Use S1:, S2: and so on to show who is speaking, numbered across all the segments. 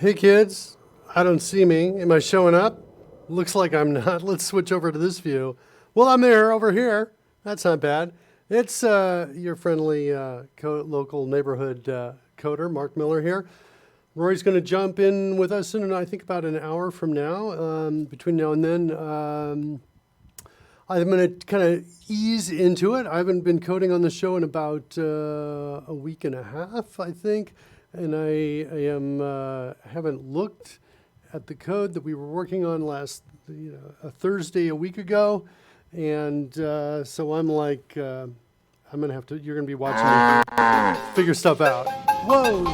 S1: Hey kids, I don't see me. Am I showing up? Looks like I'm not. Let's switch over to this view. Well, I'm there over here. That's not bad. It's your friendly local neighborhood coder, Mark Miller here. Rory's going to jump in with us in, I think, about an hour from now. Between now and then, I'm going to kind of ease into it. I haven't been coding on the show in about a week and a half, I think. And I haven't looked at the code that we were working on last, a Thursday a week ago. And so I'm like, I'm going to have to, you're going to be watching me figure stuff out. Whoa!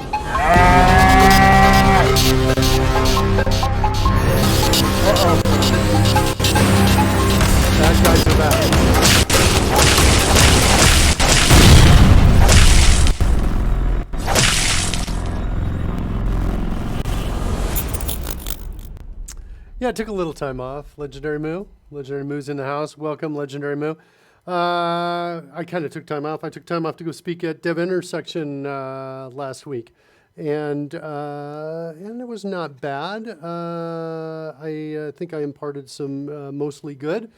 S1: Uh-oh. Bad guys are back. Yeah, I took a little time off. Legendary Moo. Legendary Moo's in the house. Welcome, Legendary Moo. I kind of took time off. I took time off to go speak at Dev Intersection last week. And it was not bad. I think I imparted some mostly good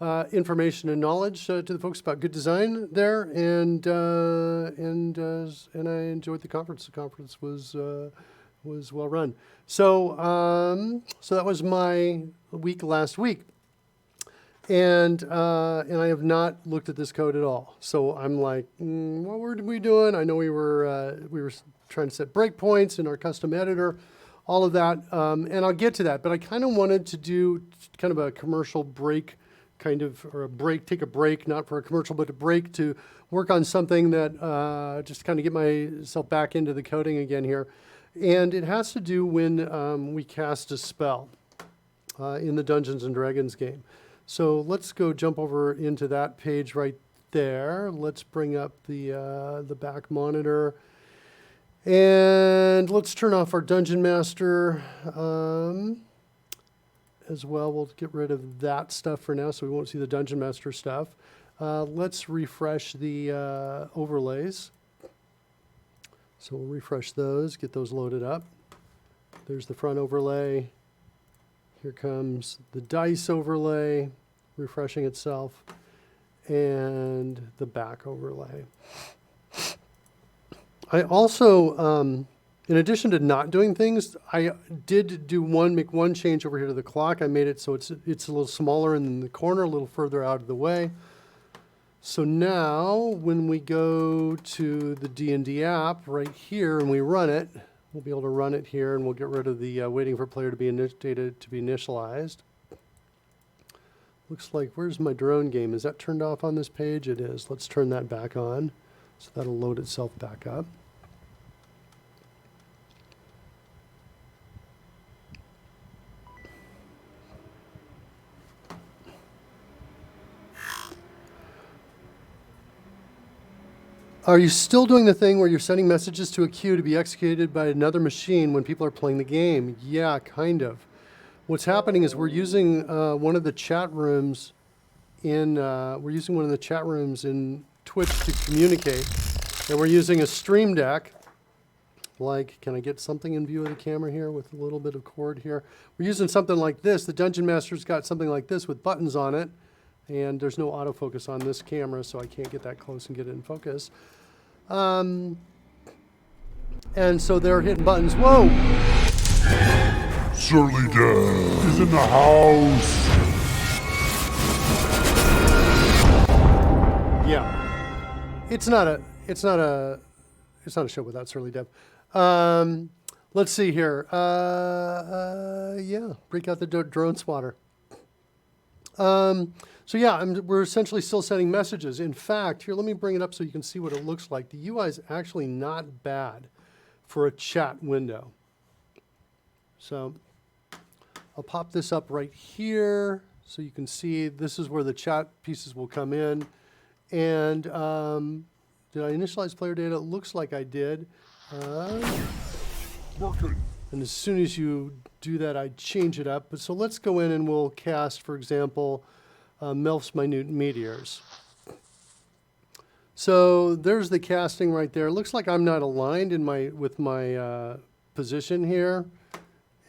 S1: information and knowledge to the folks about good design there. And I enjoyed the conference. The conference was well run. So that was my week last week. And I have not looked at this code at all. So I'm like, what were we doing? I know we were trying to set breakpoints in our custom editor, all of that. And I'll get to that. But I kind of wanted to do kind of a commercial break, take a break, not for a commercial, but a break to work on something that just kind of get myself back into the coding again here. And it has to do when we cast a spell in the Dungeons and Dragons game. So let's go jump over into that page right there. Let's bring up the back monitor. And let's turn off our Dungeon Master as well. We'll get rid of that stuff for now so we won't see the Dungeon Master stuff. Let's refresh the overlays. So we'll refresh those, get those loaded up. There's the front overlay. Here comes the dice overlay, refreshing itself, and the back overlay. I also, in addition to not doing things, I did make one change over here to the clock. I made it so it's a little smaller in the corner, a little further out of the way. So now, when we go to the D&D app right here and we run it, we'll be able to run it here, and we'll get rid of the waiting for player to be initialized. Looks like, where's my drone game? Is that turned off on this page? It is. Let's turn that back on. So that'll load itself back up. Are you still doing the thing where you're sending messages to a queue to be executed by another machine when people are playing the game? Yeah, kind of. What's happening is we're using one of the chat rooms in Twitch to communicate, and we're using a Stream Deck. Like, can I get something in view of the camera here with a little bit of cord here? We're using something like this. The Dungeon Master's got something like this with buttons on it. And there's no autofocus on this camera, so I can't get that close and get it in focus. And so they're hitting buttons. Whoa!
S2: Surly Dad is in the house.
S1: Yeah, it's not a show without Surly Dev. Let's see here. Yeah, break out the drone swatter. So yeah, we're essentially still sending messages. In fact, here, let me bring it up so you can see what it looks like. The UI is actually not bad for a chat window. So I'll pop this up right here so you can see this is where the chat pieces will come in. And did I initialize player data? It looks like I did.
S2: Working.
S1: And as soon as you do that, I change it up. But so let's go in and we'll cast, for example, Melf's Minute Meteors. So there's the casting right there. It looks like I'm not aligned with my position here.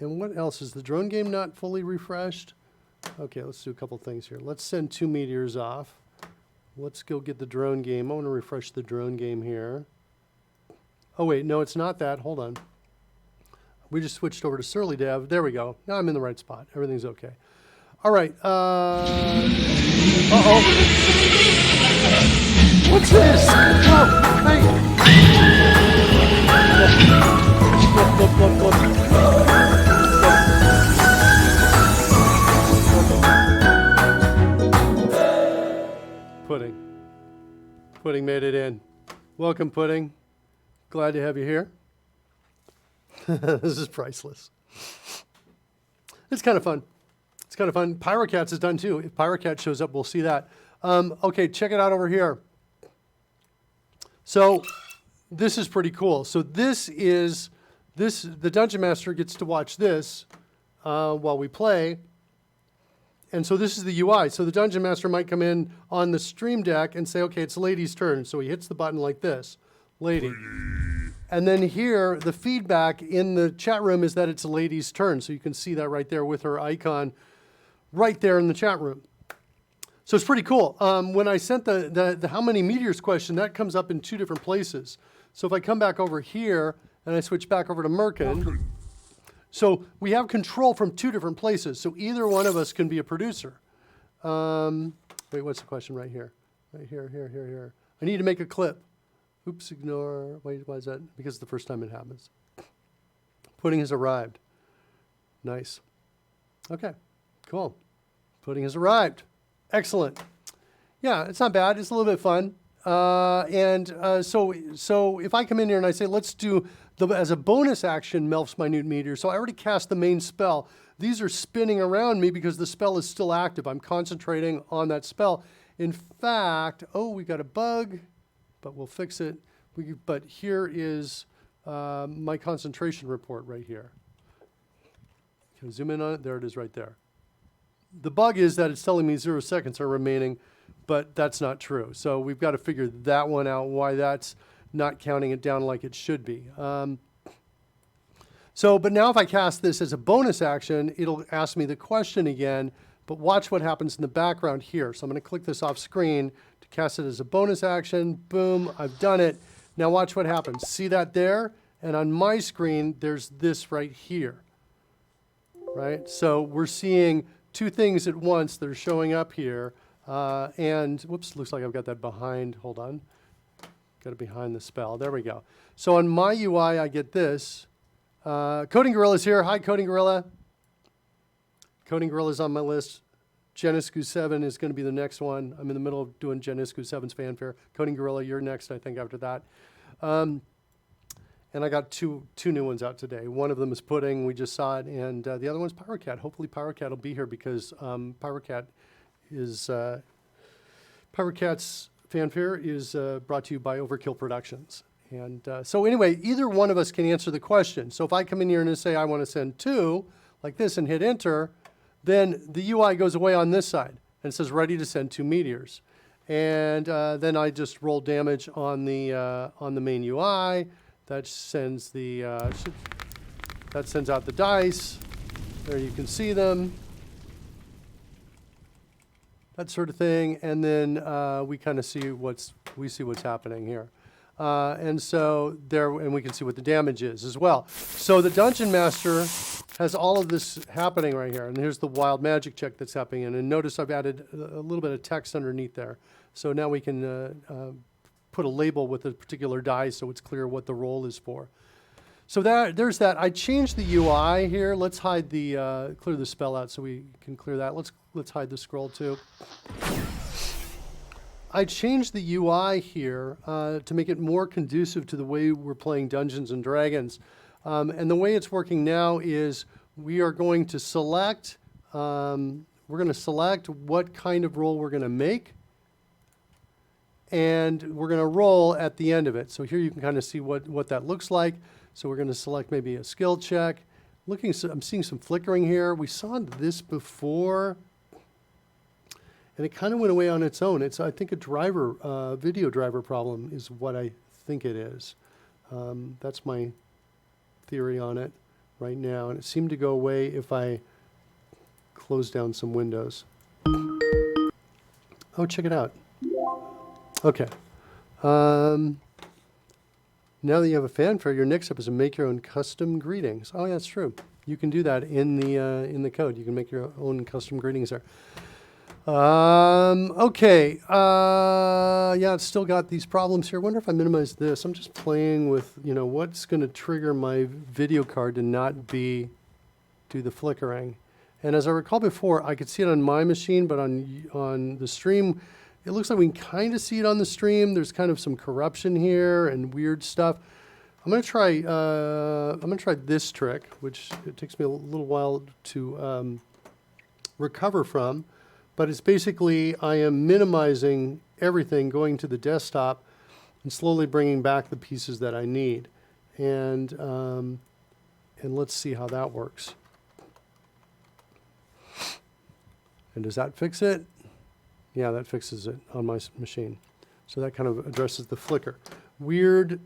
S1: And what else? Is the drone game not fully refreshed? Okay, let's do a couple things here. Let's send 2 meteors off. Let's go get the drone game. I want to refresh the drone game here. Oh, wait, no, it's not that. Hold on. We just switched over to Surly Dev. There we go. Now I'm in the right spot. Everything's okay. All right. Uh-oh. What's this? Oh, hey. Look. Pudding made it in. Welcome, Pudding. Glad to have you here. This is priceless. It's kind of fun. Pyrocats is done too. If Pyrocat shows up, we'll see that. Okay, check it out over here. So this is pretty cool. So the Dungeon Master gets to watch this while we play. And so this is the UI. So the Dungeon Master might come in on the stream deck and say, okay, it's Lady's turn. So he hits the button like this, Lady. And then here, the feedback in the chat room is that it's a Lady's turn. So you can see that right there with her icon right there in the chat room. So it's pretty cool. When I sent the how many meteors question, that comes up in 2 different places. So if I come back over here and I switch back over to Merkin, so we have control from 2 different places. So either one of us can be a producer. Wait, what's the question right here? Right here. I need to make a clip. Oops, ignore. Wait, why is that? Because it's the first time it happens. Pudding has arrived. Nice. Okay, cool. Pudding has arrived. Excellent. Yeah, it's not bad. It's a little bit fun. So if I come in here and I say, let's do, as a bonus action, Melf's Minute Meteor. So I already cast the main spell. These are spinning around me because the spell is still active. I'm concentrating on that spell. In fact, we got a bug, but we'll fix it. But here is my concentration report right here. Can I zoom in on it? There it is right there. The bug is that it's telling me 0 seconds are remaining, but that's not true. So we've got to figure that one out, why that's not counting it down like it should be. But now if I cast this as a bonus action, it'll ask me the question again, but watch what happens in the background here. So I'm going to click this off screen to cast it as a bonus action. Boom, I've done it. Now watch what happens. See that there? And on my screen, there's this right here, right? So we're seeing 2 things at once that are showing up here. And whoops, looks like I've got that behind. Hold on. Got it behind the spell. There we go. So on my UI, I get this. Coding Gorilla's here. Hi, Coding Gorilla. Coding Gorilla's on my list. Geniscu 7 is going to be the next one. I'm in the middle of doing Geniscu 7's fanfare. Coding Gorilla, you're next, I think, after that. And I got two new ones out today. One of them is Pudding. We just saw it. And the other one's Pyrocat. Hopefully Pyrocat will be here because Pyrocat's fanfare is brought to you by Overkill Productions. And so anyway, either one of us can answer the question. So if I come in here and say I want to send 2, like this, and hit enter, then the UI goes away on this side. And it says ready to send 2 meteors. And then I just roll damage on the main UI. That sends that sends out the dice. There you can see them. That sort of thing. And then we kind of see what's happening here. And so and we can see what the damage is as well. So the Dungeon Master has all of this happening right here. And here's the wild magic check that's happening. And notice I've added a little bit of text underneath there. So now we can put a label with a particular die so it's clear what the roll is for. So there's that. I changed the UI here. Let's hide the, clear the spell out so we can clear that. Let's hide the scroll too. I changed the UI here to make it more conducive to the way we're playing Dungeons and Dragons. And the way it's working now is we are going to select, what kind of roll we're going to make. And we're going to roll at the end of it. So here you can kind of see what that looks like. So we're going to select maybe a skill check. I'm seeing some flickering here. We saw this before. And it kind of went away on its own. It's, I think, a video driver problem is what I think it is. That's my theory on it. right now, and it seemed to go away if I close down some windows. Oh, check it out. Okay. Now that you have a fanfare, your next step is to make your own custom greetings. Oh, yeah, that's true. You can do that in the code. You can make your own custom greetings there. Okay. Yeah, it's still got these problems here. I wonder if I minimize this. I'm just playing with, what's going to trigger my video card to not do the flickering. And as I recall before, I could see it on my machine, but on the stream, it looks like we can kind of see it on the stream. There's kind of some corruption here and weird stuff. I'm going to try this trick, which it takes me a little while to recover from. But it's basically, I am minimizing everything, going to the desktop, and slowly bringing back the pieces that I need. And let's see how that works. And does that fix it? Yeah, that fixes it on my machine. So that kind of addresses the flicker. Weird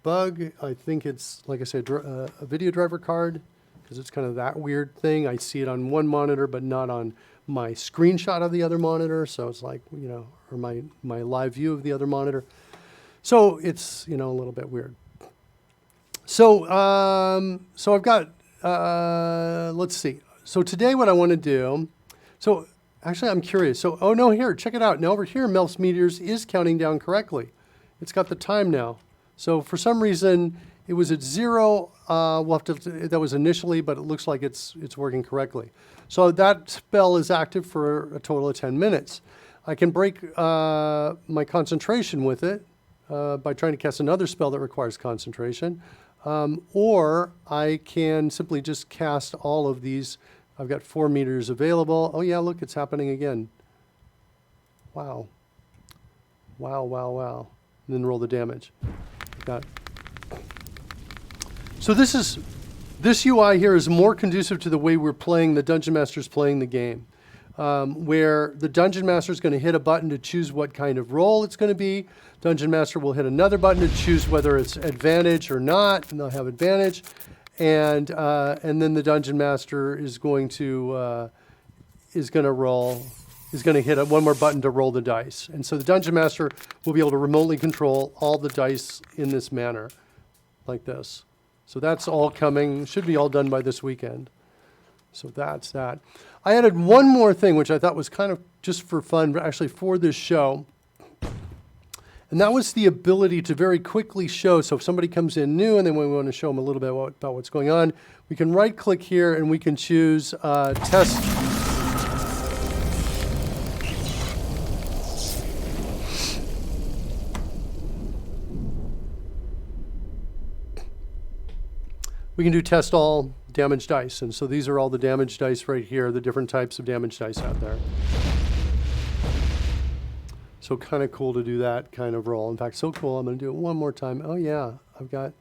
S1: bug. I think it's, like I said, a video driver card, because it's kind of that weird thing. I see it on one monitor, but not on my screenshot of the other monitor. So it's like, or my live view of the other monitor. So it's, a little bit weird. So, so I've got, let's see. So today what I want to do, so actually I'm curious. So, oh no, here, check it out. Now over here, Melf's Meteors is counting down correctly. It's got the time now. So for some reason, it was at 0. We'll have to, that was initially, but it looks like it's working correctly. So that spell is active for a total of 10 minutes. I can break my concentration with it by trying to cast another spell that requires concentration. Or I can simply just cast all of these. I've got 4 meters available. Oh yeah, look, it's happening again. Wow. Wow, wow, wow. And then roll the damage. So this UI here is more conducive to the way we're playing, the Dungeon Master's playing the game, where the Dungeon Master is going to hit a button to choose what kind of roll it's going to be. Dungeon Master will hit another button to choose whether it's advantage or not, and they'll have advantage. And then the Dungeon Master is going to hit one more button to roll the dice. And so the Dungeon Master will be able to remotely control all the dice in this manner, like this. So that's all coming, should be all done by this weekend. So that's that. I added one more thing, which I thought was kind of just for fun, but actually for this show. And that was the ability to very quickly show. So if somebody comes in new and then we want to show them a little bit about what's going on, we can right click here and we can choose test. We can do test all damage dice. And so these are all the damage dice right here, the different types of damage dice out there. So kind of cool to do that kind of roll. In fact, so cool, I'm going to do it one more time. Oh yeah, I've got...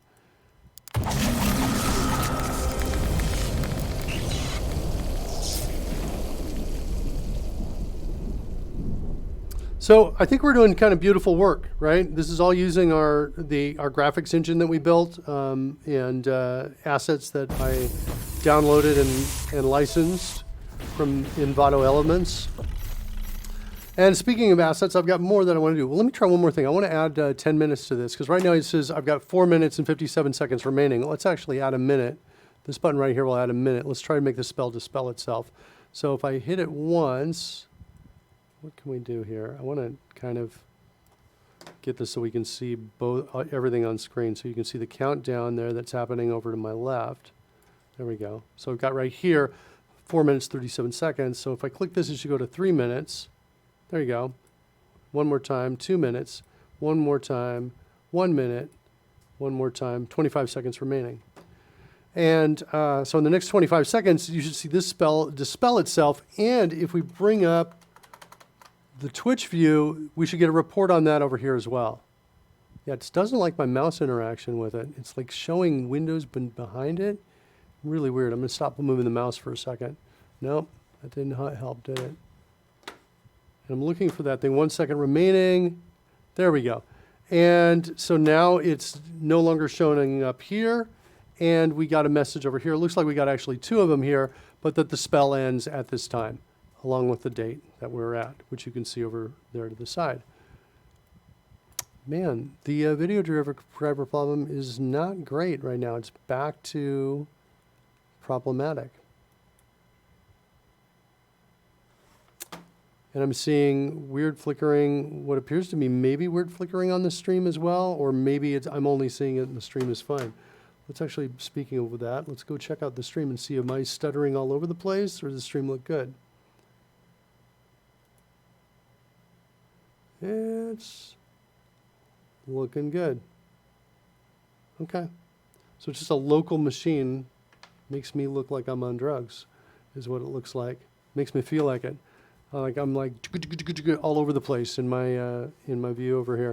S1: So I think we're doing kind of beautiful work, right? This is all using our graphics engine that we built and assets that I downloaded and licensed from Envato Elements. And speaking of assets, I've got more that I want to do. Well, let me try one more thing. I want to add 10 minutes to this because right now it says I've got 4 minutes and 57 seconds remaining. Let's actually add a minute. This button right here will add a minute. Let's try to make the spell dispel itself. So if I hit it once... What can we do here? I want to kind of get this so we can see everything on screen. So you can see the countdown there that's happening over to my left. There we go. So I've got right here 4 minutes, 37 seconds. So if I click this, it should go to 3 minutes. There you go. One more time, 2 minutes. One more time, 1 minute. One more time, 25 seconds remaining. And so in the next 25 seconds, you should see this spell dispel itself. And if we bring up the Twitch view, we should get a report on that over here as well. Yeah, it doesn't like my mouse interaction with it. It's like showing windows behind it. Really weird. I'm going to stop moving the mouse for a second. Nope, that didn't help, did it? And I'm looking for that thing. 1 second remaining. There we go. And so now it's no longer showing up here. and we got a message over here. It looks like we got actually 2 of them here, but that the spell ends at this time, along with the date that we're at, which you can see over there to the side. Man, the video driver problem is not great right now. It's back to problematic. And I'm seeing weird flickering, what appears to be maybe weird flickering on the stream as well, or maybe I'm only seeing it and the stream is fine. Let's actually, speaking of that, let's go check out the stream and see, am I stuttering all over the place, or does the stream look good? It's looking good. Okay. So it's just a local machine. Makes me look like I'm on drugs, is what it looks like. Makes me feel like it. Like I'm like all over the place in my view over here.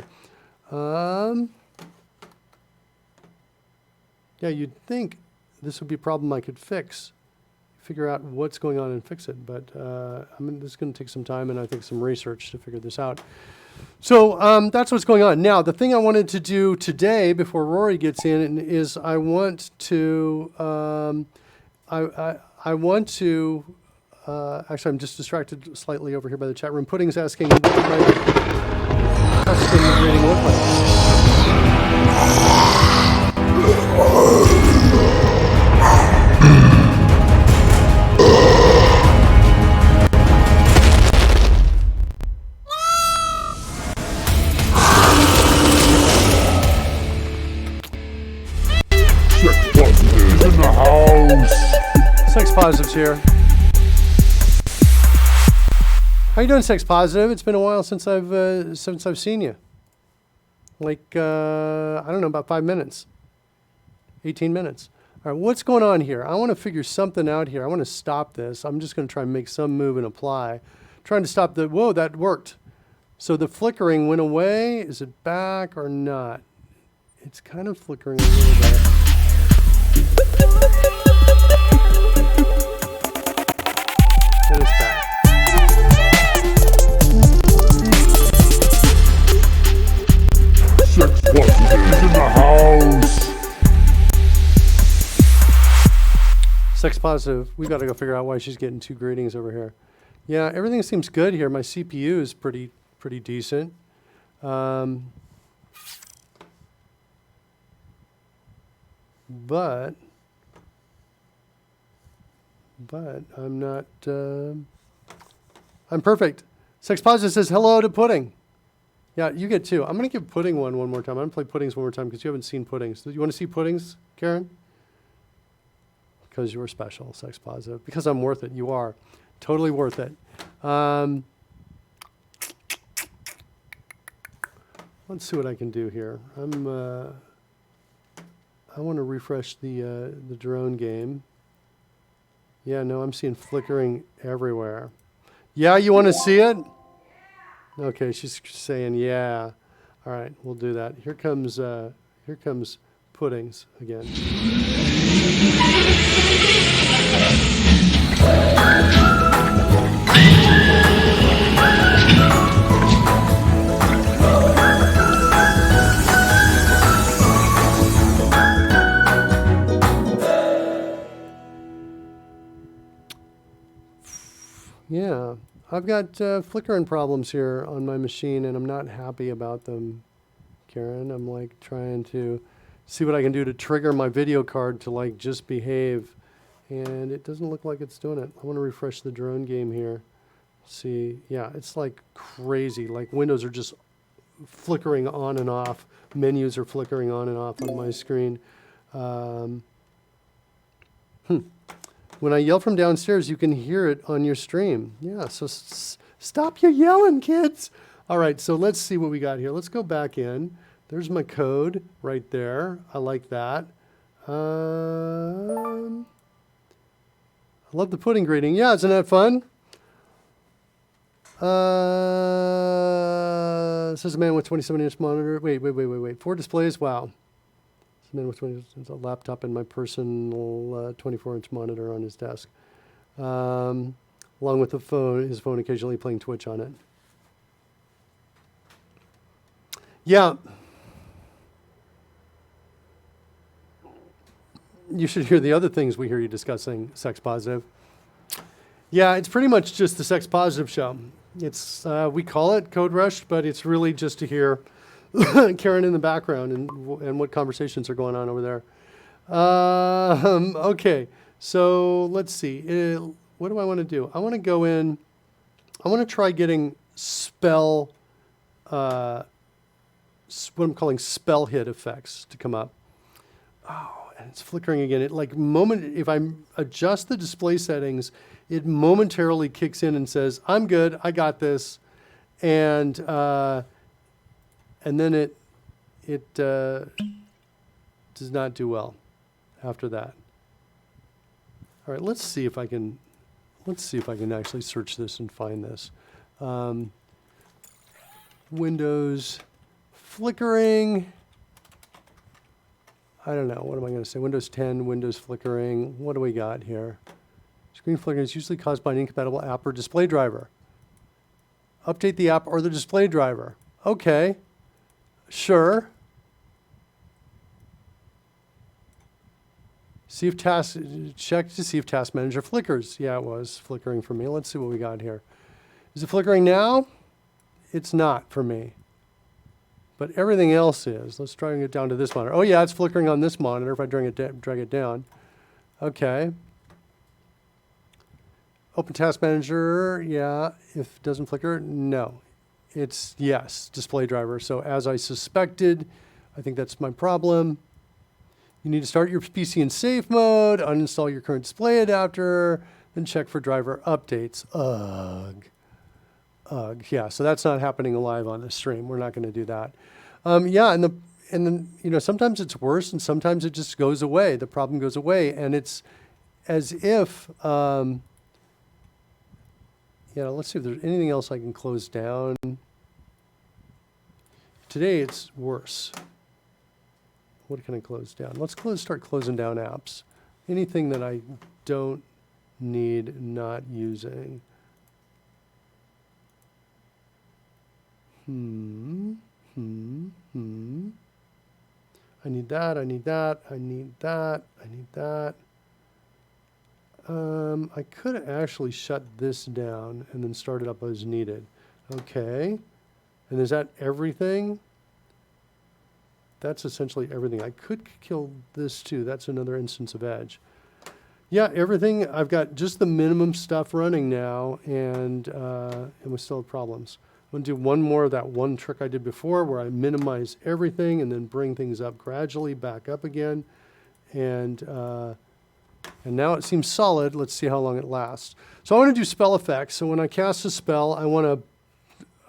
S1: Yeah, you'd think this would be a problem I could fix, figure out what's going on and fix it. But I mean, this is going to take some time and I think some research to figure this out. So that's what's going on. Now, the thing I wanted to do today before Rory gets in is I want to actually, I'm just distracted slightly over here by the chat room. Pudding's asking, what would my custom rating look like?
S2: Sex positives in the house.
S1: Sex positives here. How you doing, sex positive? It's been a while since I've seen you. Like I don't know, about 5 minutes, 18 minutes. All right, what's going on here? I want to figure something out here. I want to stop this. I'm just going to try and make some move and apply. Trying to stop the. Whoa, that worked. So the flickering went away. Is it back or not? It's kind of flickering a little bit. And it's back.
S2: Sex positives in the house.
S1: Sex positive. We got to go figure out why she's getting 2 greetings over here. Yeah, everything seems good here. My CPU is pretty decent. But I'm not. I'm perfect. Sex positive says hello to Pudding. Yeah, you get 2. I'm going to give Pudding one more time. I'm going to play Puddings one more time because you haven't seen Puddings. Do you want to see Puddings, Karen? Because you're special, sex positive. Because I'm worth it. You are. Totally worth it. Let's see what I can do here. I want to refresh the drone game. Yeah, no, I'm seeing flickering everywhere. Yeah, you want to see it? Okay, she's saying yeah. All right, we'll do that. Here comes Puddings again. Yeah, I've got flickering problems here on my machine, and I'm not happy about them, Karen. I'm like trying to see what I can do to trigger my video card to like just behave, and it doesn't look like it's doing it. I want to refresh the drone game here. See, yeah, it's like crazy. Like windows are just flickering on and off. Menus are flickering on and off on my screen. When I yell from downstairs, you can hear it on your stream. Yeah, so stop your yelling, kids. All right, so let's see what we got here. Let's go back in. There's my code right there. I like that. I love the pudding greeting. Yeah, isn't that fun? Says a man with 27-inch monitor. Wait. 4 displays. Wow. Says a man with 20. It's a laptop and my personal 24-inch monitor on his desk, along with his phone occasionally playing Twitch on it. Yeah. you should hear the other things we hear you discussing, sex positive. Yeah, it's pretty much just the sex positive show. It's we call it CodeRushed, but it's really just to hear Karen in the background and what conversations are going on over there. Okay, so let's see. What do I want to do? I want to go in. I want to try getting spell, what I'm calling spell hit effects to come up. Oh, and it's flickering again. If I adjust the display settings, it momentarily kicks in and says, "I'm good. I got this," and then it does not do well after that. All right, let's see if I can actually search this and find this. Windows flickering. I don't know. What am I going to say? Windows 10, Windows flickering. What do we got here? Screen flickering is usually caused by an incompatible app or display driver. Update the app or the display driver. Okay. Sure. Check to see if Task Manager flickers. Yeah, it was flickering for me. Let's see what we got here. Is it flickering now? It's not for me. But everything else is. Let's try and get down to this monitor. Oh yeah, it's flickering on this monitor if I drag it down. Okay. Open Task Manager, yeah. If it doesn't flicker, no. It's yes, display driver. So as I suspected, I think that's my problem. You need to start your PC in safe mode, uninstall your current display adapter, then check for driver updates. Ugh. Ugh. Yeah, so that's not happening live on the stream. We're not going to do that. Yeah, and then sometimes it's worse, and sometimes it just goes away. The problem goes away, and it's as if let's see if there's anything else I can close down. Today it's worse. What can I close down? Let's start closing down apps. Anything that I don't need, not using. I need that, I need that, I need that, I need that. I could actually shut this down and then start it up as needed. Okay. And is that everything? That's essentially everything. I could kill this too. That's another instance of Edge. Yeah, everything. I've got just the minimum stuff running now, and we still have problems. I'm going to do one more of that one trick I did before where I minimize everything and then bring things up gradually back up again. And now it seems solid. Let's see how long it lasts. So I want to do spell effects. So when I cast a spell, I want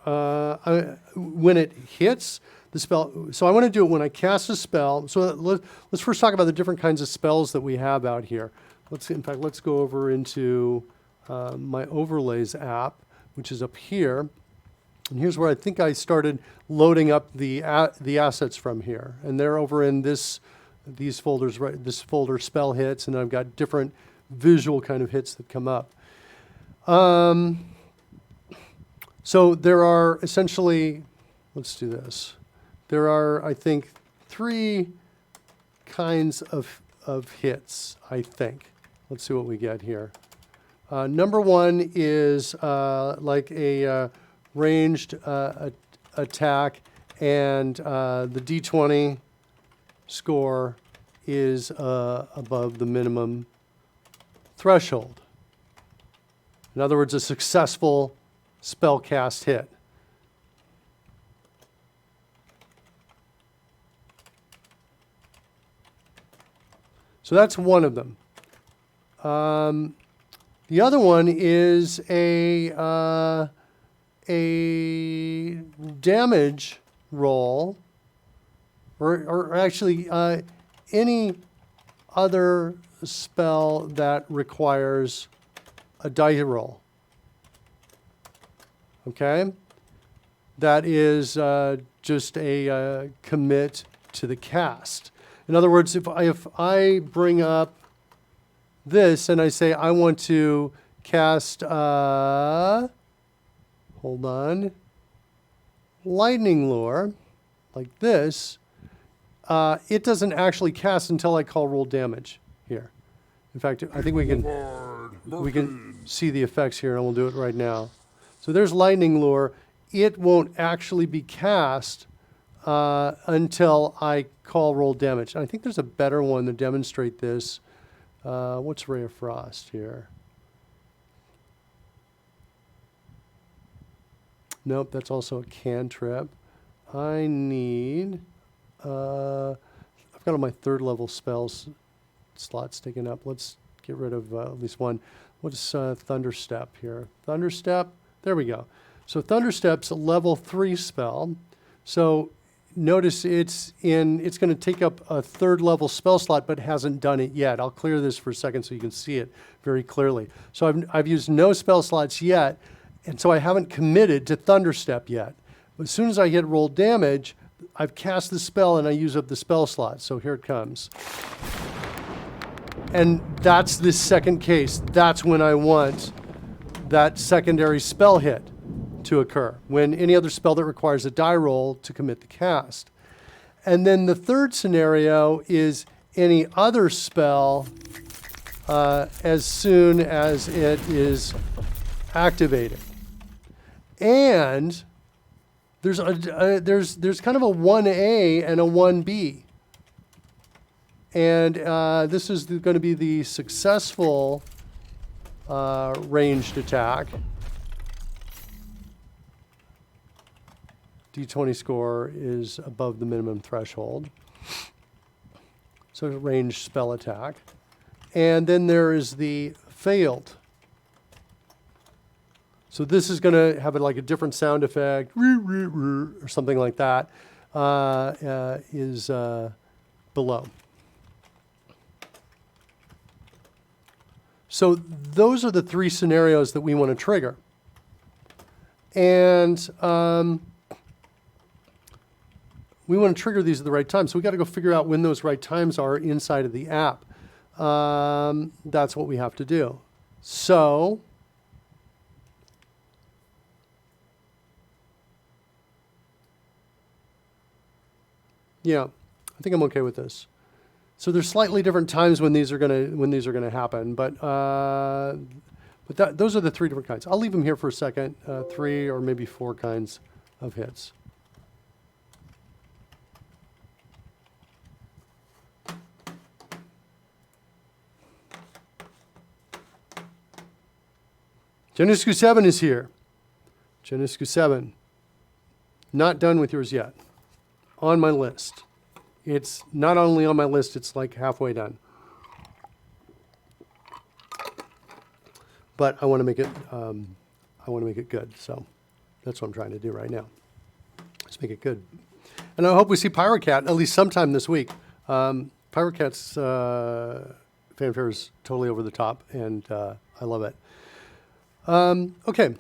S1: to, when it hits the spell, so I want to do it when I cast a spell. So let's first talk about the different kinds of spells that we have out here. In fact, let's go over into my overlays app, which is up here. And here's where I think I started loading up the assets from here. And they're over in these folders, right? This folder, spell hits, and I've got different visual kind of hits that come up. So there are essentially, let's do this. There are, I think, 3 kinds of hits, I think. Let's see what we get here. Number 1 is like a ranged attack, and the D20 score is above the minimum threshold. In other words, a successful spell cast hit. So that's one of them. The other one is a damage roll, or actually any other spell that requires a die roll. Okay? That is just a commit to the cast. In other words, if I bring up this and I say I want to cast, hold on, lightning lure, like this, it doesn't actually cast until I call roll damage. In fact, I think we can see the effects here, and we'll do it right now. So there's lightning lure. It won't actually be cast until I call roll damage. And I think there's a better one to demonstrate this. What's Ray of Frost here? Nope, that's also a cantrip. I need, I've got all my third level spells slots taken up. Let's get rid of at least one. What's Thunderstep here? Thunderstep, there we go. So Thunderstep's a level 3 spell. So notice it's going to take up a third level spell slot, but hasn't done it yet. I'll clear this for a second so you can see it very clearly. So I've used no spell slots yet, and so I haven't committed to Thunderstep yet. But as soon as I hit roll damage, I've cast the spell and I use up the spell slot. So here it comes. And that's this second case. That's when I want that secondary spell hit to occur, when any other spell that requires a die roll to commit the cast. And then the third scenario is any other spell as soon as it is activated. And there's kind of a 1A and a 1B. And this is going to be the successful ranged attack. D20 score is above the minimum threshold. So ranged spell attack. And then there is the failed. So this is going to have like a different sound effect, or something like that, is below. So those are the three scenarios that we want to trigger. And we want to trigger these at the right time. So we got to go figure out when those right times are inside of the app. That's what we have to do. So yeah, I think I'm okay with this. So there's slightly different times when these are gonna happen, but those are the three different kinds. I'll leave them here for a second. 3 or maybe 4 kinds of hits. Genescu 7 is here. Genescu 7. Not done with yours yet. On my list. It's not only on my list, it's like halfway done. But I want to make it good. So that's what I'm trying to do right now. Let's make it good. And I hope we see Pyrocat at least sometime this week. Pyrocat's fanfare is totally over the top, and I love it. Okay,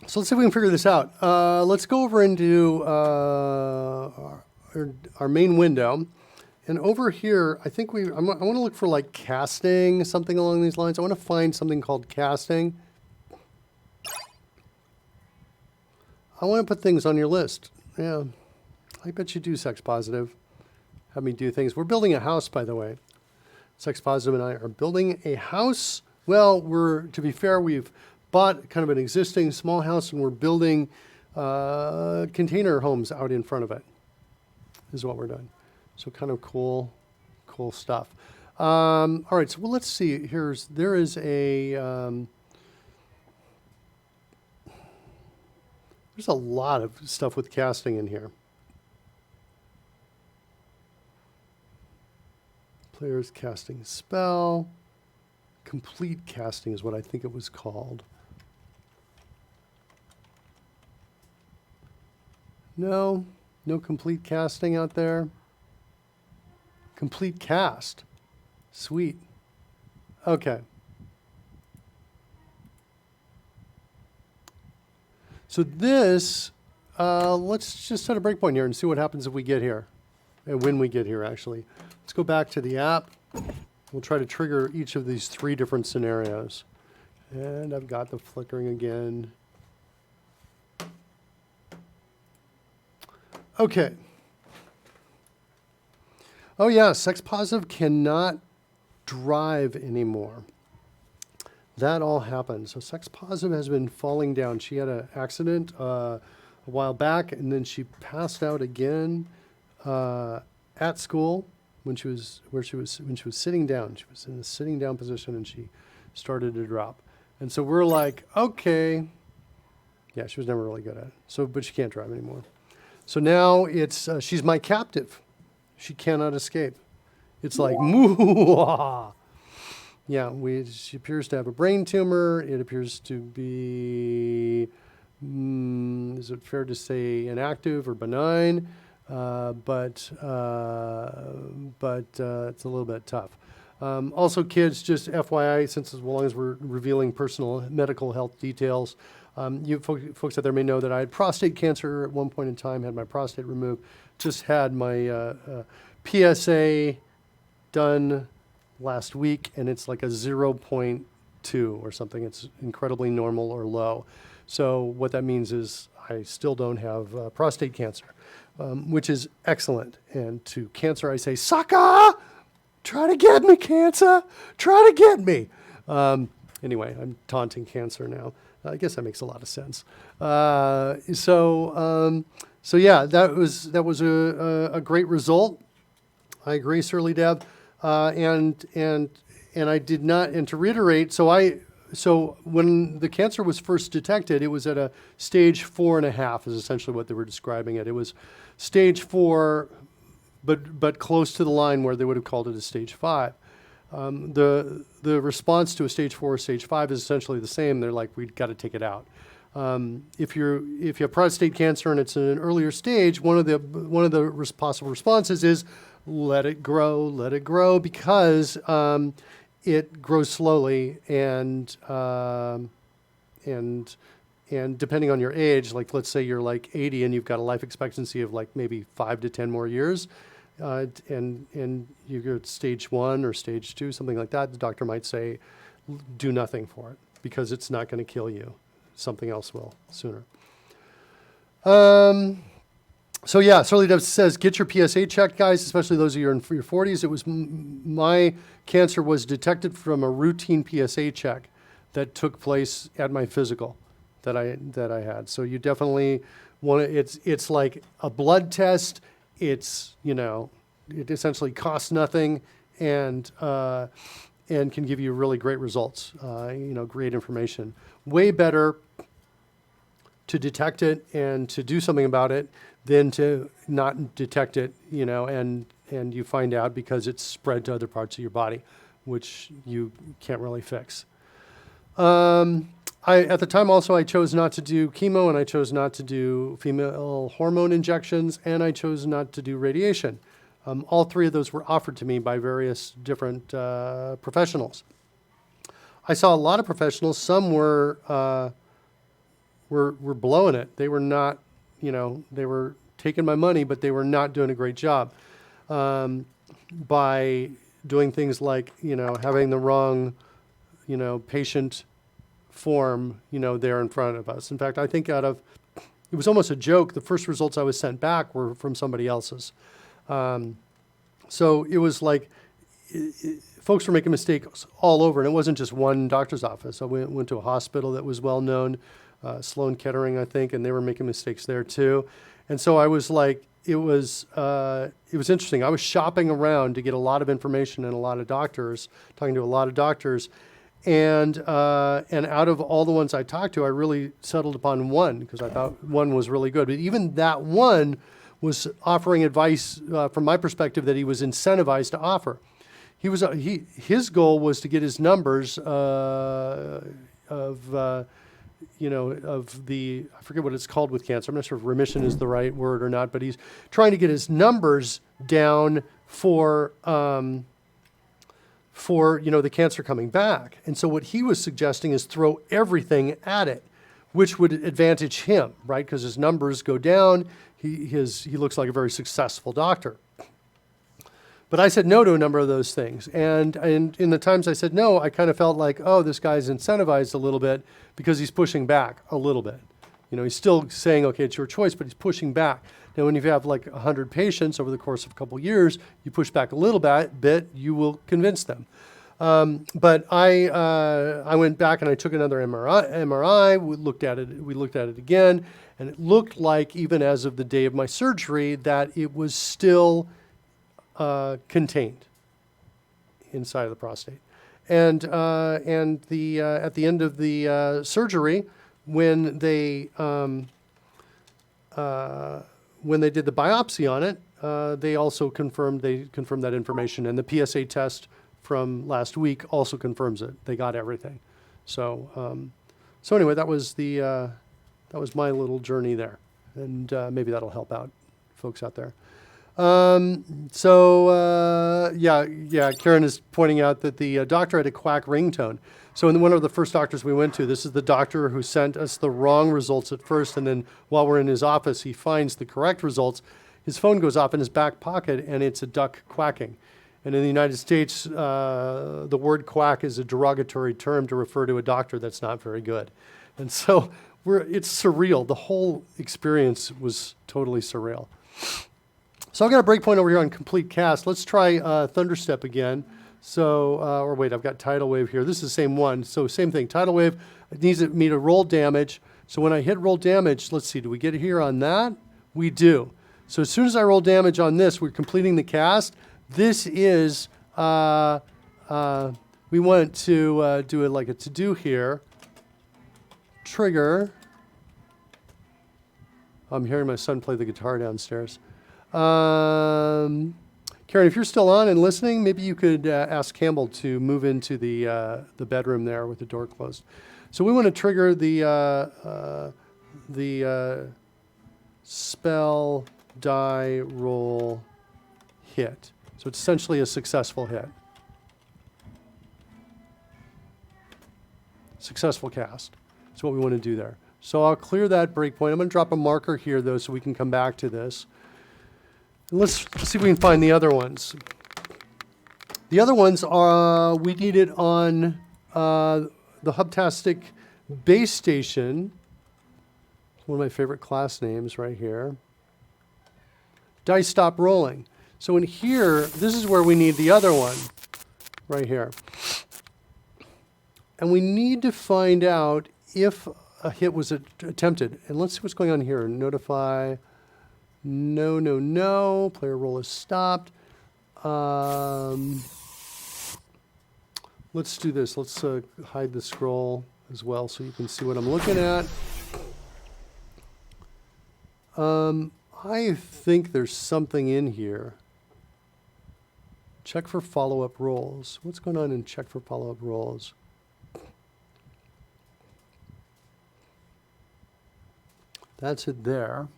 S1: so let's see if we can figure this out. Let's go over into our main window. And over here, I think I want to look for like casting, something along these lines. I want to find something called casting. I want to put things on your list. Yeah, I bet you do, Sex Positive. Have me do things. We're building a house, by the way. Sex Positive and I are building a house. Well, to be fair, we've bought kind of an existing small house, and we're building container homes out in front of it, is what we're doing. So kind of cool stuff. All right, so well, let's see. There is a, there's a lot of stuff with casting in here. Player's casting spell. Complete casting is what I think it was called. No complete casting out there. Complete cast. Sweet. Okay. So this, let's just set a breakpoint here and see what happens if we get here. And when we get here, actually. Let's go back to the app. We'll try to trigger each of these 3 different scenarios. And I've got the flickering again. Okay. Oh yeah, Sex Positive cannot drive anymore. That all happened. So sex positive has been falling down. She had an accident a while back, and then she passed out again at school when she was sitting down. She was in a sitting down position, and she started to drop. And so we're like, okay, yeah, she was never really good at it. So, but she can't drive anymore. So now it's she's my captive. She cannot escape. It's like, moo. Yeah, she appears to have a brain tumor. It appears to be, is it fair to say inactive or benign? But it's a little bit tough. Also, kids, just FYI, since as long as we're revealing personal medical health details, you folks out there may know that I had prostate cancer at one point in time, had my prostate removed, just had my PSA done last week, and it's like a 0.2 or something. It's incredibly normal or low. So what that means is I still don't have prostate cancer, which is excellent. And to cancer, I say, sucker! Try to get me, cancer! Try to get me! Anyway, I'm taunting cancer now. I guess that makes a lot of sense. So yeah, that was a great result. I agree, Surly Deb. And I did not, and to reiterate, so when the cancer was first detected, it was at a stage 4.5 is essentially what they were describing it. It was stage 4, but close to the line where they would have called it a stage 5. The response to a stage 4 or stage 5 is essentially the same. They're like, we've got to take it out. If you have prostate cancer and it's in an earlier stage, one of the possible responses is let it grow, because it grows slowly, and depending on your age, like let's say you're like 80 and you've got a life expectancy of like maybe 5 to 10 more years, and you go to stage 1 or stage 2, something like that, the doctor might say, do nothing for it because it's not going to kill you. Something else will sooner. So yeah, Surly Deb says, get your PSA checked, guys, especially those of you in your 40s. It was my cancer was detected from a routine PSA check that took place at my physical that I had. So you definitely want to. It's like a blood test. It's it essentially costs nothing and can give you really great results. Great information. Way better to detect it and to do something about it than to not detect it, and you find out because it's spread to other parts of your body, which you can't really fix. At the time also, I chose not to do chemo, and I chose not to do female hormone injections, and I chose not to do radiation. All three of those were offered to me by various different professionals. I saw a lot of professionals. Some were blowing it. They were not, they were taking my money, but they were not doing a great job by doing things like, having the wrong, patient form, there in front of us. In fact, I think it was almost a joke. The first results I was sent back were from somebody else's. So it was like folks were making mistakes all over, and it wasn't just one doctor's office. I went to a hospital that was well known, Sloan Kettering, I think, and they were making mistakes there too. And so I was like, it was interesting. I was shopping around to get a lot of information and a lot of doctors, talking to a lot of doctors, and out of all the ones I talked to, I really settled upon one because I thought one was really good. But even that one was offering advice from my perspective that he was incentivized to offer. His goal was to get his numbers of the, I forget what it's called with cancer. I'm not sure if remission is the right word or not, but he's trying to get his numbers down for the cancer coming back. And so what he was suggesting is throw everything at it, which would advantage him, right? Because his numbers go down. He looks like a very successful doctor. But I said no to a number of those things. And in the times I said no, I kind of felt like, oh, this guy's incentivized a little bit because he's pushing back a little bit. He's still saying, okay, it's your choice, but he's pushing back. Now, when you have like 100 patients over the course of a couple years, you push back a little bit, you will convince them. But I went back and I took another MRI. We looked at it again, and it looked like, even as of the day of my surgery, that it was still contained inside of the prostate. And the at the end of the surgery, when they did the biopsy on it, they also confirmed that information, and the PSA test from last week also confirms it. They got everything. So so anyway, that was my little journey there, and maybe that'll help out folks out there. Yeah, Karen is pointing out that the doctor had a quack ringtone. So in one of the first doctors we went to, this is the doctor who sent us the wrong results at first, and then while we're in his office, he finds the correct results. His phone goes off in his back pocket, and it's a duck quacking. And in the United States, the word quack is a derogatory term to refer to a doctor that's not very good. And so it's surreal. The whole experience was totally surreal. So I've got a breakpoint over here on complete cast. Let's try Thunderstep again. So, or wait, I've got tidal wave here. This is the same one. So same thing, tidal wave. It needs me to roll damage. So when I hit roll damage, let's see, do we get it here on that? We do. So as soon as I roll damage on this, we're completing the cast. This is, we want to do it like a to-do here. Trigger. I'm hearing my son play the guitar downstairs. Karen, if you're still on and listening, maybe you could ask Campbell to move into the bedroom there with the door closed. So we want to trigger the spell die roll hit. So it's essentially a successful hit. Successful cast. That's what we want to do there. So I'll clear that breakpoint. I'm going to drop a marker here, though, so we can come back to this. And let's see if we can find the other ones. The other ones are, we need it on the Hubtastic base station. One of my favorite class names right here. Dice stop rolling. So in here, this is where we need the other one, right here. And we need to find out if a hit was attempted. And let's see what's going on here. Notify, no. Player roll is stopped. Let's do this. Let's hide the scroll as well so you can see what I'm looking at. I think there's something in here. Check for follow-up rolls. What's going on in check for follow-up rolls? That's it there.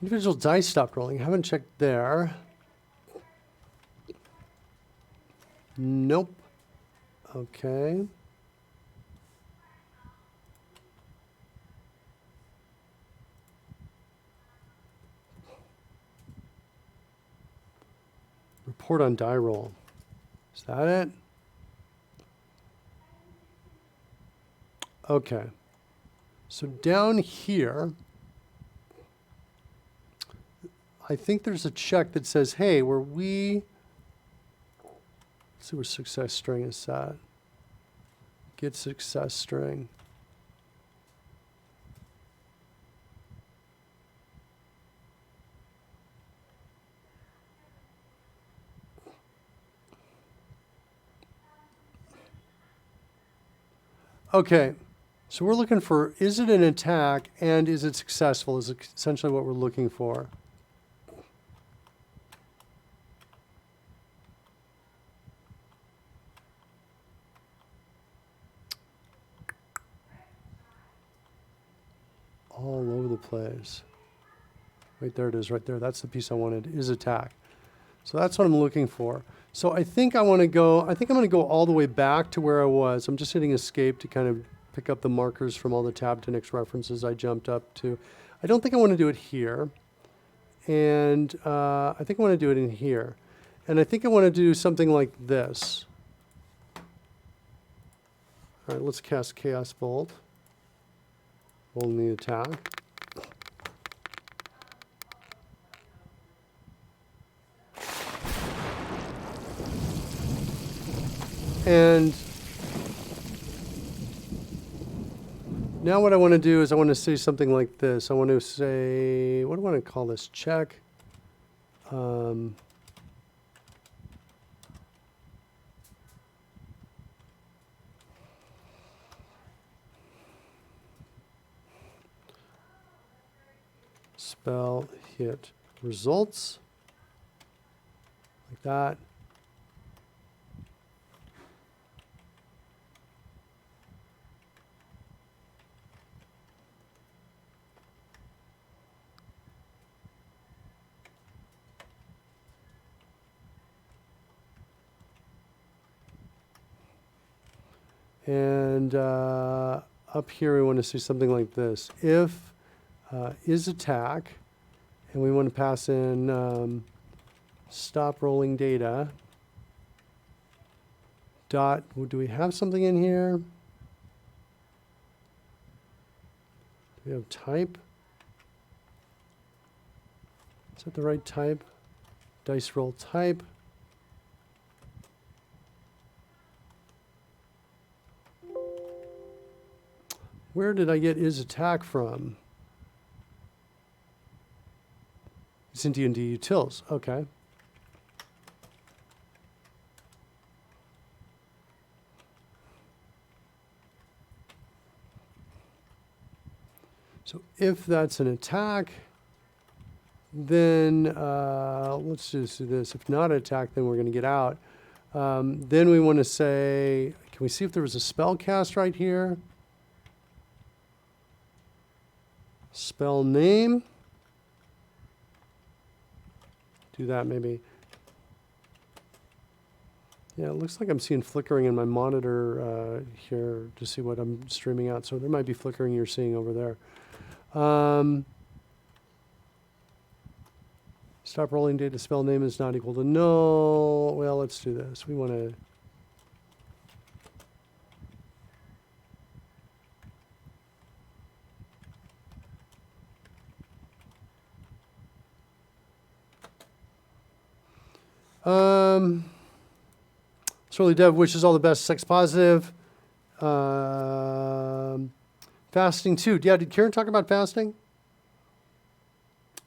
S1: Individual dice stopped rolling. Haven't checked there. Nope. Okay. Report on die roll. Is that it? Okay. So down here, I think there's a check that says, hey, let's see where success string is at. Get success string. Okay, so we're looking for, is it an attack and is it successful is essentially what we're looking for. All over the place. Right there it is, right there. That's the piece I wanted, is attack. So that's what I'm looking for. So I think I'm going to go all the way back to where I was. I'm just hitting escape to kind of pick up the markers from all the tab to next references I jumped up to. I don't think I want to do it here. And I think I want to do it in here. And I think I want to do something like this. All right, let's cast Chaos Bolt. Rolling the attack. And now what I want to do is I want to say something like this. I want to say, what do I want to call this? Check. Spell hit results. Like that. And up here we want to see something like this. If is attack, and we want to pass in stop rolling data. Dot, do we have something in here? Do we have type? Is that the right type? Dice roll type. Where did I get is attack from? It's in D&D utils. Okay. So if that's an attack, then let's just do this. If not an attack, then we're going to get out. Then we want to say, can we see if there was a spell cast right here? Spell name. Do that maybe. Yeah, it looks like I'm seeing flickering in my monitor here to see what I'm streaming out. So there might be flickering you're seeing over there. Stop rolling data. Spell name is not equal to null. Well, let's do this. We want to... Surely Dev wishes all the best. Sex positive. Fasting too. Yeah, did Karen talk about fasting?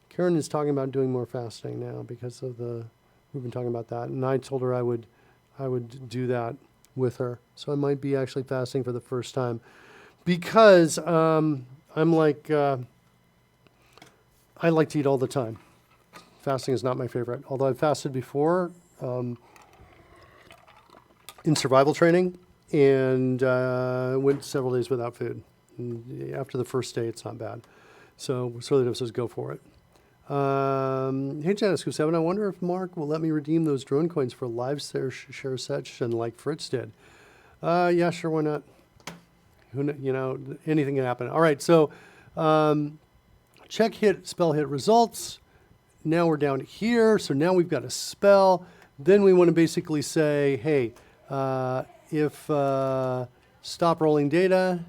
S1: Karen is talking about doing more fasting now because of the, we've been talking about that. And I told her I would do that with her. So I might be actually fasting for the first time because I'm like, I like to eat all the time. Fasting is not my favorite, although I've fasted before in survival training and went several days without food. And after the first day, it's not bad. So Surly says go for it. Hey Janice Q7, I wonder if Mark will let me redeem those drone coins for a live share session like Fritz did. Yeah, sure, why not? Anything can happen. All right, so check hit, spell hit results. Now we're down here, so now we've got a spell. Then we want to basically say, hey, if stop rolling data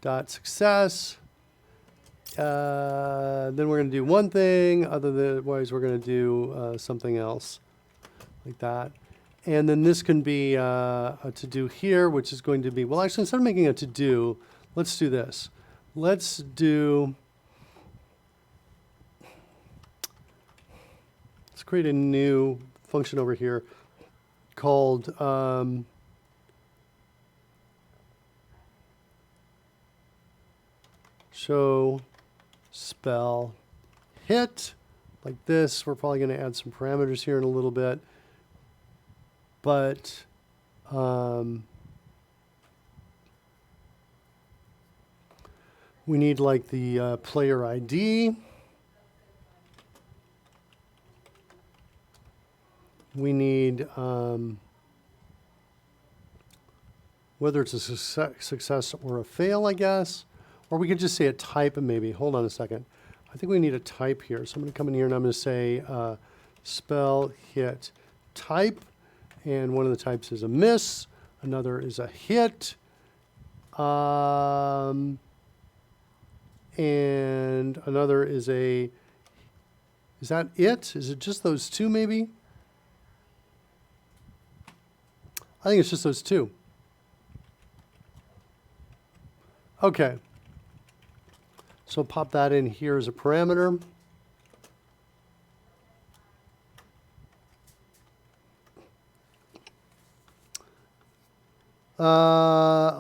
S1: dot success, then we're going to do one thing, otherwise we're going to do something else like that. And then this can be a to-do here, which is going to be, well, actually, instead of making a to-do, let's do this. Let's create a new function over here called show spell hit, like this. We're probably going to add some parameters here in a little bit, but we need like the player ID. We need whether it's a success or a fail, I guess. Or we could just say a type maybe. Hold on a second. I think we need a type here. So I'm going to come in here and I'm going to say spell hit type. And one of the types is a miss. Another is a hit. And another is a, is that it? Is it just those two maybe? I think it's just those two. Okay. So pop that in here as a parameter.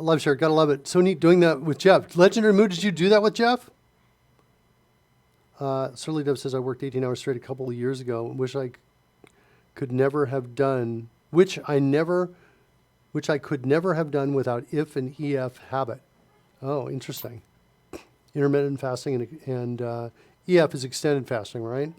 S1: Love share, gotta love it. So neat doing that with Jeff. Legendary Mood, did you do that with Jeff? Certainly Dev says I worked 18 hours straight a couple of years ago. Wish I could never have done, which I could never have done without if and EF habit. Oh, interesting. Intermittent fasting and EF is extended fasting, right?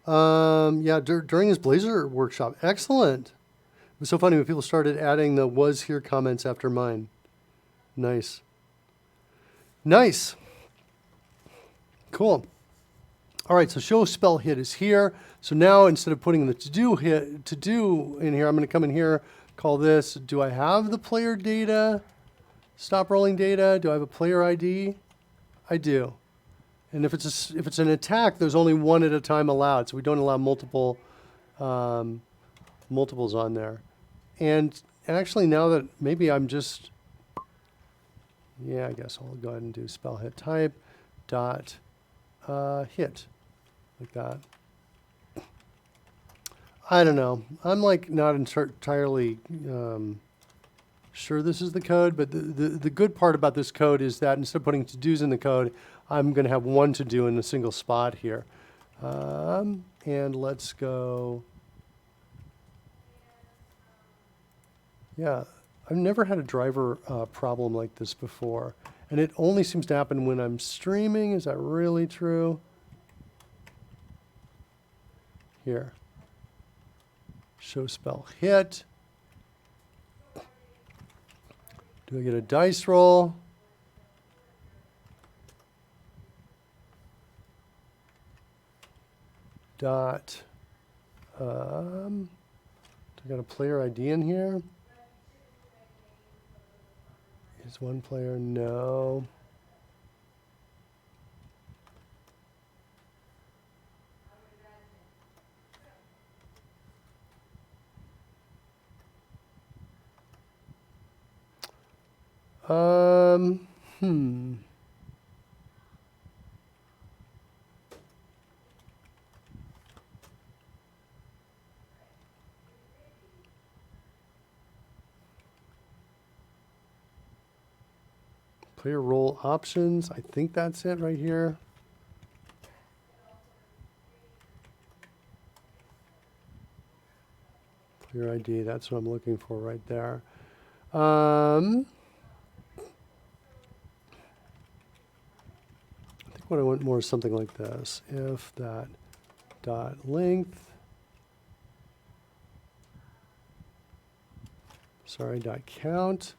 S1: Yeah, during his Blazor workshop. Excellent. It was so funny when people started adding the was here comments after mine. Nice. Nice. Cool. All right, so show spell hit is here. So now instead of putting the to do in here, I'm going to come in here, call this, do I have the player data? Stop rolling data. Do I have a player ID? I do. And if it's an attack, there's only one at a time allowed, so we don't allow multiples on there. And actually, now that maybe I'm just, yeah, I guess I'll go ahead and do spell hit type dot hit like that. I don't know. I'm like not entirely sure this is the code, but the good part about this code is that instead of putting to-dos in the code, I'm going to have one to-do in a single spot here. And let's go. Yeah, I've never had a driver problem like this before. And it only seems to happen when I'm streaming. Is that really true? Here. Show spell hit. Do I get a dice roll? Dot. Do I got a player ID in here? Is one player? No. Player role options. I think that's it right here. Player ID. That's what I'm looking for right there. I think what I want more is something like this. If that dot length. Sorry, dot count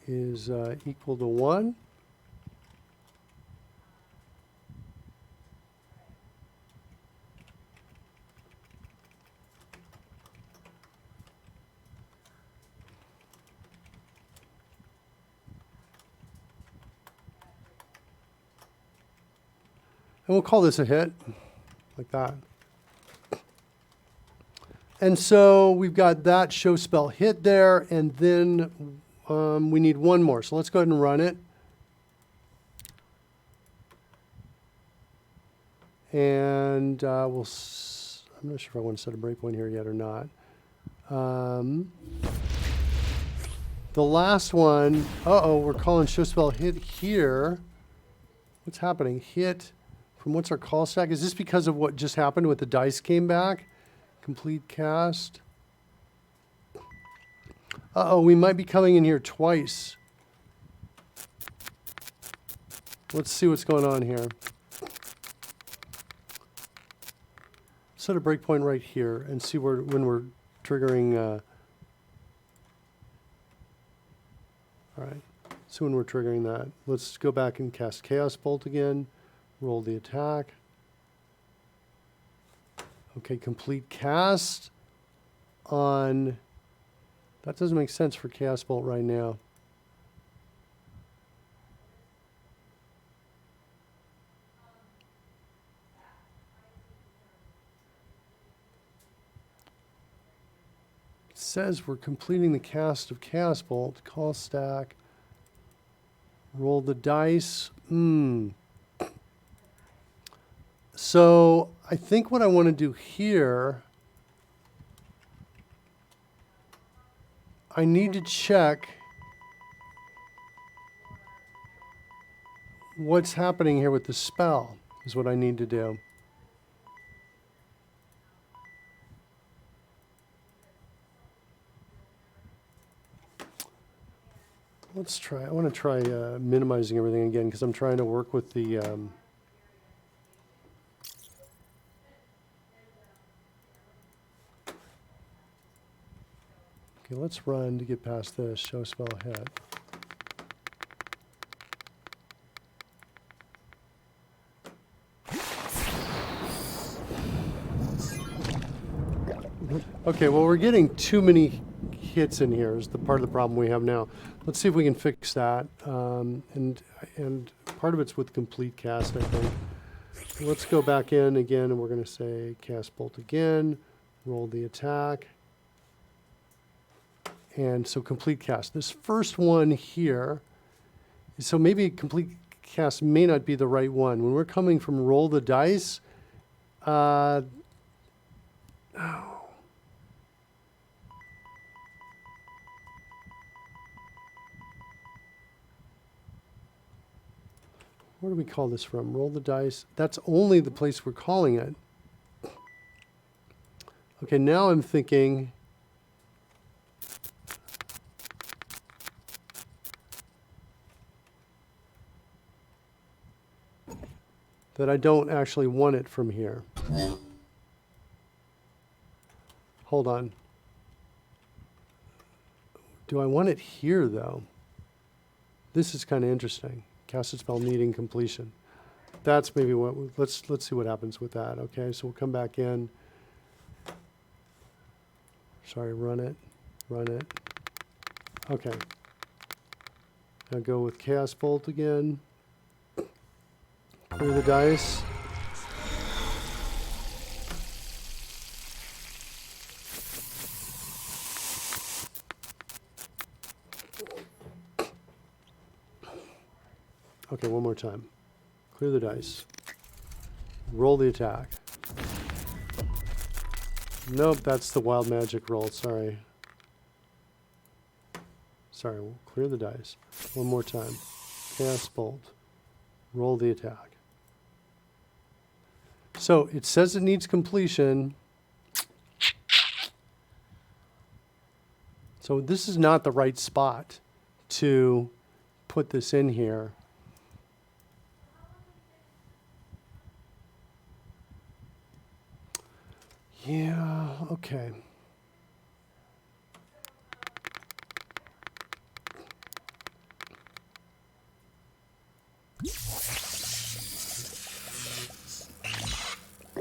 S1: is equal to 1. And we'll call this a hit, like that. And so we've got that show spell hit there, and then we need one more. So let's go ahead and run it. And I'm not sure if I want to set a breakpoint here yet or not. The last one, we're calling show spell hit here. What's happening? Hit from what's our call stack? Is this because of what just happened with the dice came back? Complete cast. We might be coming in here twice. Let's see what's going on here. Set a breakpoint right here and see when we're triggering. All right, so when we're triggering that, let's go back and cast Chaos Bolt again. Roll the attack. Okay, complete cast on, that doesn't make sense for cast bolt right now. It says we're completing the cast of cast bolt, call stack, roll the dice. So I think what I want to do here, I need to check what's happening here with the spell, is what I need to do. Let's try, I want to try minimizing everything again because I'm trying to work with the, okay, let's run to get past this, show spell hit. Okay, well, we're getting too many hits in here is the part of the problem we have now. Let's see if we can fix that. And part of it's with complete cast, I think. Let's go back in again, and we're going to say cast bolt again, roll the attack. And so complete cast. This first one here, so maybe complete cast may not be the right one. When we're coming from roll the dice, oh. Where do we call this from? Roll the dice. That's only the place we're calling it. Okay, now I'm thinking, that I don't actually want it from here. Hold on. Do I want it here, though? This is kind of interesting. Cast a spell needing completion. That's maybe what, let's see what happens with that. Okay, so we'll come back in. Sorry, run it. Okay. Now go with cast bolt again. Clear the dice. Okay, one more time. Clear the dice. Roll the attack. Nope, that's the wild magic roll. Sorry. We'll clear the dice. One more time. Cast bolt. Roll the attack. So it says it needs completion. So this is not the right spot to put this in here. Yeah, okay.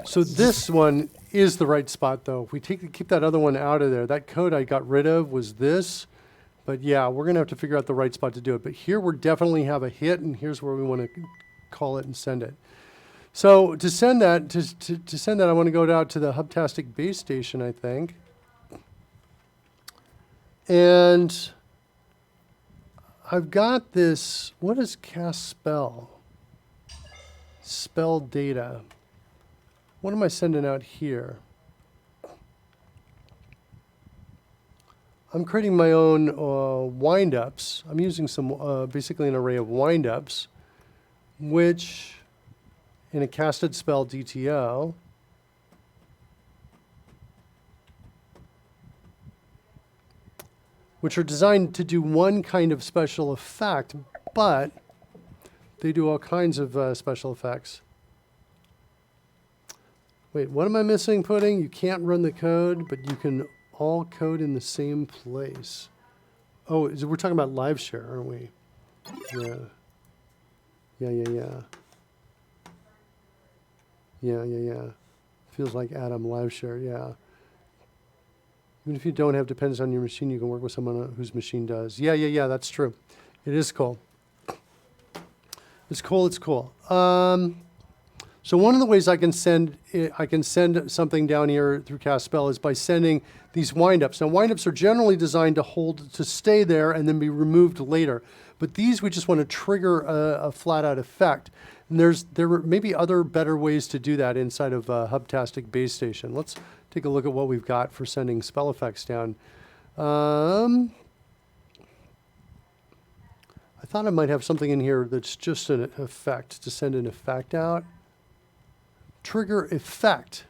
S1: So this one is the right spot, though. If we keep that other one out of there, that code I got rid of was this. But yeah, we're going to have to figure out the right spot to do it. But here we definitely have a hit, and here's where we want to call it and send it. So to send that, to send that, I want to go out to the Hubtastic base station, I think. And I've got this, what is cast spell? Spell data. What am I sending out here? I'm creating my own windups. I'm using some, basically an array of windups, which in a casted spell DTO, which are designed to do one kind of special effect, but they do all kinds of special effects. Wait, what am I missing, Pudding? You can't run the code, but you can all code in the same place. Oh, we're talking about live share, aren't we? Yeah. Yeah. 50 feels like Adam live share, yeah. Even if you don't have dependence on your machine, you can work with someone whose machine does. Yeah, that's true. It is cool. It's cool. So one of the ways I can send something down here through cast spell is by sending these windups. Now windups are generally designed to stay there and then be removed later. But these we just want to trigger a flat out effect. And there may be other better ways to do that inside of Hubtastic Base Station. Let's take a look at what we've got for sending spell effects down. I thought I might have something in here that's just an effect, to send an effect out. Trigger effect.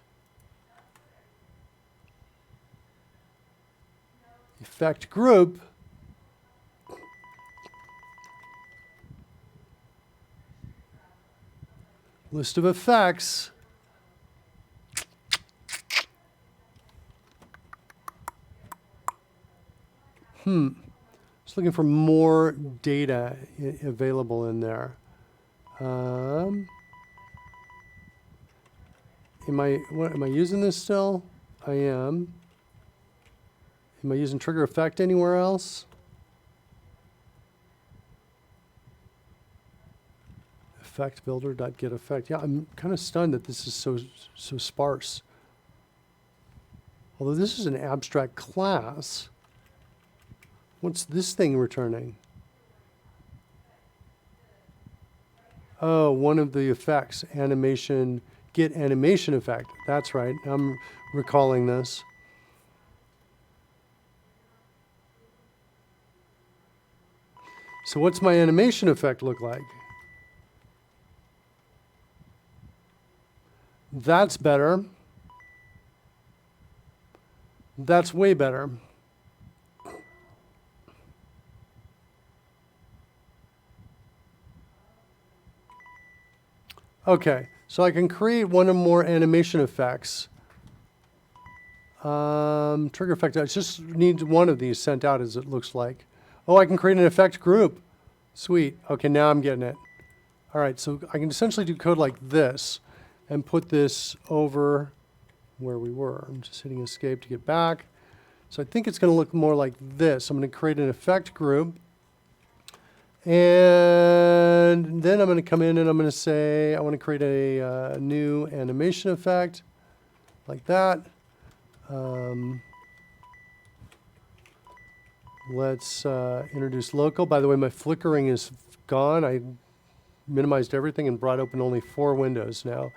S1: Effect group. List of effects. Just looking for more data available in there. Am I using this still? I am. Am I using trigger effect anywhere else? Effect builder.get effect. Yeah, I'm kind of stunned that this is so sparse. Although this is an abstract class. What's this thing returning? Oh, one of the effects, animation, get animation effect. That's right, I'm recalling this. So what's my animation effect look like? That's better. That's way better. Okay, so I can create one or more animation effects. Trigger effect, I just need one of these sent out as it looks like. Oh, I can create an effect group. Sweet. Okay, now I'm getting it. All right, so I can essentially do code like this and put this over where we were. I'm just hitting escape to get back. So I think it's going to look more like this. I'm going to create an effect group. And then I'm going to come in and I'm going to say, I want to create a new animation effect like that. Let's introduce local. By the way, my flickering is gone. I minimized everything and brought open only 4 windows now.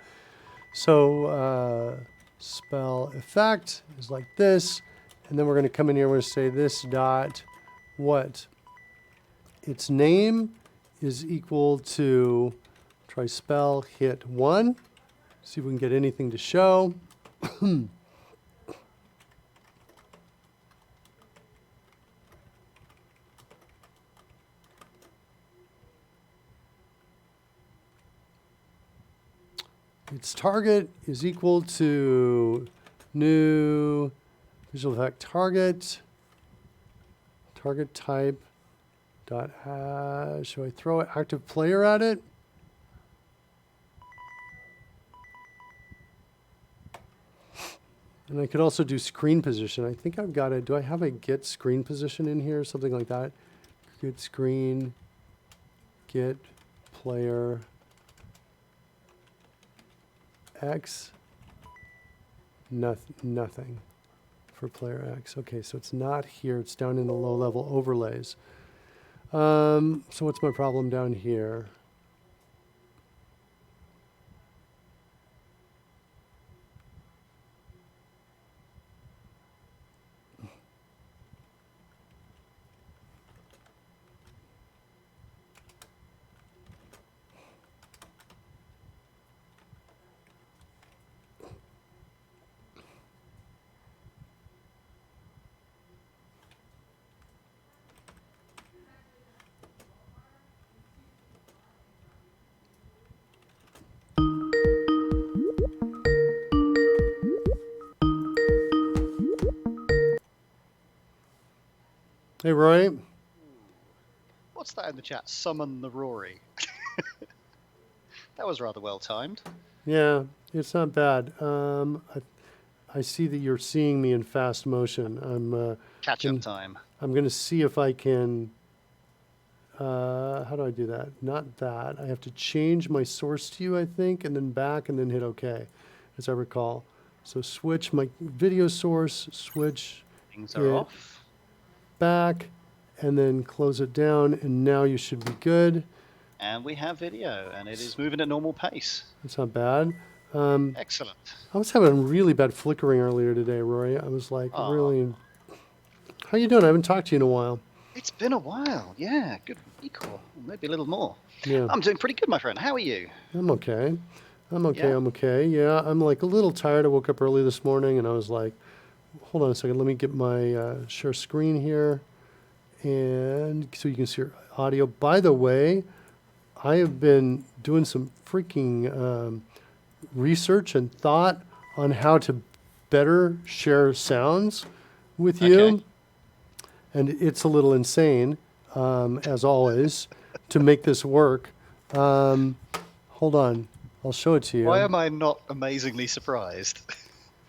S1: So spell effect is like this. And then we're going to come in here and we're going to say this dot what? Its name is equal to, try spell, hit 1. See if we can get anything to show. Its target is equal to new visual effect target type dot hash. Should I throw an active player at it? And I could also do screen position. I think I've got it. Do I have a get screen position in here? Something like that. Get screen, get player X. Nothing for player X. Okay, so it's not here. It's down in the low level overlays. So what's my problem down here? Hey, Roy.
S3: What's that in the chat? Summon the Rory. That was rather well timed.
S1: Yeah, it's not bad. I see that you're seeing me in fast motion.
S3: Catch-up time.
S1: I'm going to see if I can. How do I do that? Not that. I have to change my source to you, I think, and then back, and then hit OK, as I recall. So switch my video source, switch
S3: Things are
S1: Yeah.
S3: off.
S1: back, and then close it down, and now you should be good.
S3: And we have video, and it is moving at normal pace.
S1: That's not bad.
S3: Excellent.
S1: I was having really bad flickering earlier today, Rory. I was like,
S3: Aw.
S1: really. How you doing? I haven't talked to you in a while.
S3: It's been a while. Yeah, good week or maybe a little more.
S1: Yeah,
S3: I'm doing pretty good, my friend. How are you?
S1: I'm okay. I'm okay.
S3: Yeah?
S1: I'm okay. Yeah, I'm like a little tired. I woke up early this morning, and I was like, hold on a second. Let me get my share screen here, and so you can see your audio. By the way, I have been doing some freaking research and thought on how to better share sounds with you.
S3: Okay.
S1: And it's a little insane, as always, to make this work. Hold on. I'll show it to you.
S3: Why am I not amazingly surprised?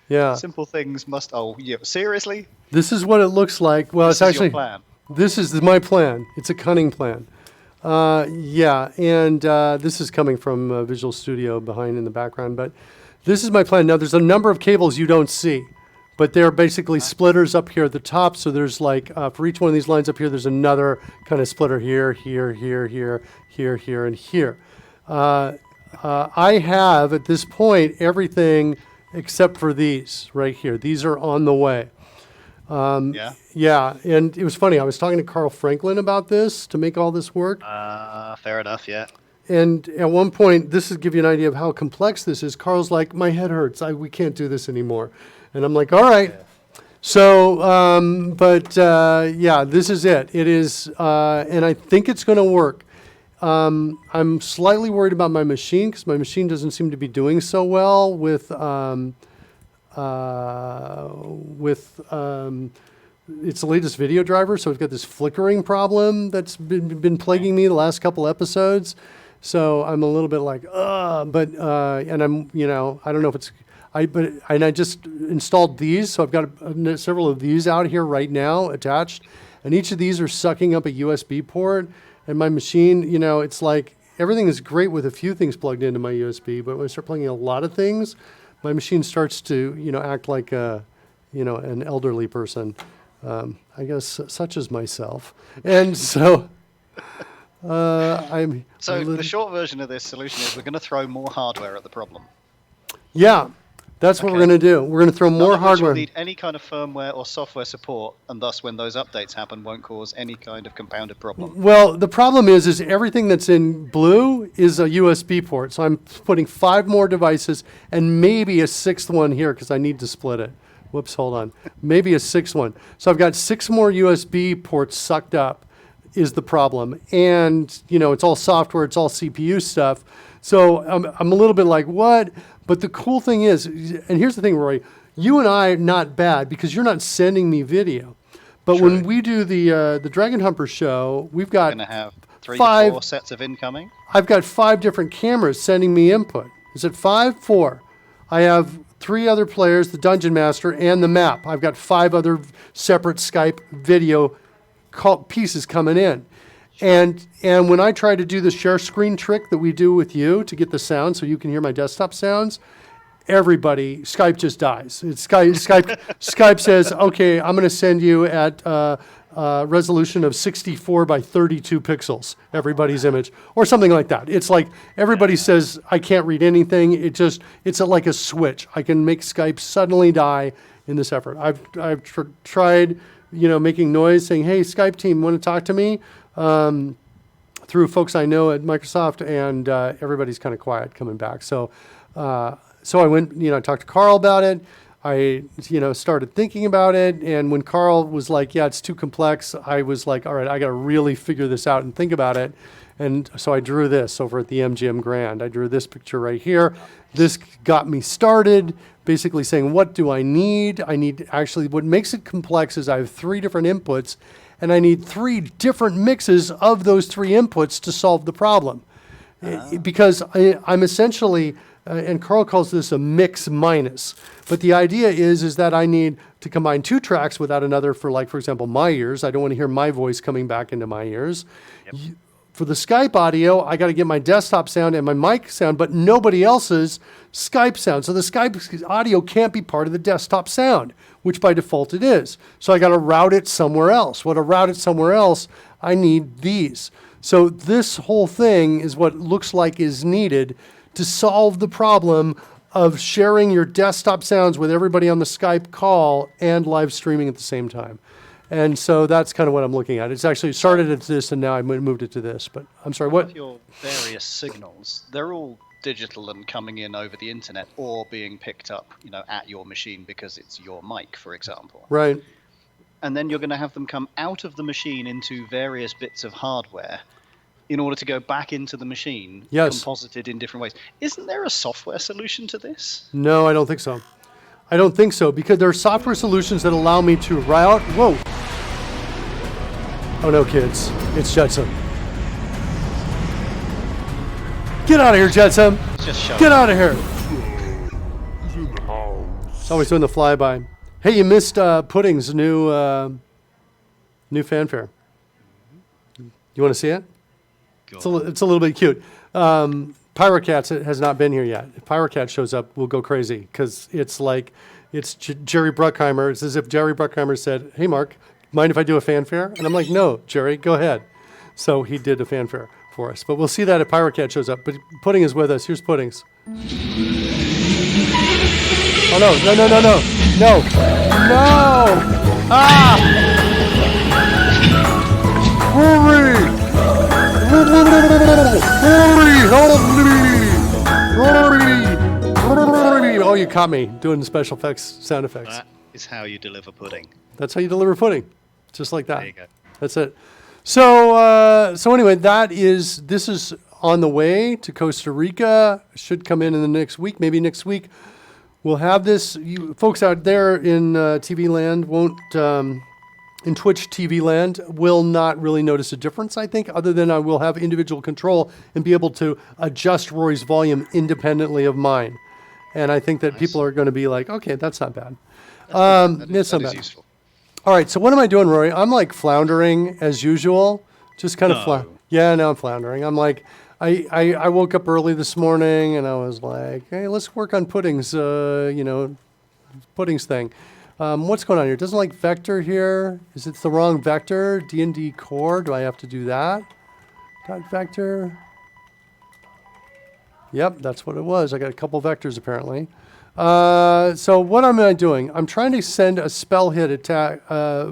S1: Yeah.
S3: Simple things must. Oh, yeah. Seriously?
S1: This is what it looks like. Well,
S3: This
S1: it's
S3: is
S1: actually,
S3: your plan.
S1: this is my plan. It's a cunning plan. Yeah, and this is coming from Visual Studio behind in the background, but this is my plan. Now, there's a number of cables you don't see, but they're basically splitters up here at the top. So there's like, for each one of these lines up here, there's another kind of splitter here, here, here, here, here, here, and here. I have, at this point, everything except for these right here. These are on the way.
S3: Yeah.
S1: Yeah, and it was funny. I was talking to Carl Franklin about this to make all this work.
S3: Fair enough. Yeah.
S1: And at one point, this is give you an idea of how complex this is. Carl's like, my head hurts. We can't do this anymore. And I'm like, all right.
S3: Yeah.
S1: So, yeah, this is it. It is, and I think it's going to work. I'm slightly worried about my machine because my machine doesn't seem to be doing so well with its latest video driver. So it's got this flickering problem that's been plaguing me the last couple episodes. So I'm a little bit like, and I'm, I don't know if it's, and I just installed these. So I've got several of these out here right now attached, and each of these are sucking up a USB port. And my machine, it's like everything is great with a few things plugged into my USB, but when I start plugging in a lot of things, my machine starts to, act like an elderly person. I guess such as myself. And so I'm.
S3: So the short version of this solution is we're going to throw more hardware at the problem.
S1: Yeah, that's what we're
S3: Okay.
S1: going to do. We're going to throw
S3: None
S1: more
S3: of which
S1: hardware.
S3: will need any kind of firmware or software support, and thus when those updates happen won't cause any kind of compounded problem.
S1: Well, the problem is everything that's in blue is a USB port. So I'm putting 5 more devices and maybe a 6th one here because I need to split it. Whoops, hold on. Maybe a 6th one. So I've got 6 more USB ports sucked up is the problem. And, it's all software, it's all CPU stuff. So I'm a little bit like, what? But the cool thing is, and here's the thing, Roy, you and I are not bad because you're not sending me video. But
S3: True.
S1: when we do the Dragon Humper show, we've got
S3: Going to have 3
S1: 5
S3: to 4 sets of incoming.
S1: I've got 5 different cameras sending me input. Is it 5? 4. I have 3 other players, the Dungeon Master and the map. I've got 5 other separate Skype video pieces coming in. And when I try to do the share screen trick that we do with you to get the sound so you can hear my desktop sounds, Skype just dies. Skype says, okay, I'm going to send you at resolution of 64 by 32 pixels, everybody's image, or something like that. It's like everybody says, I can't read anything. It's like a switch. I can make Skype suddenly die in this effort. I've tried, making noise saying, hey, Skype team, want to talk to me? Through folks I know at Microsoft, and everybody's kind of quiet coming back. So I went, I talked to Carl about it. I, started thinking about it. And when Carl was like, yeah, it's too complex, I was like, all right, I got to really figure this out and think about it. And so I drew this over at the MGM Grand. I drew this picture right here. This got me started, basically saying, what do I need? What makes it complex is I have 3 different inputs, and I need 3 different mixes of those 3 inputs to solve the problem. Because I'm essentially and Carl calls this a mix minus. But the idea is that I need to combine 2 tracks without another for, like, for example, my ears. I don't want to hear my voice coming back into my ears. For the Skype audio, I got to get my desktop sound and my mic sound, but nobody else's Skype sound. So the Skype audio can't be part of the desktop sound, which by default it is. So I got to route it somewhere else. Well, to route it somewhere else, I need these. So this whole thing is what looks like is needed to solve the problem of sharing your desktop sounds with everybody on the Skype call and live streaming at the same time. And so that's kind of what I'm looking at. It's actually started at this, and now I moved it to this. But I'm sorry, what?
S3: With your various signals, they're all digital and coming in over the internet or being picked up, at your machine because it's your mic, for example.
S1: Right.
S3: And then you're going to have them come out of the machine into various bits of hardware in order to go back into the machine, composited in different ways. Isn't there a software solution to this?
S1: No, I don't think so. I don't think so, because there are software solutions that allow me to route. Whoa. Oh no, kids. It's Jetsam. Get out of here, Jetsam. Get out of here.
S2: He's in the house.
S1: It's always doing the flyby. Hey, you missed Pudding's new fanfare. You want to see it? It's a little bit cute. Pyrocats has not been here yet. If Pyrocat shows up, we'll go crazy, because it's like, Jerry Bruckheimer. It's as if Jerry Bruckheimer said, "Hey, Mark, mind if I do a fanfare?" And I'm like, "No, Jerry, go ahead." So he did a fanfare for us. But we'll see that if Pyrocat shows up. But Pudding is with us. Here's Puddings. Oh, no. No. Ah! Hurry! Oh, you caught me doing special effects, sound effects.
S3: That is how you deliver pudding.
S1: That's how you deliver pudding, just like that.
S3: There you go.
S1: That's it. So anyway, this is on the way to Costa Rica. Should come in the next week, maybe next week. We'll have this. You folks out there in TV land won't. In Twitch TV land, will not really notice a difference, I think, other than I will have individual control and be able to adjust Rory's volume independently of mine. And I think that people are going to be like, okay, that's not bad. It's not bad.
S3: Useful.
S1: All right, so what am I doing, Rory? I'm like floundering as usual, just kind of Yeah, now I'm floundering. I'm like, I woke up early this morning and I was like, hey, let's work on Pudding's, Pudding's thing. What's going on here? It doesn't like vector here. Is it the wrong vector? D&D core. Do I have to do that? Dot vector. Yep, that's what it was. I got a couple vectors apparently. So what am I doing? I'm trying to send a spell hit attack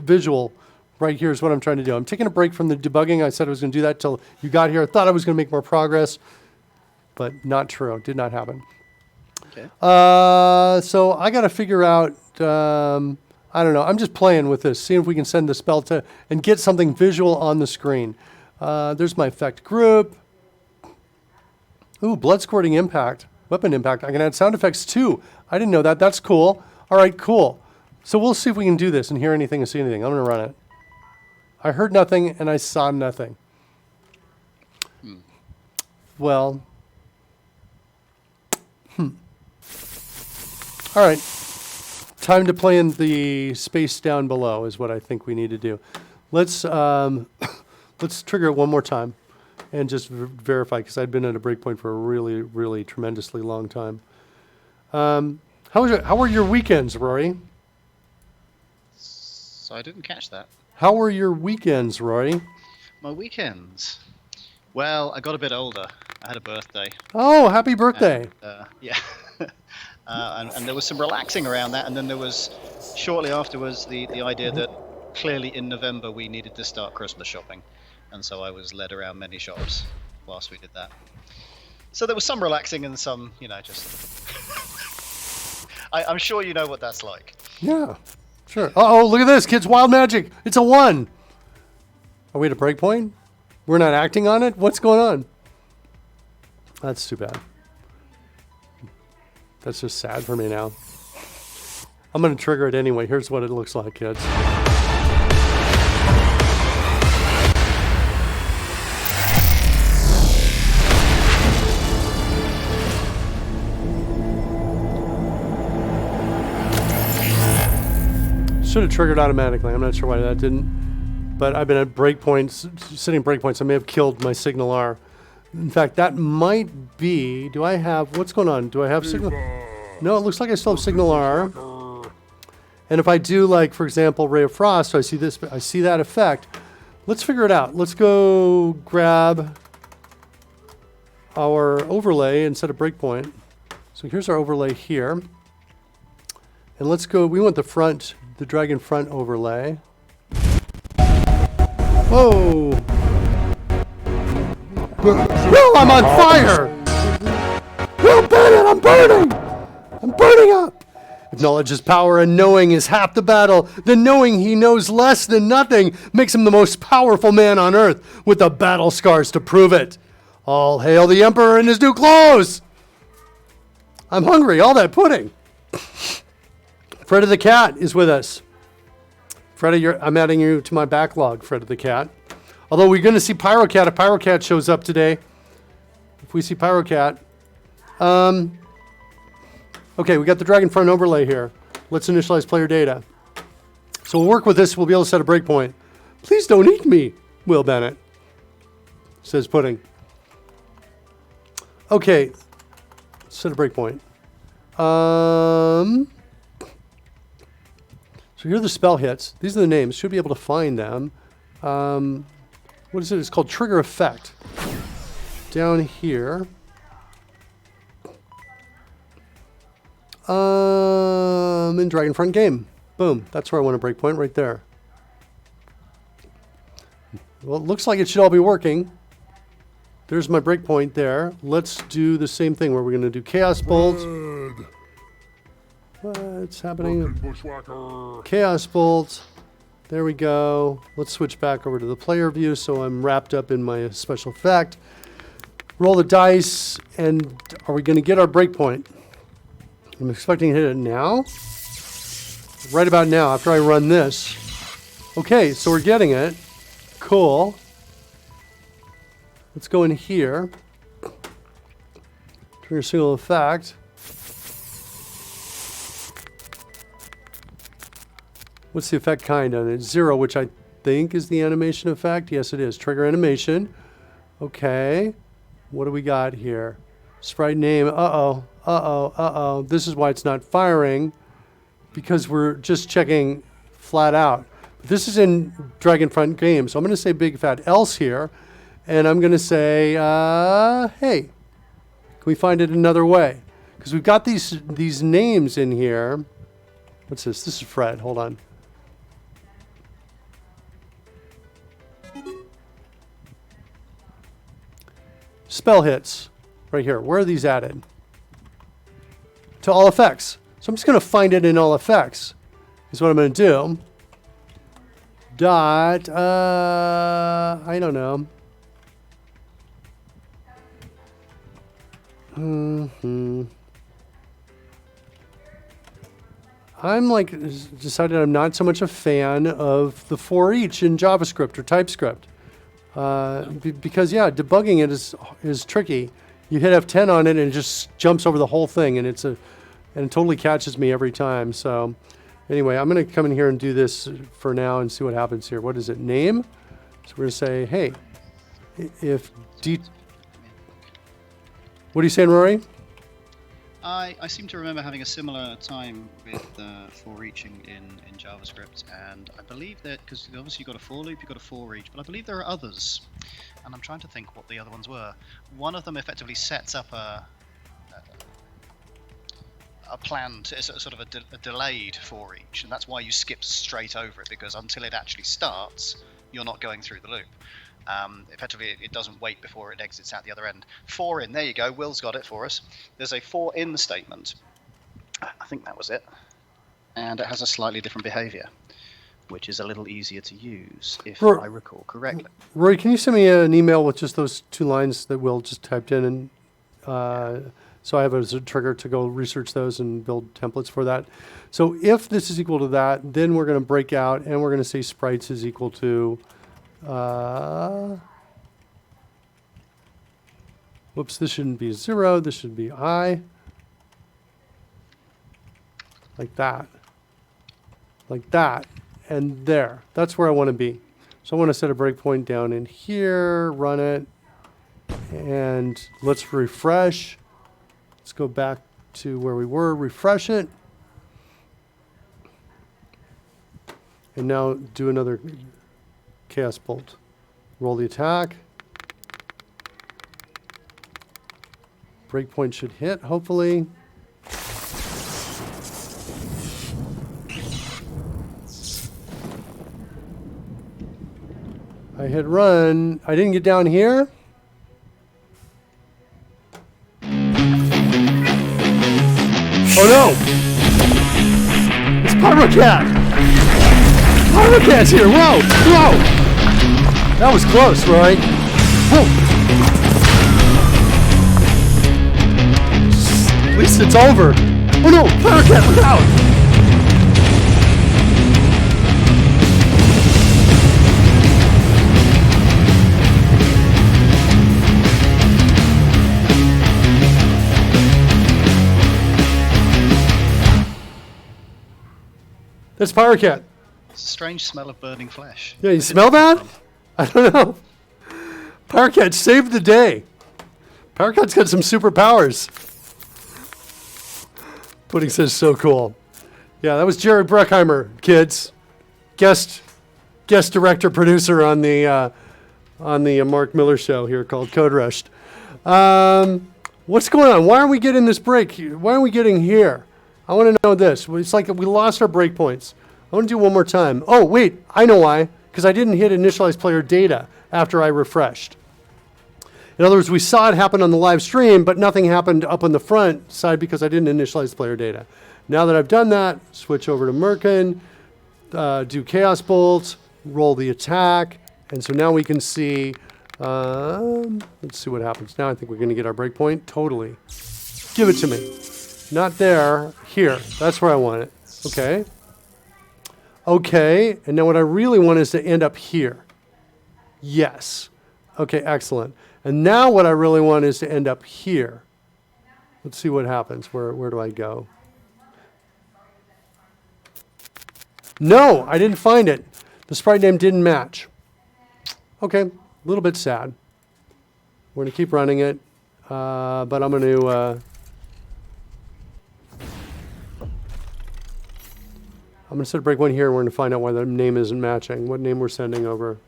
S1: visual. Right here is what I'm trying to do. I'm taking a break from the debugging. I said I was going to do that till you got here. I thought I was going to make more progress, but not true. Did not happen.
S3: Okay.
S1: So I got to figure out. I don't know. I'm just playing with this, seeing if we can send the spell to and get something visual on the screen. There's my effect group. Ooh, blood squirting impact, weapon impact. I can add sound effects too. I didn't know that. That's cool. All right, cool. So we'll see if we can do this and hear anything and see anything. I'm going to run it. I heard nothing and I saw nothing. Well. All right. Time to play in the space down below is what I think we need to do. Let's let's trigger it one more time and just verify, because I've been at a breakpoint for a really, really tremendously long time. How were your weekends, Rory?
S3: So I didn't catch that.
S1: How were your weekends, Rory?
S3: My weekends? Well, I got a bit older. I had a birthday.
S1: Oh, happy birthday.
S3: And, yeah. And there was some relaxing around that, and then there was, shortly afterwards, the idea that clearly in November we needed to start Christmas shopping, and so I was led around many shops whilst we did that. So there was some relaxing and some, just... I'm sure you know what that's like.
S1: Yeah, sure. Uh-oh, look at this, kids, wild magic. It's a 1. Are we at a breakpoint? We're not acting on it? What's going on? That's too bad. That's just sad for me now. I'm going to trigger it anyway. Here's what it looks like, kids. Should have triggered automatically. I'm not sure why that didn't. But I've been at breakpoints, sitting breakpoints. I may have killed my signal R. In fact, that might be. Do I have? What's going on? Do I have signal? No, it looks like I still have signal R. And if I do, like, for example, Ray of Frost, so I see this, I see that effect. Let's figure it out. Let's go grab our overlay and set a breakpoint. So here's our overlay here. And let's go, we want the front, the dragon front overlay. Whoa! Will, I'm on fire! Will Bennett, I'm burning! I'm burning up! If knowledge is power and knowing is half the battle, then knowing he knows less than nothing makes him the most powerful man on earth with the battle scars to prove it. All hail the Emperor in his new clothes! I'm hungry, all that pudding. Freddy the Cat is with us. Freddy, I'm adding you to my backlog, Freddy the Cat. Although we're going to see Pyrocat if Pyrocat shows up today. If we see Pyrocat. Okay, we got the dragon front overlay here. Let's initialize player data. So we'll work with this. We'll be able to set a breakpoint. Please don't eat me, Will Bennett, says Pudding. Okay, set a breakpoint. So here are the spell hits. These are the names. Should be able to find them. What is it? It's called trigger effect. Down here. In Dragonfront game. Boom. That's where I want a breakpoint right there. Well, it looks like it should all be working. There's my breakpoint there. Let's do the same thing where we're going to do Chaos Bolt. What's happening? Chaos Bolt. There we go. Let's switch back over to the player view so I'm wrapped up in my special effect. Roll the dice, and are we going to get our breakpoint? I'm expecting to hit it now. Right about now, after I run this. Okay, so we're getting it. Cool. Let's go in here. Trigger single effect. What's the effect kind on it? 0, which I think is the animation effect. Yes, it is. Trigger animation. Okay. What do we got here? Sprite name. Uh-oh. Uh-oh. Uh-oh. This is why it's not firing, because we're just checking flat out. But this is in Dragonfront game, so I'm going to say big fat else here, and I'm going to say, hey, can we find it another way? Because we've got these names in here. What's this? This is Fred. Hold on. Spell hits right here. Where are these added? To all effects. So I'm just going to find it in all effects. Is what I'm going to do. Dot, I don't know. I'm like decided I'm not so much a fan of the for each in JavaScript or TypeScript. Because yeah, debugging it is tricky. You hit F10 on it and it just jumps over the whole thing, and it totally catches me every time. So anyway, I'm going to come in here and do this for now and see what happens here. What is it? Name. So we're going to say, hey, if D. What are you saying, Rory?
S3: I seem to remember having a similar time with for each in JavaScript, and I believe that, because obviously you've got a for loop, you've got a for each, but I believe there are others, and I'm trying to think what the other ones were. One of them effectively sets up a planned, it's a sort of a delayed for each, and that's why you skip straight over it, because until it actually starts, you're not going through the loop. Effectively, it doesn't wait before it exits out the other end. For in, there you go. Will's got it for us. There's a for in statement. I think that was it. And it has a slightly different behavior, which is a little easier to use, if I recall correctly.
S1: Rory, can you send me an email with just those 2 lines that Will just typed in, and so I have as a trigger to go research those and build templates for that. So if this is equal to that, then we're going to break out and we're going to say sprites is equal to whoops, this shouldn't be 0, this should be I. Like that. like that, and there. That's where I want to be. So I want to set a breakpoint down in here, run it, and let's refresh. Let's go back to where we were, refresh it. And now do another chaos bolt. Roll the attack. Breakpoint should hit, hopefully. I hit run. I didn't get down here. Oh no! It's Pyrocat! Pyrocat's here! Whoa! Whoa! That was close, right? Whoa! At least it's over. Oh no! Pyrocat, look out! That's Pyrocat.
S3: It's a strange smell of burning flesh.
S1: Yeah, you smell that? I don't know. Pyrocat saved the day. Pyrocat's got some superpowers. Pudding says so cool. Yeah, that was Jerry Bruckheimer, kids. Guest director producer on the Mark Miller show here called CodeRushed. What's going on? Why are we getting this break? Why are we getting here? I want to know this. It's like we lost our breakpoints. I want to do one more time. Oh, wait, I know why. Because I didn't hit initialize player data after I refreshed. In other words, we saw it happen on the live stream, but nothing happened up on the front side because I didn't initialize player data. Now that I've done that, switch over to Merkin, do Chaos Bolt, roll the attack, and so now we can see, let's see what happens. Now I think we're going to get our breakpoint. Totally. Give it to me. Not there, here. That's where I want it. Okay. Okay, and now what I really want is to end up here. Yes. Okay, excellent. And now what I really want is to end up here. Let's see what happens. Where do I go? No, I didn't find it. The sprite name didn't match. Okay, a little bit sad. We're going to keep running it, but I'm going to... I'm going to set a breakpoint here, and we're going to find out why the name isn't matching, what name we're sending over.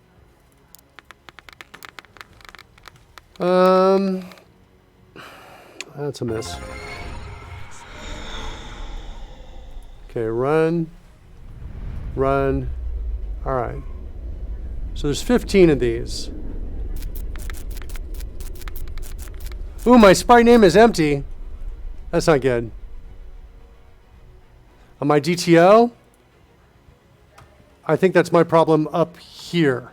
S1: That's a miss. Okay, run. Run. All right. So there's 15 of these. Ooh, my sprite name is empty. That's not good. On my DTO, I think that's my problem up here.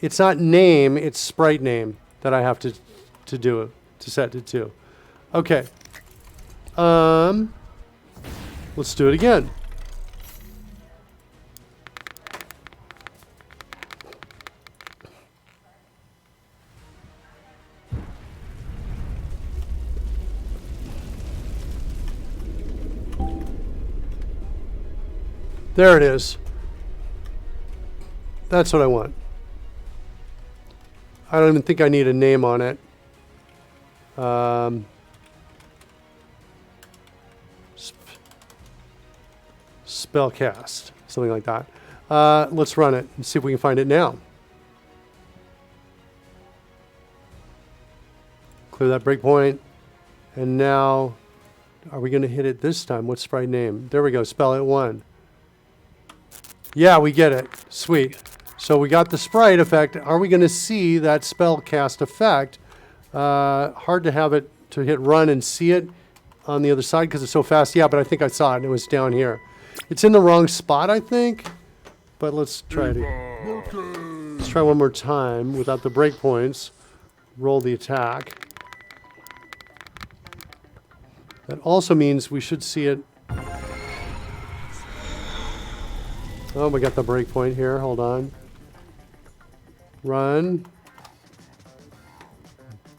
S1: It's not name, it's sprite name that I have to do it, to set it to. Okay. Let's do it again. There it is. That's what I want. I don't even think I need a name on it. Spellcast, something like that. Let's run it and see if we can find it now. Clear that breakpoint. And now, are we going to hit it this time? What's sprite name? There we go. Spell it 1. Yeah, we get it. Sweet. So we got the sprite effect. Are we going to see that spell cast effect? Hard to have it to hit run and see it on the other side because it's so fast. Yeah, but I think I saw it and it was down here. It's in the wrong spot, I think. But let's try it. Let's try one more time without the breakpoints. Roll the attack. That also means we should see it. Oh, we got the breakpoint here. Hold on. Run.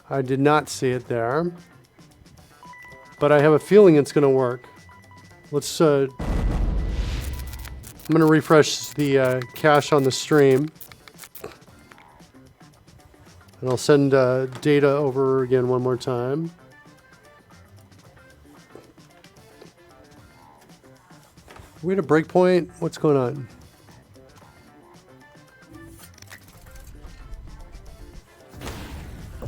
S1: I did not see it there. But I have a feeling it's going to work. Let's I'm going to refresh the cache on the stream. And I'll send data over again one more time. Are we at a breakpoint? What's going on? I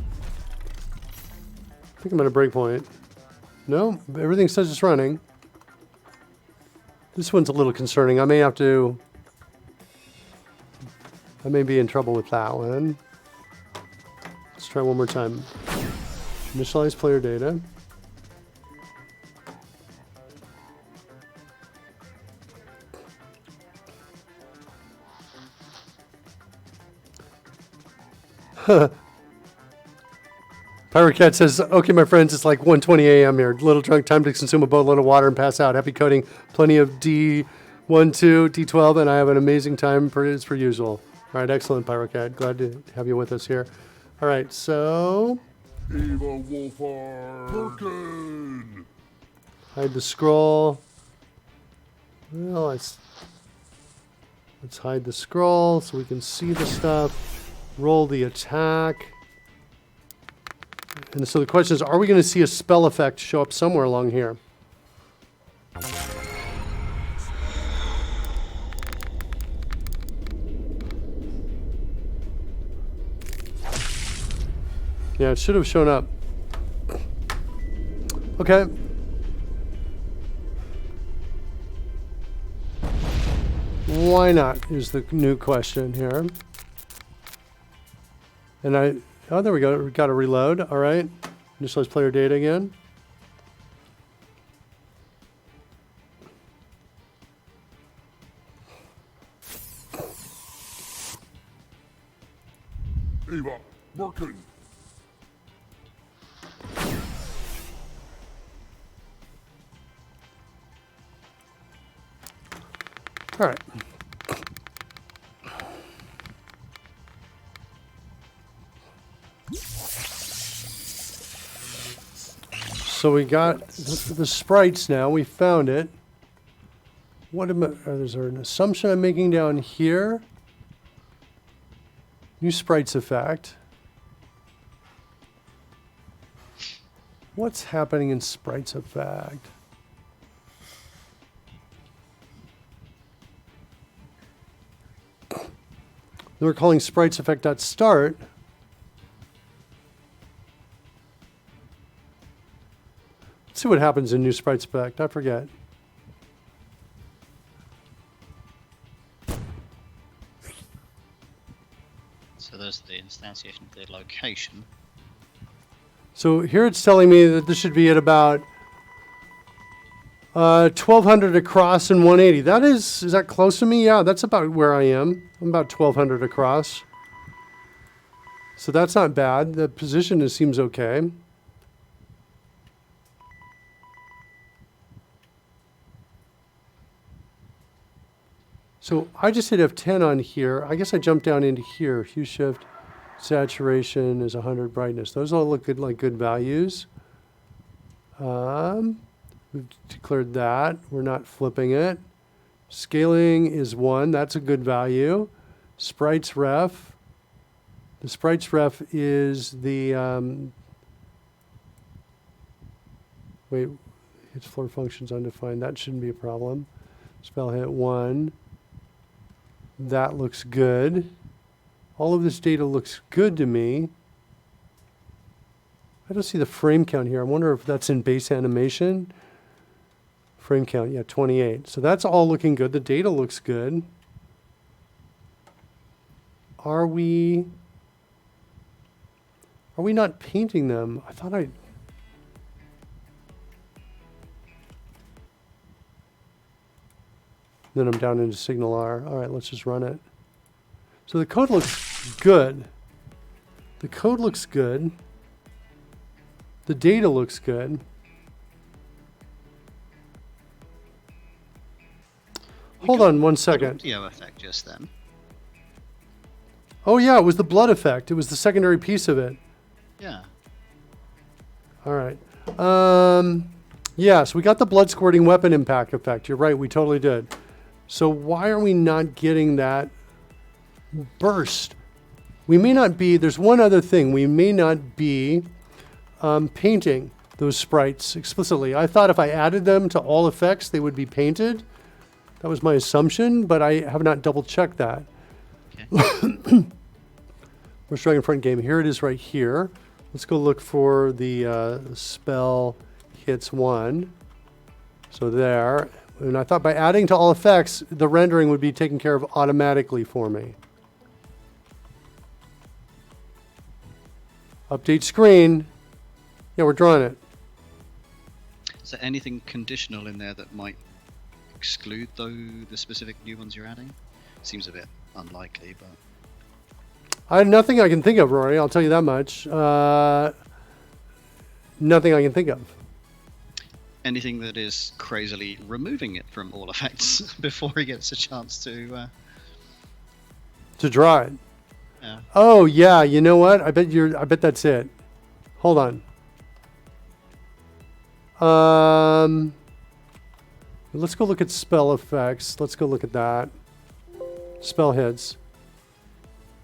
S1: think I'm at a breakpoint. No, everything says it's running. This one's a little concerning. I may be in trouble with that one. Let's try one more time. Initialize player data. Pirate Cat says, okay, my friends, it's like 1:20 a.m. here. Little drunk, time to consume a boatload of water and pass out. Happy coding. Plenty of D12, D12, and I have an amazing time as per usual. All right, excellent, Pirate Cat. Glad to have you with us here. All right, so...
S2: Eva Wolfhard. Birkin.
S1: Hide the scroll. Well, let's hide the scroll so we can see the stuff. Roll the attack. And so the question is, are we going to see a spell effect show up somewhere along here? Yeah, it should have shown up. Okay. Why not is the new question here. And oh, there we go. We got to reload. All right. Initialize player data again.
S2: Eva Birkin.
S1: All right. So we got the sprites now. We found it. What am I? Is there an assumption I'm making down here? New sprites effect. What's happening in sprites effect? We're calling sprites effect.start. Let's see what happens in new sprites effect. I forget.
S3: So there's the instantiation of the location.
S1: So here it's telling me that this should be at about 1200 across and 180. That is that close to me? Yeah, that's about where I am. I'm about 1200 across. So that's not bad. The position seems okay. So I just hit F10 on here. I guess I jumped down into here. Hue shift, saturation is 100, brightness. Those all look good, like good values. We've declared that. We're not flipping it. Scaling is 1. That's a good value. Sprites ref. The sprites ref is the... wait, hits floor functions undefined. That shouldn't be a problem. Spell hit 1. That looks good. All of this data looks good to me. I don't see the frame count here. I wonder if that's in base animation. Frame count, yeah, 28. So that's all looking good. The data looks good. Are we not painting them? I thought I... Then I'm down into signal R. All right, let's just run it. So the code looks good. The code looks good. The data looks good. Hold on one second.
S3: Audio effect just then.
S1: Oh yeah, it was the blood effect. It was the secondary piece of it.
S3: Yeah.
S1: All right. Yeah, so we got the blood squirting weapon impact effect. You're right, we totally did. So why are we not getting that burst? We may not be, there's one other thing, we may not be painting those sprites explicitly. I thought if I added them to all effects, they would be painted. That was my assumption, but I have not double checked that.
S3: Okay.
S1: Where's Dragon Front Game? Here it is right here. Let's go look for the spell hits 1. So there. And I thought by adding to all effects, the rendering would be taken care of automatically for me. Update screen. Yeah, we're drawing it.
S3: Is there anything conditional in there that might exclude the specific new ones you're adding? Seems a bit unlikely, but...
S1: I have nothing I can think of, Rory. I'll tell you that much. Nothing I can think of.
S3: Anything that is crazily removing it from all effects before he gets a chance to
S1: draw it.
S3: Yeah.
S1: Oh yeah, you know what? I bet that's it. Hold on. Let's go look at spell effects. Let's go look at that. Spell hits.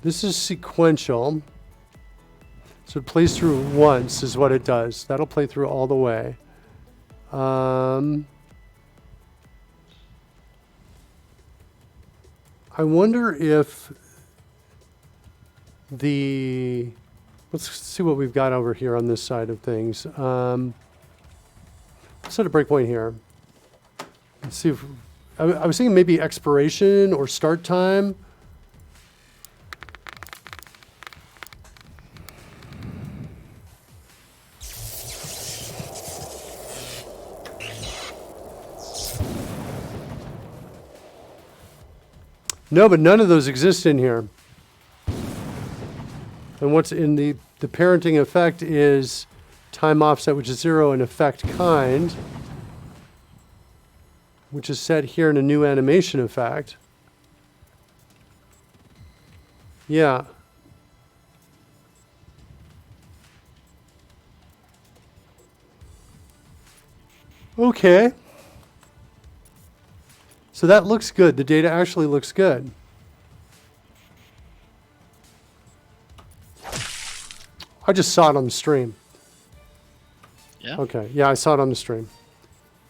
S1: This is sequential. So it plays through once is what it does. That'll play through all the way. I wonder if let's see what we've got over here on this side of things. Let's set a breakpoint here. Let's see if, I was thinking maybe expiration or start time. No, but none of those exist in here. And what's in the parenting effect is time offset, which is 0, and effect kind, which is set here in a new animation effect. Yeah. Okay. So that looks good. The data actually looks good. I just saw it on the stream.
S3: Yeah.
S1: Okay. Yeah, I saw it on the stream.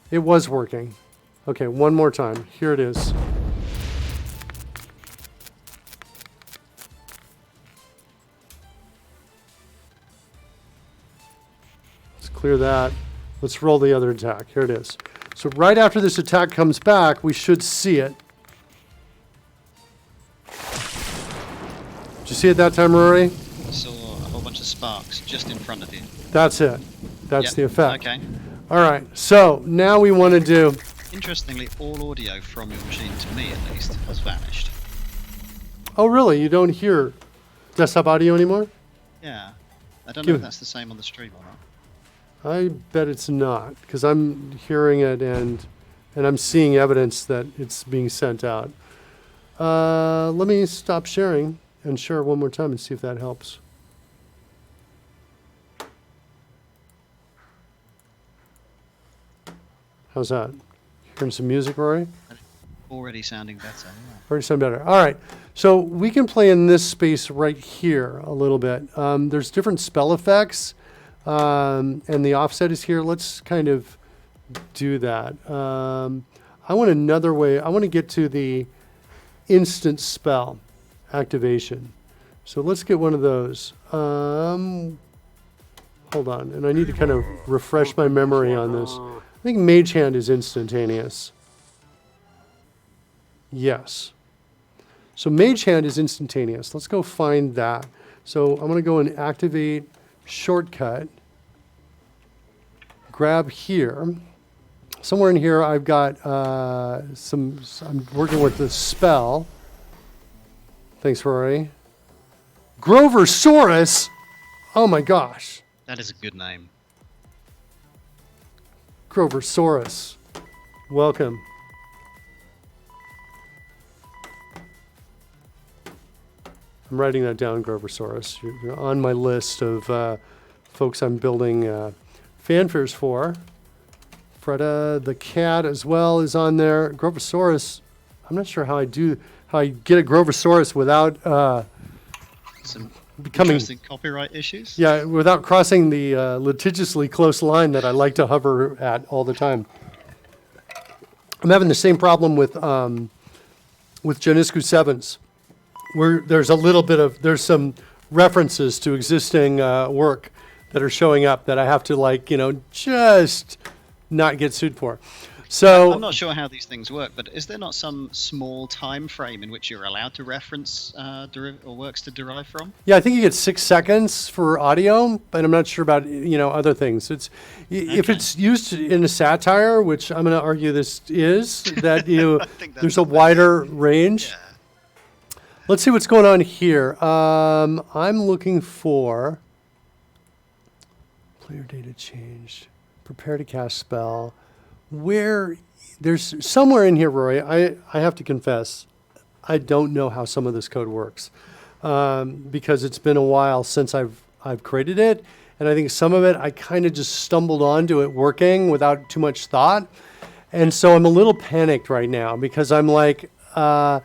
S1: It was working. Okay, one more time. Here it is. Let's clear that. Let's roll the other attack. Here it is. So right after this attack comes back, we should see it. Did you see it that time, Rory?
S3: I saw a whole bunch of sparks just in front of you.
S1: That's it. That's
S3: Yep.
S1: the effect.
S3: Okay.
S1: All right. So now we want to do...
S3: Interestingly, all audio from your machine, to me at least, has vanished.
S1: Oh, really? You don't hear desktop audio anymore?
S3: Yeah. I don't know
S1: Give-
S3: if that's the same on the stream or not.
S1: I bet it's not, because I'm hearing it and I'm seeing evidence that it's being sent out. Let me stop sharing and share one more time and see if that helps. How's that? Hearing some music, Rory?
S3: Already sounding better. Yeah.
S1: Already sound better. All right. So we can play in this space right here a little bit. There's different spell effects. And the offset is here. Let's kind of do that. I want another way. I want to get to the instant spell activation. So let's get one of those. Hold on. And I need to kind of refresh my memory on this. I think Mage Hand is instantaneous. Yes. So Mage Hand is instantaneous. Let's go find that. So I'm going to go and activate shortcut. Grab here. Somewhere in here I've got I'm working with the spell. Thanks, Rory. Groversaurus! Oh my gosh.
S3: That is a good name.
S1: Groversaurus. Welcome. I'm writing that down, Groversaurus. You're on my list of folks I'm building fanfares for. Freda the cat as well is on there. Groversaurus, I'm not sure how I get a Groversaurus without
S3: Some
S1: becoming,
S3: interesting copyright issues.
S1: yeah, without crossing the litigiously close line that I like to hover at all the time. I'm having the same problem with Janiscu 7s, where there's some references to existing work that are showing up that I have to just not get sued for. So
S3: I'm not sure how these things work, but is there not some small time frame in which you're allowed to reference or works to derive from?
S1: yeah, I think you get 6 seconds for audio, but I'm not sure about other things. If it's used in a satire, which I'm going to argue this is, that
S3: think that's
S1: there's a wider range.
S3: Yeah.
S1: Let's see what's going on here. I'm looking for player data changed, prepare to cast spell. Where there's somewhere in here, Rory, I have to confess, I don't know how some of this code works because it's been a while since I've created it, and I think some of it I kind of just stumbled onto it working without too much thought, and so I'm a little panicked right now because I'm like, I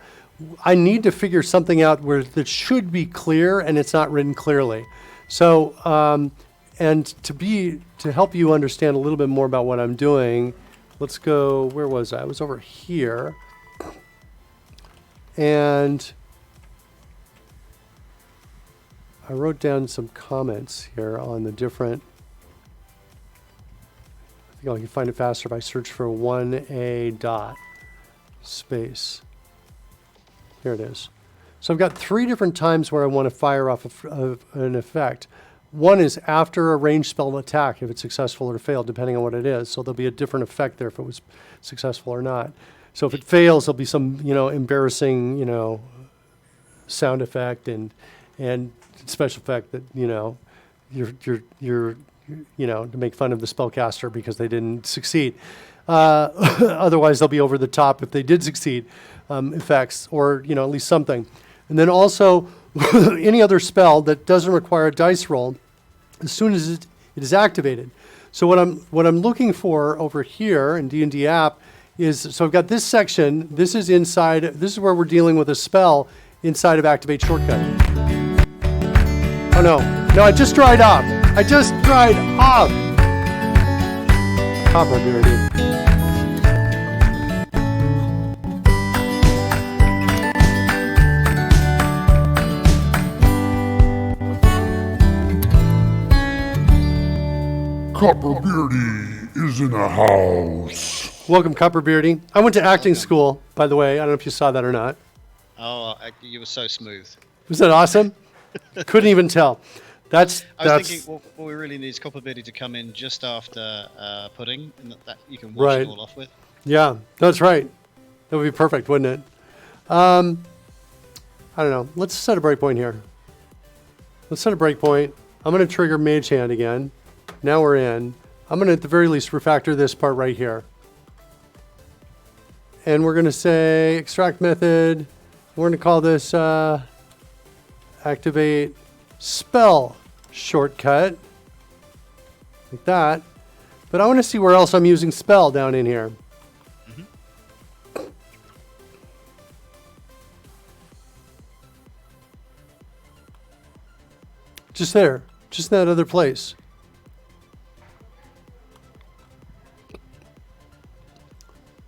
S1: need to figure something out where that should be clear and it's not written clearly. So, and to help you understand a little bit more about what I'm doing. Let's go, where was I? I was over here. And I wrote down some comments here on the different, I think I can find it faster if I search for 1A dot space. Here it is. So I've got 3 different times where I want to fire off an effect. One is after a ranged spell attack, if it's successful or failed, depending on what it is. So there'll be a different effect there if it was successful or not. So if it fails, there'll be some, embarrassing, sound effect and special effect that, you're to make fun of the spellcaster because they didn't succeed. Otherwise, they'll be over the top if they did succeed, effects or, at least something. And then also any other spell that doesn't require a dice roll as soon as it is activated. So what I'm looking for over here in D&D app is, so I've got this section, this is where we're dealing with a spell inside of activate shortcut. Oh no, I just dried off. Copper beardy.
S2: Copper Beardy is in the house.
S1: Welcome, Copper Beardy. I went to acting school, by the way. I don't know if you saw that or not.
S3: Oh, you were so smooth.
S1: Was that awesome? Couldn't even tell.
S3: I was thinking, what we really need is Copper Beardy to come in just after Pudding, and that you can wash it all off with.
S1: Yeah, that's right. That would be perfect, wouldn't it? I don't know. Let's set a breakpoint here. Let's set a breakpoint. I'm going to trigger Mage Hand again. Now we're in. I'm going to, at the very least, refactor this part right here. And we're going to say extract method. We're going to call this activate spell shortcut. Like that. But I want to see where else I'm using spell down in here. Just there. Just in that other place.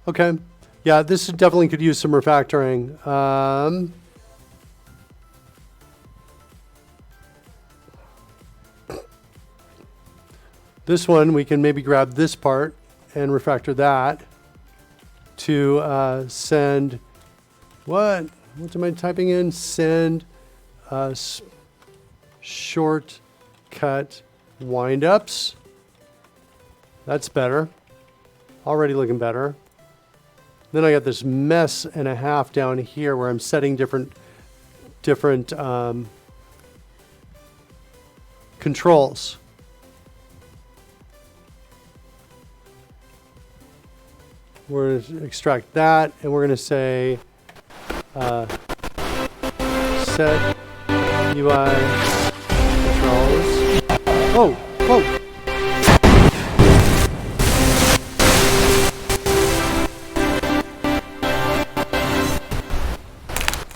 S1: Okay. Yeah, this definitely could use some refactoring. This one, we can maybe grab this part and refactor that to send, what am I typing in? Send shortcut windups. That's better. Already looking better. Then I got this mess and a half down here where I'm setting different controls. We're going to extract that, and we're going to say set UI controls. Oh, whoa.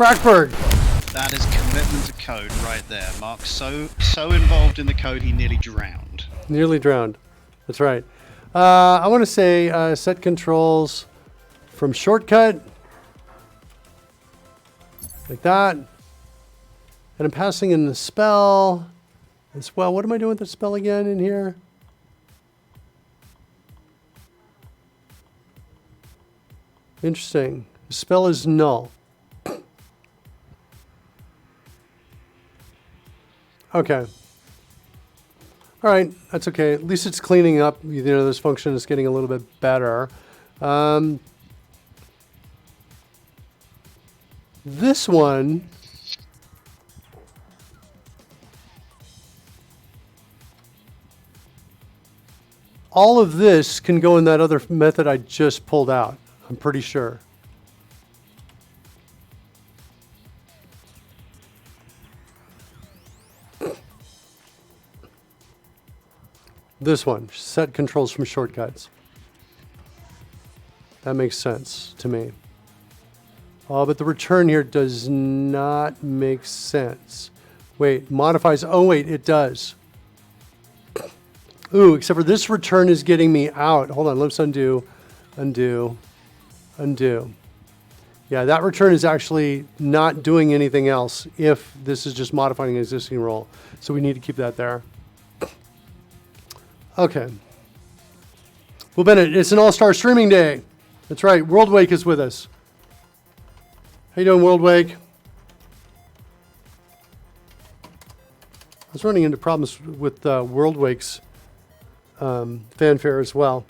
S1: Frackberg.
S3: That is commitment to code right there. Mark's so involved in the code he nearly drowned.
S1: Nearly drowned. That's right. I want to say set controls from shortcut. Like that. And I'm passing in the spell as well. What am I doing with the spell again in here? Interesting. The spell is null. Okay. All right, that's okay. At least it's cleaning up. You know, this function is getting a little bit better. This one, all of this can go in that other method I just pulled out. I'm pretty sure. This one, set controls from shortcuts. That makes sense to me. Oh, but the return here does not make sense. Wait, modifies, oh wait, it does. Ooh, except for this return is getting me out. Hold on, let's undo, undo, undo. Yeah, that return is actually not doing anything else if this is just modifying an existing role. So we need to keep that there. Okay. Well, Bennett, it's an all-star streaming day. That's right. WorldWake is with us. How you doing, WorldWake? I was running into problems with WorldWake's fanfare as well,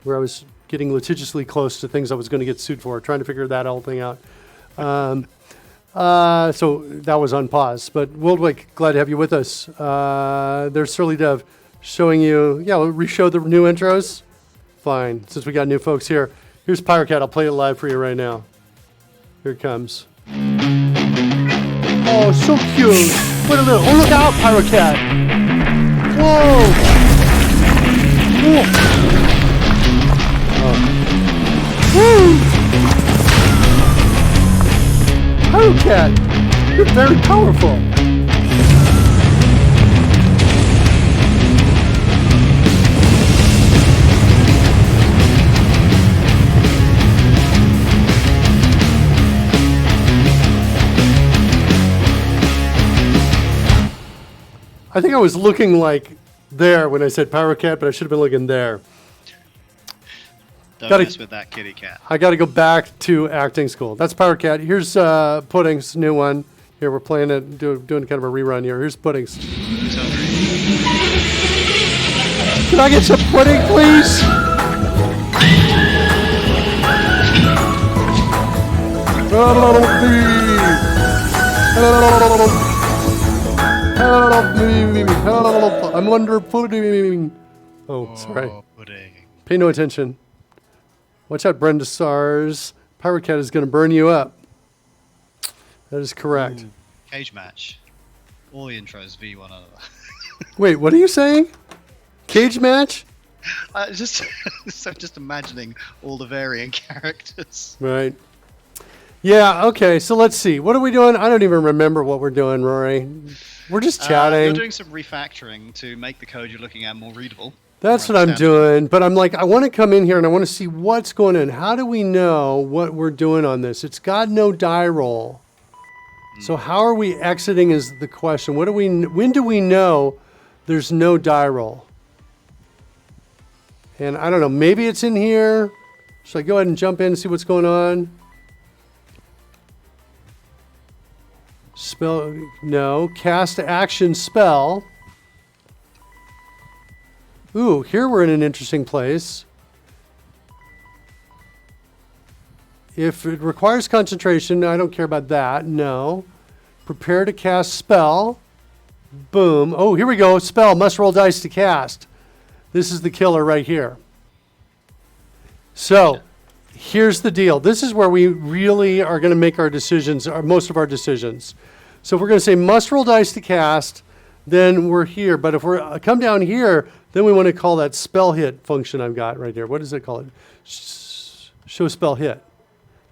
S1: where I was getting litigiously close to things I was going to get sued for, trying to figure that whole thing out. So that was on pause. But WorldWake, glad to have you with us. There's Surly Dev showing you, yeah, we'll re-show the new intros. Fine, since we got new folks here. Here's Pyrocat. I'll play it live for you right now. Here it comes. Oh, so cute. Wait a little. Oh, look out, Pyrocat. Whoa. Whoa. Oh. Woo. Pyrocat, you're very powerful. I think I was looking like there when I said Pyrocat, but I should have been looking there.
S3: Don't mess with that kitty cat.
S1: I got to go back to acting school. That's Pyrocat. Here's Pudding's new one. Here, we're playing it, doing kind of a rerun here. Here's Pudding's. Can I get some pudding, please? I'm under pudding. Oh, sorry.
S3: Pudding.
S1: Pay no attention. Watch out, Brenda Sars. Pyrocat is going to burn you up. That is correct.
S3: Ooh. Cage match. All the intros v one another.
S1: Wait, what are you saying? Cage match?
S3: Just imagining all the varying characters.
S1: Right. Yeah, okay, so let's see. What are we doing? I don't even remember what we're doing, Rory. We're just chatting.
S3: You're doing some refactoring to make the code you're looking at more readable.
S1: That's what I'm doing, but I'm like, I want to come in here and I want to see what's going on. How do we know what we're doing on this? It's got no die roll. So how are we exiting is the question. When do we know there's no die roll? And I don't know, maybe it's in here. Should I go ahead and jump in and see what's going on? Spell, no, cast action spell. Ooh, here we're in an interesting place. If it requires concentration, I don't care about that, no. Prepare to cast spell. Boom. Oh, here we go, spell, must roll dice to cast. This is the killer right here. So, here's the deal. This is where we really are going to make our decisions, or most of our decisions. So if we're going to say must roll dice to cast, then we're here. But if we're come down here, then we want to call that spell hit function I've got right here. What does it call it? Show spell hit.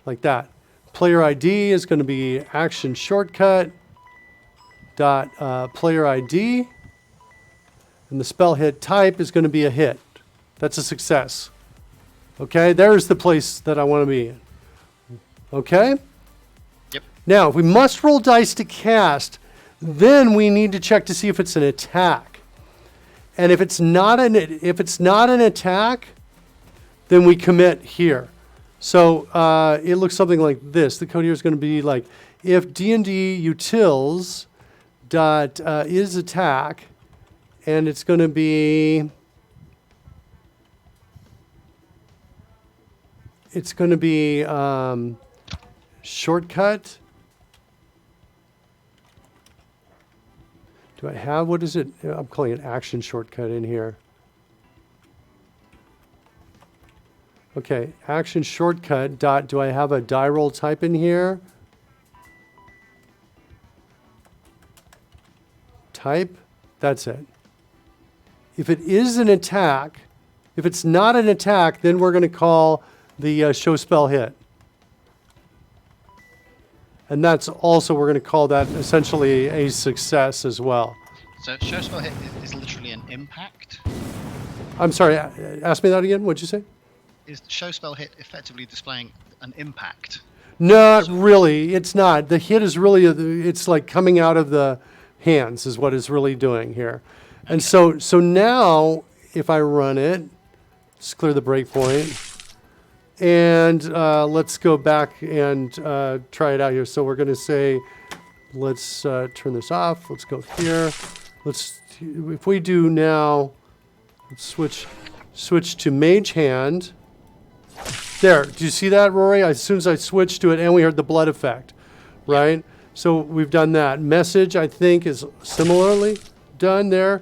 S1: Like that. Player ID is going to be action shortcut dot player ID, and the spell hit type is going to be a hit. That's a success. Okay, there's the place that I want to be in. Okay?
S3: Yep.
S1: Now, if we must roll dice to cast, then we need to check to see if it's an attack. And if it's not an attack, then we commit here. So it looks something like this. The code here is going to be like if D&D utils dot is attack, and it's going to be shortcut. Do I have, what is it? I'm calling it action shortcut in here. Okay, action shortcut dot, do I have a die roll type in here? Type, that's it. If it is an attack, if it's not an attack, then we're going to call the show spell hit. And that's also, we're going to call that essentially a success as well.
S3: So show spell hit is literally an impact.
S1: I'm sorry, ask me that again. What'd you say?
S3: Is the show spell hit effectively displaying an impact?
S1: Not really. It's not. The hit is really, it's like coming out of the hands is what it's really doing here. And so now, if I run it, let's clear the breakpoint. And let's go back and try it out here. So we're going to say, let's turn this off. Let's go here. If we do now, let's switch to Mage Hand. There, do you see that, Rory? As soon as I switched to it, and we heard the blood effect, right? So we've done that. Message, I think, is similarly done there.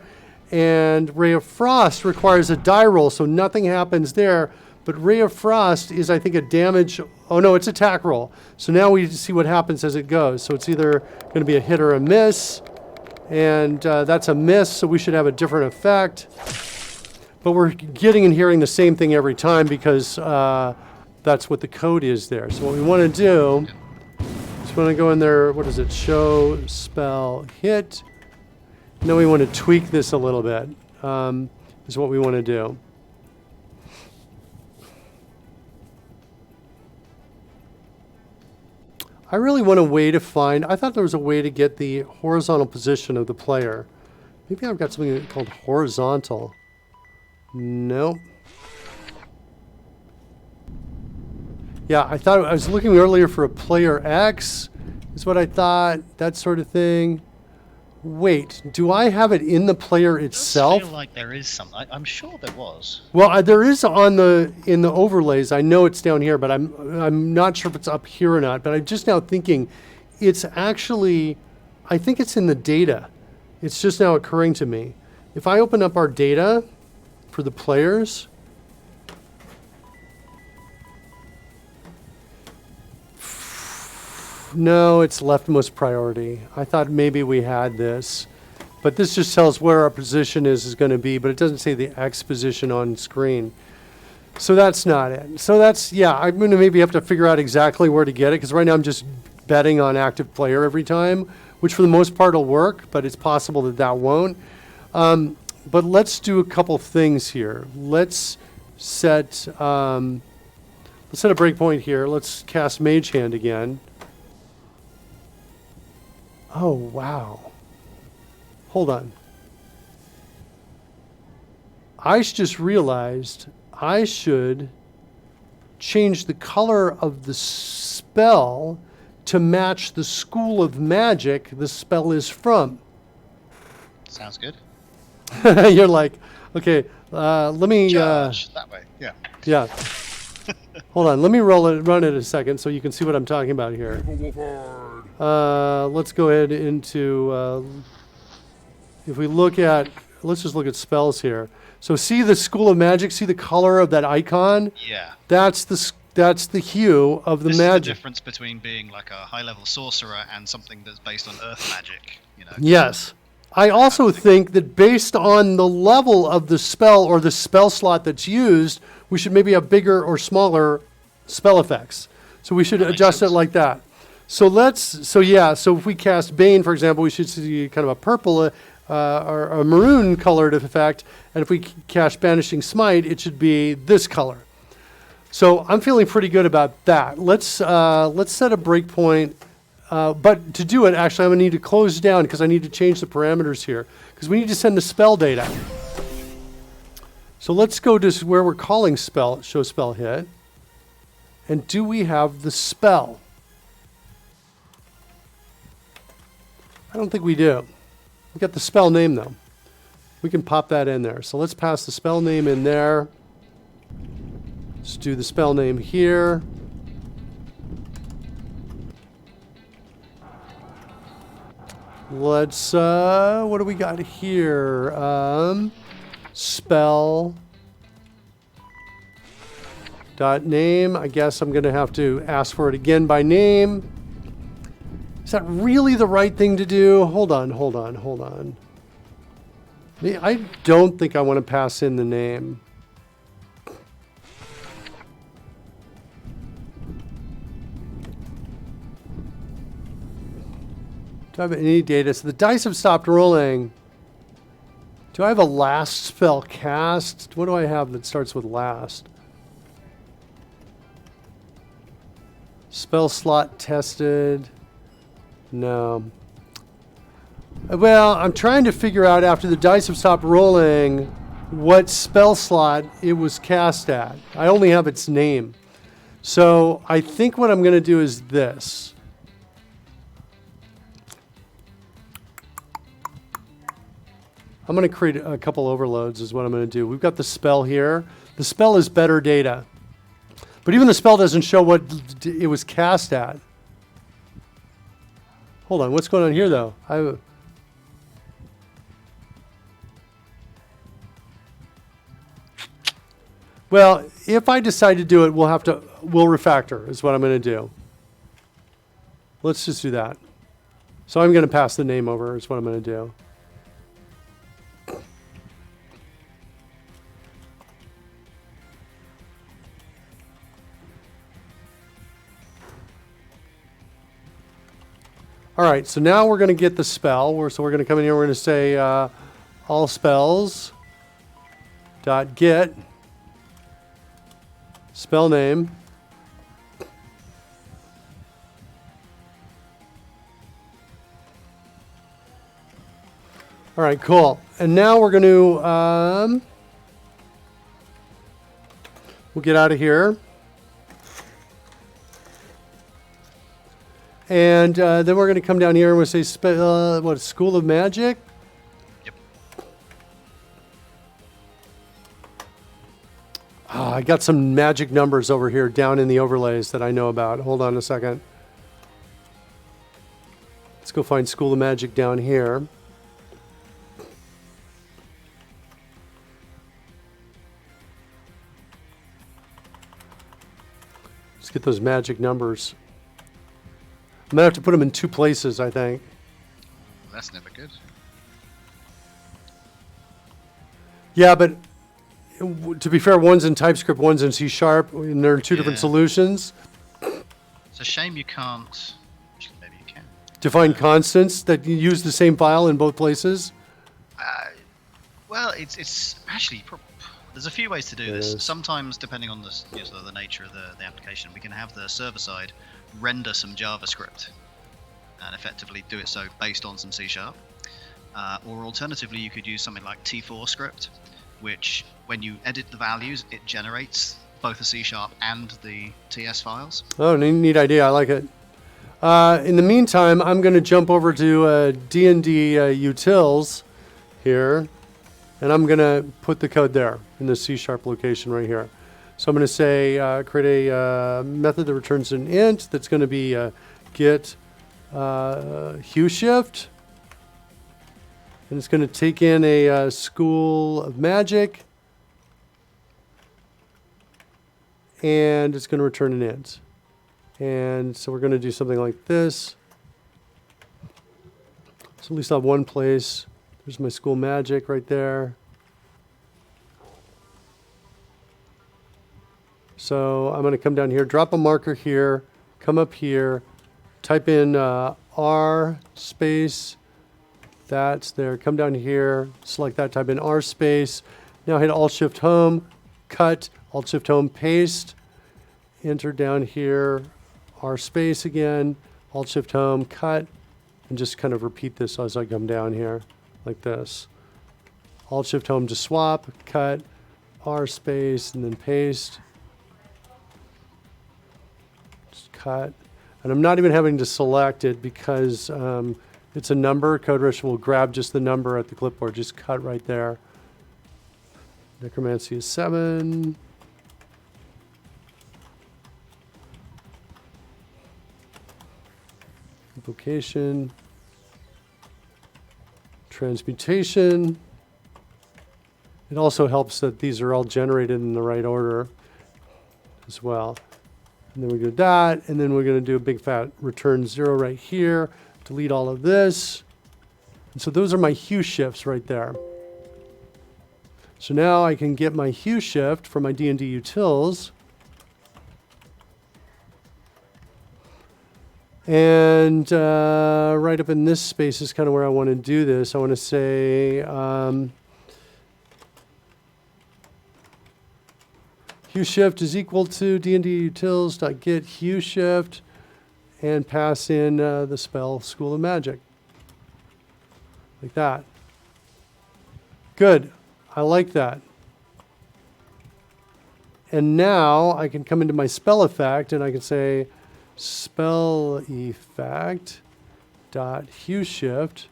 S1: And Ray of Frost requires a die roll, so nothing happens there. But Ray of Frost is, I think, a damage. Oh, no, it's attack roll. So now we see what happens as it goes. So it's either going to be a hit or a miss. And that's a miss, so we should have a different effect. But we're getting and hearing the same thing every time because that's what the code is there. So what we want to do is we want to go in there, what is it? Show, spell, hit. Now we want to tweak this a little bit, is what we want to do. I really want a way to find, I thought there was a way to get the horizontal position of the player. Maybe I've got something called horizontal. Nope. Yeah, I thought, I was looking earlier for a player X, is what I thought, that sort of thing. Wait, do I have it in the player itself?
S3: I feel like there is some. I'm sure there was.
S1: Well, there is in the overlays. I know it's down here, but I'm not sure if it's up here or not. But I'm just now thinking, it's actually, I think it's in the data. It's just now occurring to me. If I open up our data for the players, no, it's leftmost priority. I thought maybe we had this, but this just tells where our position is going to be, but it doesn't say the X position on screen. So that's not it. So that's, yeah, I'm going to maybe have to figure out exactly where to get it, because right now I'm just betting on active player every time, which for the most part will work, but it's possible that that won't. But let's do a couple things here. Let's set a breakpoint here. Let's cast Mage Hand again. Oh, wow. Hold on. I just realized I should change the color of the spell to match the school of magic the spell is from.
S3: Sounds good.
S1: You're like, okay, let me...
S3: Charge that way, yeah.
S1: Yeah. Hold on, let me run it a second so you can see what I'm talking about here. Let's go ahead into, if we look at, let's just look at spells here. So see the School of Magic, see the color of that icon?
S3: Yeah.
S1: That's the hue of the
S3: this
S1: magic.
S3: Is the difference between being like a high-level sorcerer and something that's based on earth magic, you know?
S1: Yes. I also think that based on the level of the spell or the spell slot that's used, we should maybe have bigger or smaller spell effects. So we should
S3: That makes
S1: adjust it
S3: sense.
S1: like that. So so if we cast Bane, for example, we should see kind of a purple or a maroon colored effect. And if we cast Banishing Smite, it should be this color. So I'm feeling pretty good about that. Let's set a breakpoint. But to do it, actually, I'm going to need to close down because I need to change the parameters here. Because we need to send the spell data. So let's go to where we're calling spell, show spell hit. And do we have the spell? I don't think we do. We got the spell name though. We can pop that in there. So let's pass the spell name in there. Let's do the spell name here. Let's, what do we got here? Spell dot name. I guess I'm going to have to ask for it again by name. Is that really the right thing to do? Hold on. I don't think I want to pass in the name. Do I have any data? So the dice have stopped rolling. Do I have a last spell cast? What do I have that starts with last? Spell slot tested. No. Well, I'm trying to figure out after the dice have stopped rolling what spell slot it was cast at. I only have its name. So I think what I'm going to do is this. I'm going to create a couple overloads is what I'm going to do. We've got the spell here. The spell is better data. But even the spell doesn't show what it was cast at. Hold on, what's going on here though? Well, if I decide to do it, we'll refactor is what I'm going to do. Let's just do that. So I'm going to pass the name over is what I'm going to do. All right, so now we're going to get the spell. So we're going to come in here. We're going to say all spells dot get spell name. All right, cool. And now we're going to we'll get out of here. And then we're going to come down here and we'll say, School of Magic?
S3: Yep.
S1: Oh, I got some magic numbers over here down in the overlays that I know about. Hold on a second. Let's go find School of Magic down here. Let's get those magic numbers. I'm going to have to put them in two places, I think.
S3: That's never good.
S1: Yeah, but to be fair, one's in TypeScript, one's in C#, and there are two different
S3: Yeah.
S1: solutions.
S3: It's a shame you can't. Actually, maybe you can.
S1: Define constants that you use the same file in both places.
S3: Well, it's actually there's a few ways to do
S1: It
S3: this.
S1: is.
S3: Sometimes, depending on the sort of the nature of the application, we can have the server side render some JavaScript and effectively do it so based on some C#. Or alternatively, you could use something like T4 script, which when you edit the values, it generates both the C# and the TS files.
S1: Oh, neat idea. I like it. In the meantime, I'm going to jump over to D&D utils here, and I'm going to put the code there in the C# location right here. So I'm going to say create a method that returns an int that's going to be get hue shift. And it's going to take in a School of Magic. And it's going to return an int. And so we're going to do something like this. So at least I'll have one place. There's my School Magic right there. So I'm going to come down here, drop a marker here. come up here, type in R space, that's there, come down here, select that, type in R space, now hit Alt-Shift-Home, cut, Alt-Shift-Home, paste, enter down here, R space again, Alt-Shift-Home, cut, and just kind of repeat this as I come down here, like this. Alt-Shift-Home to swap, cut, R space, and then paste. Just cut. And I'm not even having to select it because it's a number. CodeRushed will grab just the number at the clipboard. Just cut right there. Necromancy is 7. Invocation. Transmutation. It also helps that these are all generated in the right order as well. And then we do that, and then we're going to do a big fat return 0 right here, delete all of this. And so those are my hue shifts right there. So now I can get my hue shift from my D&D utils. And right up in this space is kind of where I want to do this. I want to say hue shift is equal to D&D utils.get hue shift and pass in the spell School of Magic. Like that. Good. I like that. And now I can come into my spell effect and I can say spell effect dot hue shift,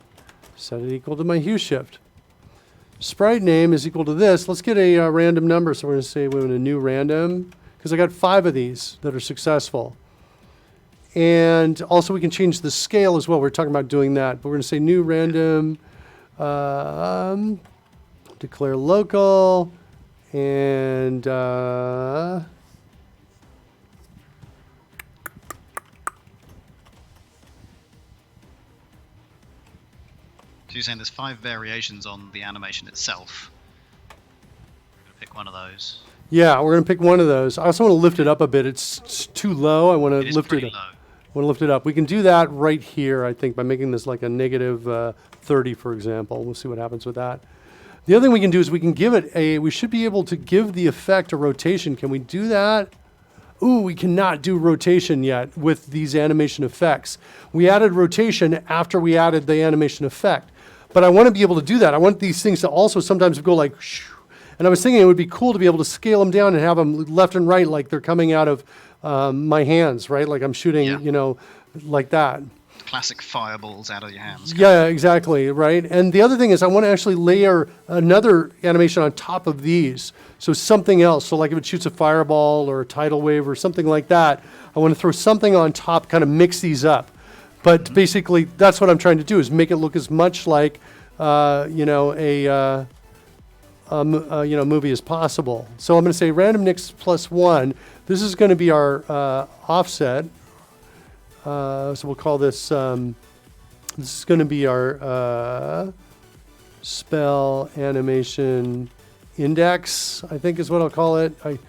S1: set it equal to my hue shift. Sprite name is equal to this. Let's get a random number. So we're going to say we want a new random because I got 5 of these that are successful. And also we can change the scale as well. We're talking about doing that, but we're going to say new random, declare local, and
S3: So you're saying there's 5 variations on the animation itself. We're going to pick one of those.
S1: yeah, we're going to pick one of those. I also want to lift it up a bit. It's too low. I want
S3: It
S1: to
S3: is
S1: lift
S3: pretty
S1: it up.
S3: low.
S1: I want to lift it up. We can do that right here, I think, by making this like a negative 30, for example. We'll see what happens with that. The other thing we can do is we can give it we should be able to give the effect a rotation. Can we do that? Ooh, we cannot do rotation yet with these animation effects. We added rotation after we added the animation effect. But I want to be able to do that. I want these things to also sometimes go like, shoo. And I was thinking it would be cool to be able to scale them down and have them left and right like they're coming out of my hands, right? Like I'm shooting,
S3: Yeah.
S1: you know, like that.
S3: Classic fireballs out of your hands.
S1: Yeah, exactly, right? And the other thing is I want to actually layer another animation on top of these. So something else. So like if it shoots a fireball or a tidal wave or something like that, I want to throw something on top, kind of mix these up. But basically, that's what I'm trying to do, is make it look as much like, you know, a movie as possible. So I'm going to say random nix plus 1. This is going to be our offset. So we'll call this, this is going to be our spell animation index, I think is what I'll call it. I'm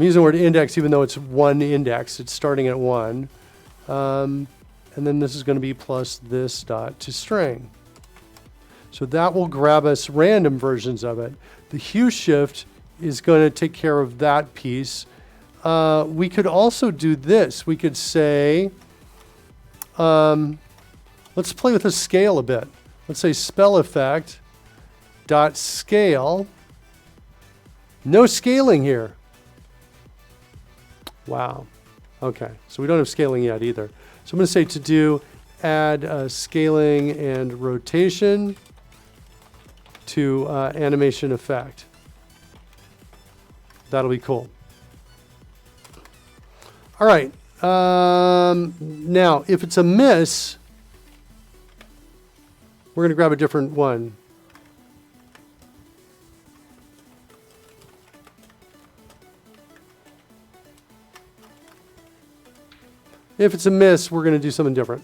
S1: using the word index even though it's 1 index. It's starting at 1. And then this is going to be plus this dot to string. So that will grab us random versions of it. The hue shift is going to take care of that piece. We could also do this. We could say, let's play with the scale a bit. Let's say spell effect dot scale. No scaling here. Wow. Okay, so we don't have scaling yet either. So I'm going to say to do add scaling and rotation to animation effect. That'll be cool. All right. Now, if it's a miss, we're going to grab a different one. If it's a miss, we're going to do something different.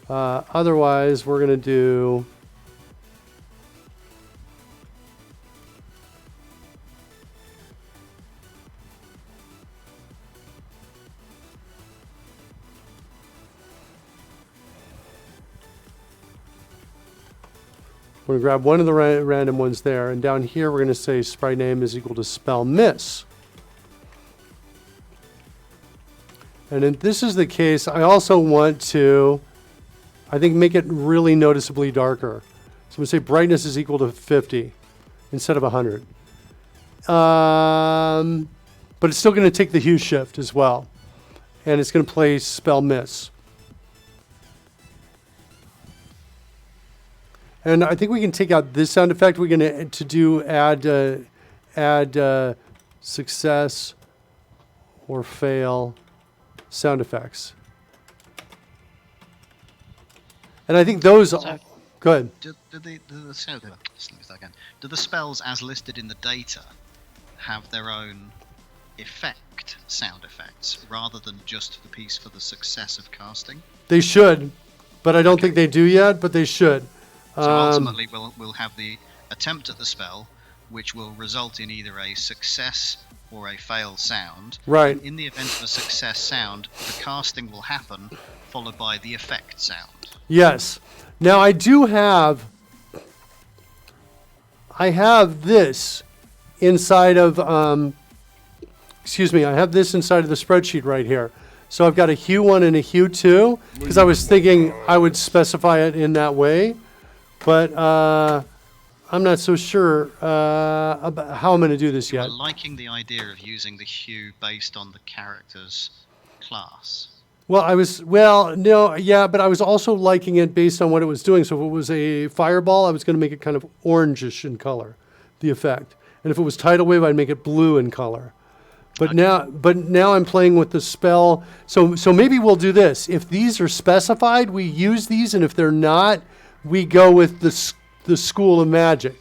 S1: Otherwise, we're going to do We're going to grab one of the random ones there, and down here we're going to say sprite name is equal to spell miss. And if this is the case, I also want to, I think, make it really noticeably darker. So I'm going to say brightness is equal to 50 instead of 100. But it's still going to take the hue shift as well. And it's going to play spell miss. And I think we can take out this sound effect. We're going to add success or fail sound effects. And I think those.
S3: So,
S1: go ahead.
S3: Do the spells as listed in the data have their own sound effects, rather than just the piece for the success of casting?
S1: They should, but I don't think they do yet. But they should.
S3: So ultimately, we'll have the attempt at the spell, which will result in either a success or a fail sound.
S1: Right.
S3: In the event of a success sound, the casting will happen, followed by the effect sound.
S1: Yes. Now I have this inside of, I have this inside of the spreadsheet right here. So I've got a hue 1 and a hue 2, because I was thinking I would specify it in that way. But I'm not so sure about how I'm going to do this yet.
S3: I'm liking the idea of using the hue based on the character's class.
S1: Well, but I was also liking it based on what it was doing. So if it was a fireball, I was going to make it kind of orangish in color, the effect. And if it was tidal wave, I'd make it blue in color. But now I'm playing with the spell. So maybe we'll do this. If these are specified, we use these, and if they're not, we go with the School of Magic.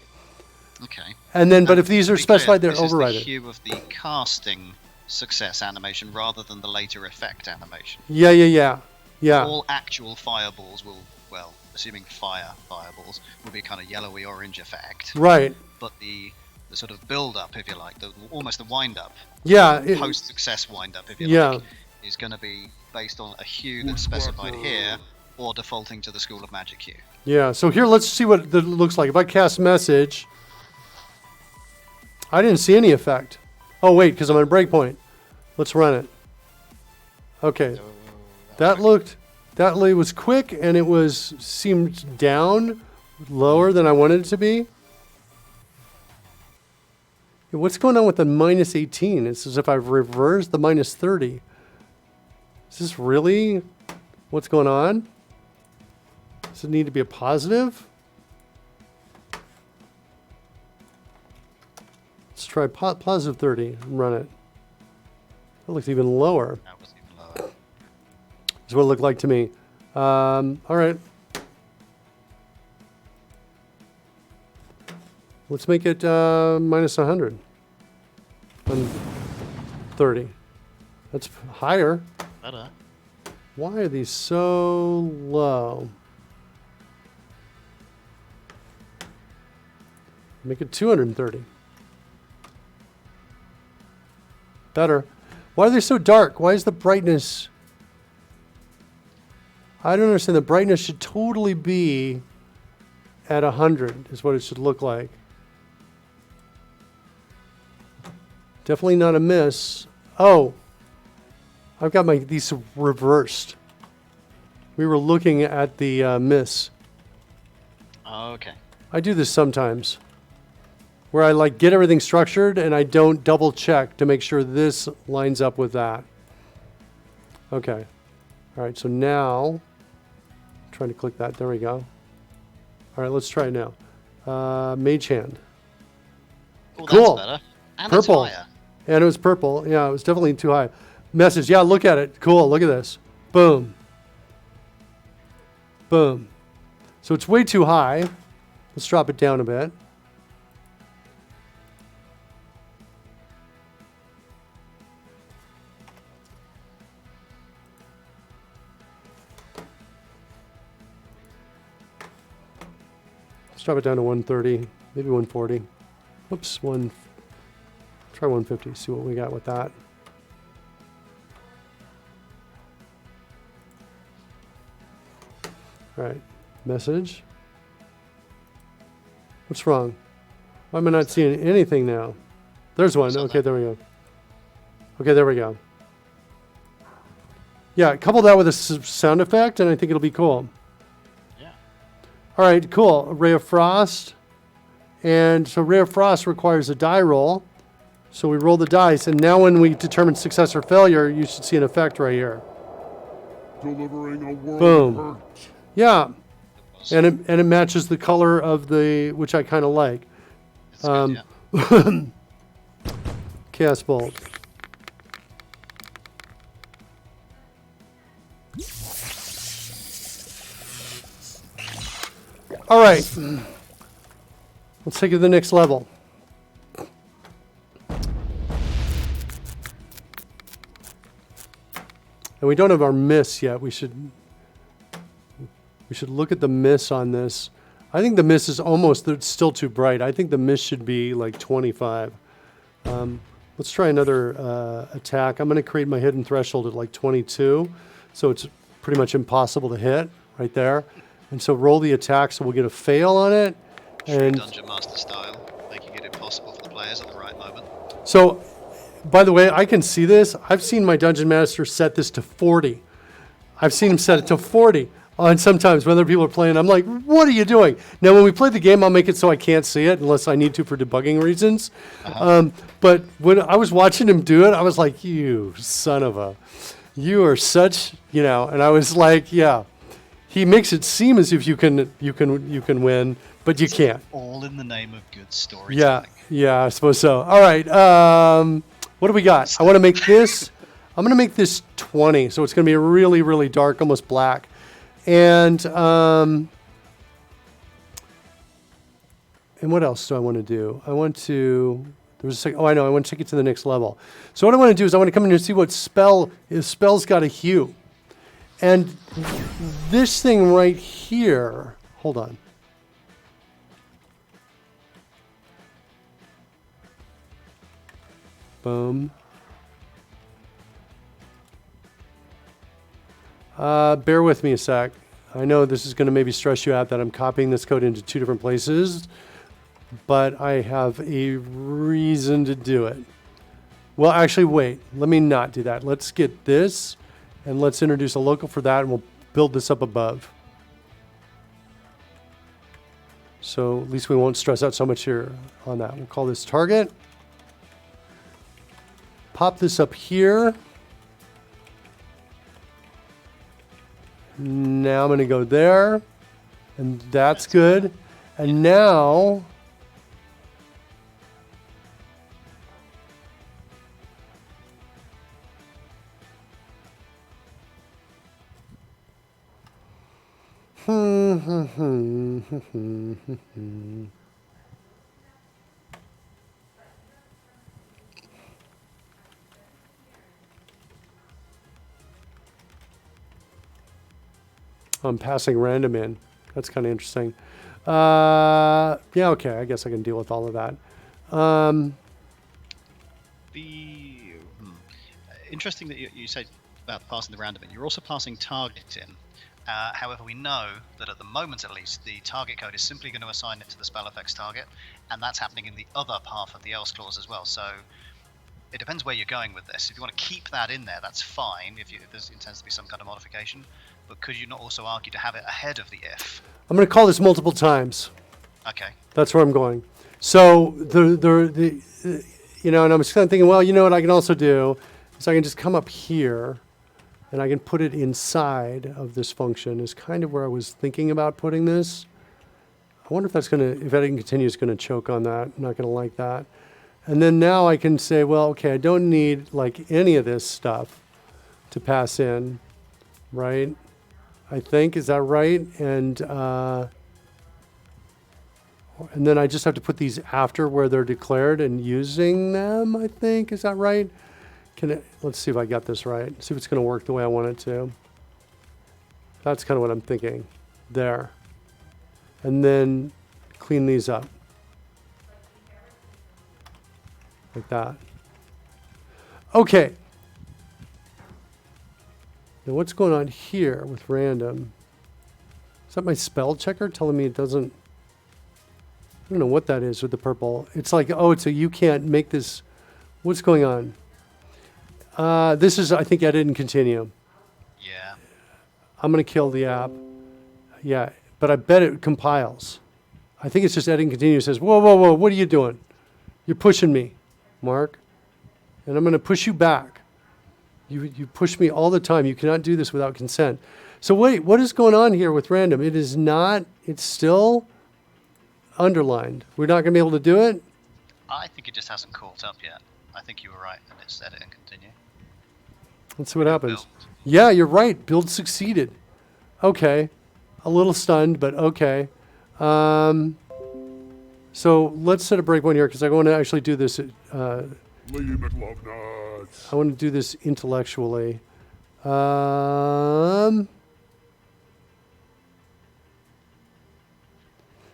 S3: Okay.
S1: And then, but if these are specified, they're overridden.
S3: This is the hue of the casting success animation rather than the later effect animation.
S1: Yeah.
S3: All actual fireballs will, well, assuming fireballs, will be kind of yellowy orange effect.
S1: Right.
S3: But the sort of build up, if you like, almost the wind up.
S1: Yeah.
S3: Post success wind up, if you like, is going to be based on a hue that's specified here, or defaulting to the School of Magic hue.
S1: Yeah, so here, let's see what it looks like. If I cast message, I didn't see any effect. Oh, wait, because I'm on a breakpoint. Let's run it. Okay. That was quick, and it seemed down, lower than I wanted it to be. What's going on with the minus 18? It's as if I've reversed the minus 30. Is this really what's going on? Does it need to be a positive? Let's try positive 30 and run it. That looks even lower.
S3: That was even lower.
S1: That's what it looked like to me. All right. Let's make it minus 100. 30. That's higher.
S3: Better.
S1: Why are these so low? Make it 230. Better. Why are they so dark? Why is the brightness... I don't understand. The brightness should totally be at 100 is what it should look like. Definitely not a miss. Oh, I've got these reversed. We were looking at the miss.
S3: Okay.
S1: I do this sometimes, where I get everything structured and I don't double check to make sure this lines up with that. Okay. All right. So now, trying to click that. There we go. All right. Let's try it now. Mage hand.
S3: Oh,
S1: Cool.
S3: That's better. And
S1: Purple.
S3: It's higher.
S1: And it was purple. Yeah, it was definitely too high. Message. Yeah, look at it. Cool. Look at this. Boom. Boom. So it's way too high. Let's drop it down a bit. Let's drop it down to 130, maybe 140. Whoops, try 150, see what we got with that. All right, message. What's wrong? Why am I not seeing anything now? There's one. Okay, there we go. Okay, there we go. Yeah, couple that with a sound effect, and I think it'll be cool.
S3: Yeah.
S1: All right, cool. A ray of frost. And so ray of frost requires a die roll. So we roll the dice, and now when we determine success or failure, you should see an effect right here.
S2: Delivering a world
S1: Boom.
S2: hurt.
S1: Yeah, and it matches the color of the, which I kind of like.
S3: It's good, yeah.
S1: Chaos Bolt. All right, let's take it to the next level. And we don't have our miss yet. We should look at the miss on this. I think the miss is almost, it's still too bright. I think the miss should be like 25. Let's try another attack. I'm going to create my hidden threshold at like 22. So it's pretty much impossible to hit right there. And so roll the attack so we'll get a fail on it.
S3: True
S1: And
S3: Dungeon Master style, making it impossible for the players at the right moment.
S1: so, by the way, I can see this. I've seen my Dungeon Master set this to 40. I've seen him set it to 40. And sometimes when other people are playing, I'm like, what are you doing? Now, when we play the game, I'll make it so I can't see it unless I need to for debugging reasons. But when I was watching him do it, I was like, you son of a, you are such, and I was like, yeah. He makes it seem as if you can win, but you can't.
S3: All in the name of good storytelling.
S1: Yeah, I suppose so. All right, what do we got? I want to make this, I'm going to make this 20, so it's going to be really, really dark, almost black. And what else do I want to do? I want to, there was a second, I know, I want to take it to the next level. So what I want to do is I want to come in and see what spell is. Spell's got a hue. And this thing right here, hold on. Boom. Bear with me a sec. I know this is going to maybe stress you out that I'm copying this code into two different places, but I have a reason to do it. Well, actually, wait. Let me not do that. Let's get this, and let's introduce a local for that, and we'll build this up above. So at least we won't stress out so much here on that. We'll call this target. Pop this up here. Now I'm going to go there, and that's good. And now, I'm passing random in. That's kind of interesting. Yeah, okay. I guess I can deal with all of that.
S3: Interesting that you said about passing the random in. You're also passing target in. However, we know that at the moment, at least, the target code is simply going to assign it to the spell effects target, and that's happening in the other half of the else clause as well. So it depends where you're going with this. If you want to keep that in there, that's fine. If there intends to be some kind of modification, but could you not also argue to have it ahead of the if?
S1: I'm going to call this multiple times.
S3: Okay.
S1: That's where I'm going. So and I'm just kind of thinking, well, you know what I can also do is I can just come up here, and I can put it inside of this function. Is kind of where I was thinking about putting this. I wonder if that's going to, if editing continue is going to choke on that. I'm not going to like that. And then now I can say, well, okay, I don't need like any of this stuff to pass in, right? I think, is that right? And then I just have to put these after where they're declared and using them, I think. Is that right? Let's see if I got this right. See if it's going to work the way I want it to. That's kind of what I'm thinking. There. And then clean these up. Like that. Okay. Now what's going on here with random? Is that my spell checker telling me it doesn't? don't know what that is with the purple. It's like, oh, it's a you can't make this. What's going on? This is, I think, edit and continue.
S3: Yeah.
S1: I'm going to kill the app. Yeah, but I bet it compiles. I think it's just edit and continue. It says, whoa, whoa, whoa, what are you doing? You're pushing me, Mark. And I'm going to push you back. You push me all the time. You cannot do this without consent. So wait, what is going on here with random? It is not, it's still underlined. We're not going to be able to do it?
S3: I think it just hasn't caught up yet. I think you were right, and it's edit and continue.
S1: Let's see what happens.
S3: Build.
S1: Yeah, you're right. Build succeeded. Okay. A little stunned, but okay. So let's set a breakpoint here because I want to actually do this.
S2: Leave it, love nuts.
S1: I want to do this intellectually.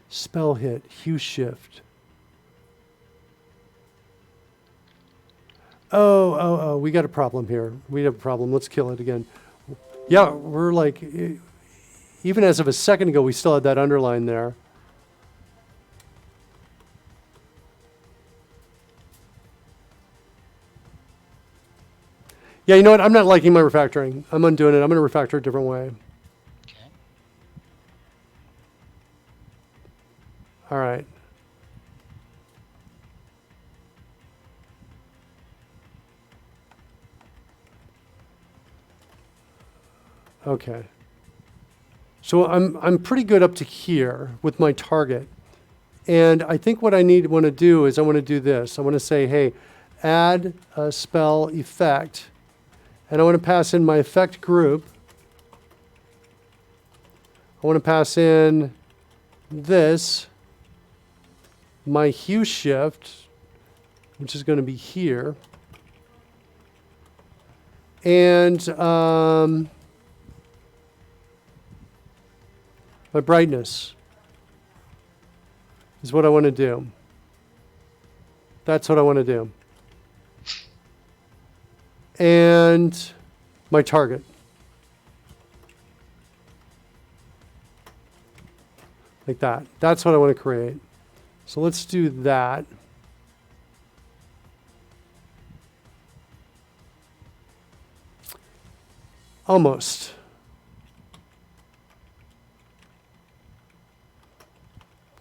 S1: Spell hit, hue shift. Oh, we got a problem here. We have a problem. Let's kill it again. Yeah, we're like, even as of a second ago, we still had that underline there. Yeah, you know what? I'm not liking my refactoring. I'm undoing it. I'm going to refactor a different way.
S3: Okay.
S1: All right. Okay. So I'm pretty good up to here with my target. And I think what I want to do is I want to do this. I want to say, hey, add a spell effect. And I want to pass in my effect group. I want to pass in this, my hue shift, which is going to be here. And my brightness is what I want to do. That's what I want to do. And my target. Like that. That's what I want to create. So let's do that. Almost.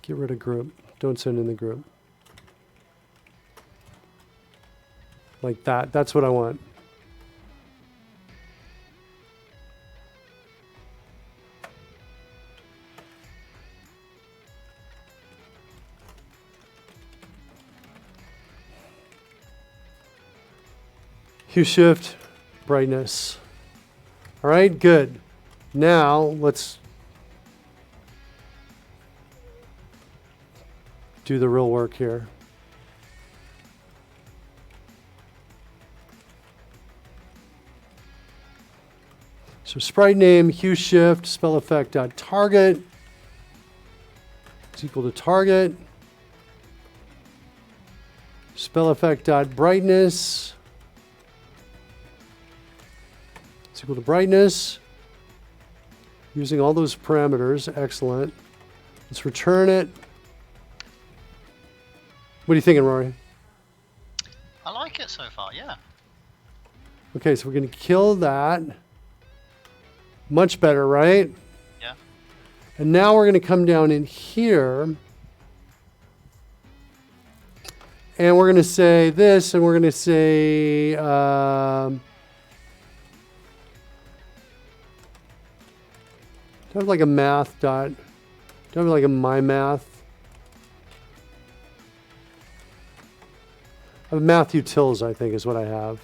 S1: Get rid of group. Don't send in the group. Like that. That's what I want. Hue shift, brightness. All right, good. Now let's do the real work here. So sprite name, hue shift, spell effect dot target is equal to target. Spell effect dot brightness is equal to brightness. Using all those parameters, excellent. Let's return it. What are you thinking, Rory?
S3: I like it so far, yeah.
S1: Okay, so we're going to kill that. Much better, right?
S3: Yeah.
S1: And now we're going to come down in here. And we're going to say this, and we're going to say... do I have like a math dot? Do I have like a my math? I have math utils, I think, is what I have.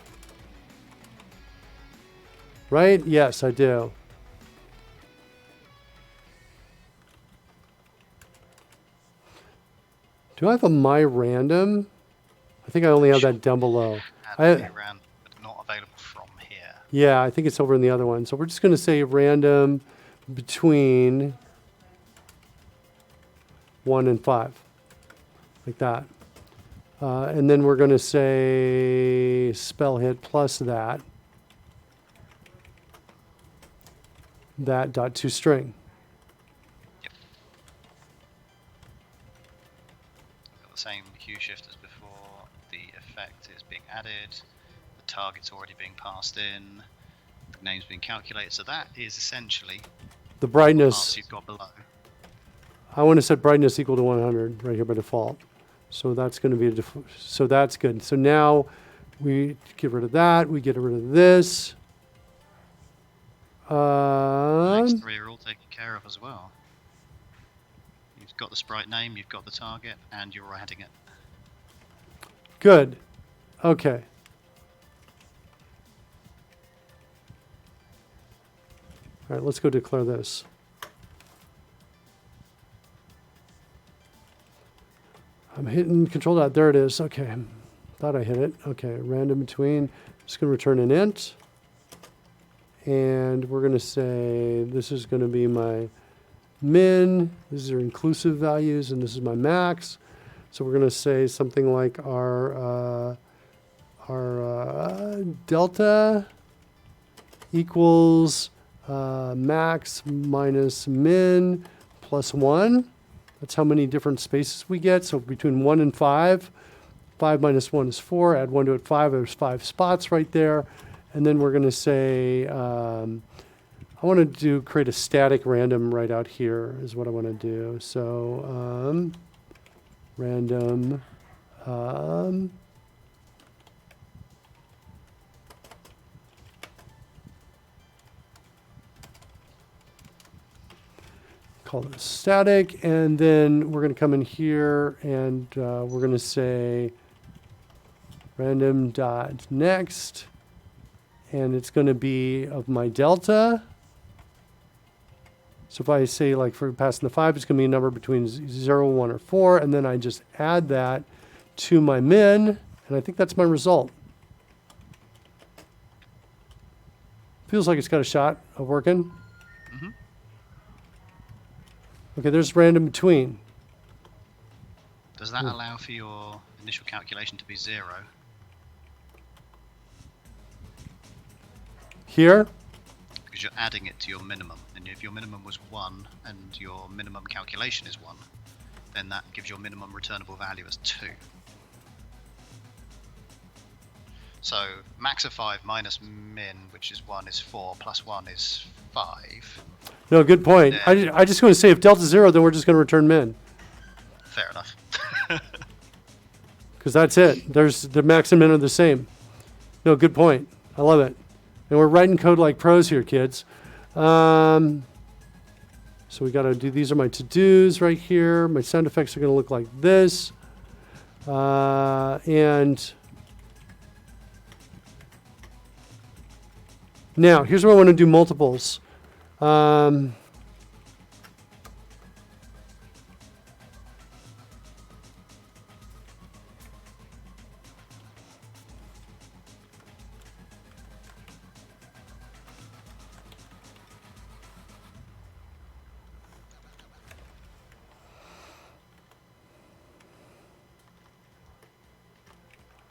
S1: Right? Yes, I do. Do I have a my random? I think I only have that down below.
S3: Around, but not available from here.
S1: Yeah, I think it's over in the other one. So we're just going to say random between 1 and 5. Like that. And then we're going to say spell hit plus that. That dot toString.
S3: Yep. the same hue shift as before. The effect is being added. The target's already being passed in. The name's being calculated. So that is essentially
S1: The
S3: the
S1: brightness.
S3: parts you've got below.
S1: I want to set brightness equal to 100 right here by default. So that's going to be so that's good. So now we get rid of that. We get rid of this.
S3: The next three are all taken care of as well. You've got the sprite name, you've got the target, and you're adding it.
S1: Good. Okay. All right, let's go declare this. I'm hitting control dot. There it is. Okay. Thought I hit it. Okay. Random between. Just going to return an int. And we're going to say this is going to be my min. These are inclusive values, and this is my max. So we're going to say something like our delta equals max minus min plus 1. That's how many different spaces we get. So between 1 and 5, 5 minus 1 is 4. Add 1 to it, 5. There's 5 spots right there. And then we're going to say, I want to create a static random right out here is what I want to do. So random call this static, and then we're going to come in here and we're going to say random dot next, and it's going to be of my delta. So if I say, like, for passing the 5, it's going to be a number between 0, 1, or 4, and then I just add that to my min, and I think that's my result. Feels like it's got a shot of working.
S3: Mm-hmm.
S1: Okay, there's random between.
S3: Does that allow for your initial calculation to be 0?
S1: Here?
S3: Because you're adding it to your minimum. And if your minimum was 1 and your minimum calculation is 1, then that gives your minimum returnable value as 2. So max of 5 minus min, which is 1, is 4, plus 1 is 5.
S1: No, good point. I just want to say if delta 0, then we're just going to return min.
S3: Fair enough.
S1: Because that's it. There's the max and min are the same. No, good point. I love it. And we're writing code like pros here, kids. So we got to do, these are my to-dos right here. My sound effects are going to look like this. And now, here's where I want to do multiples.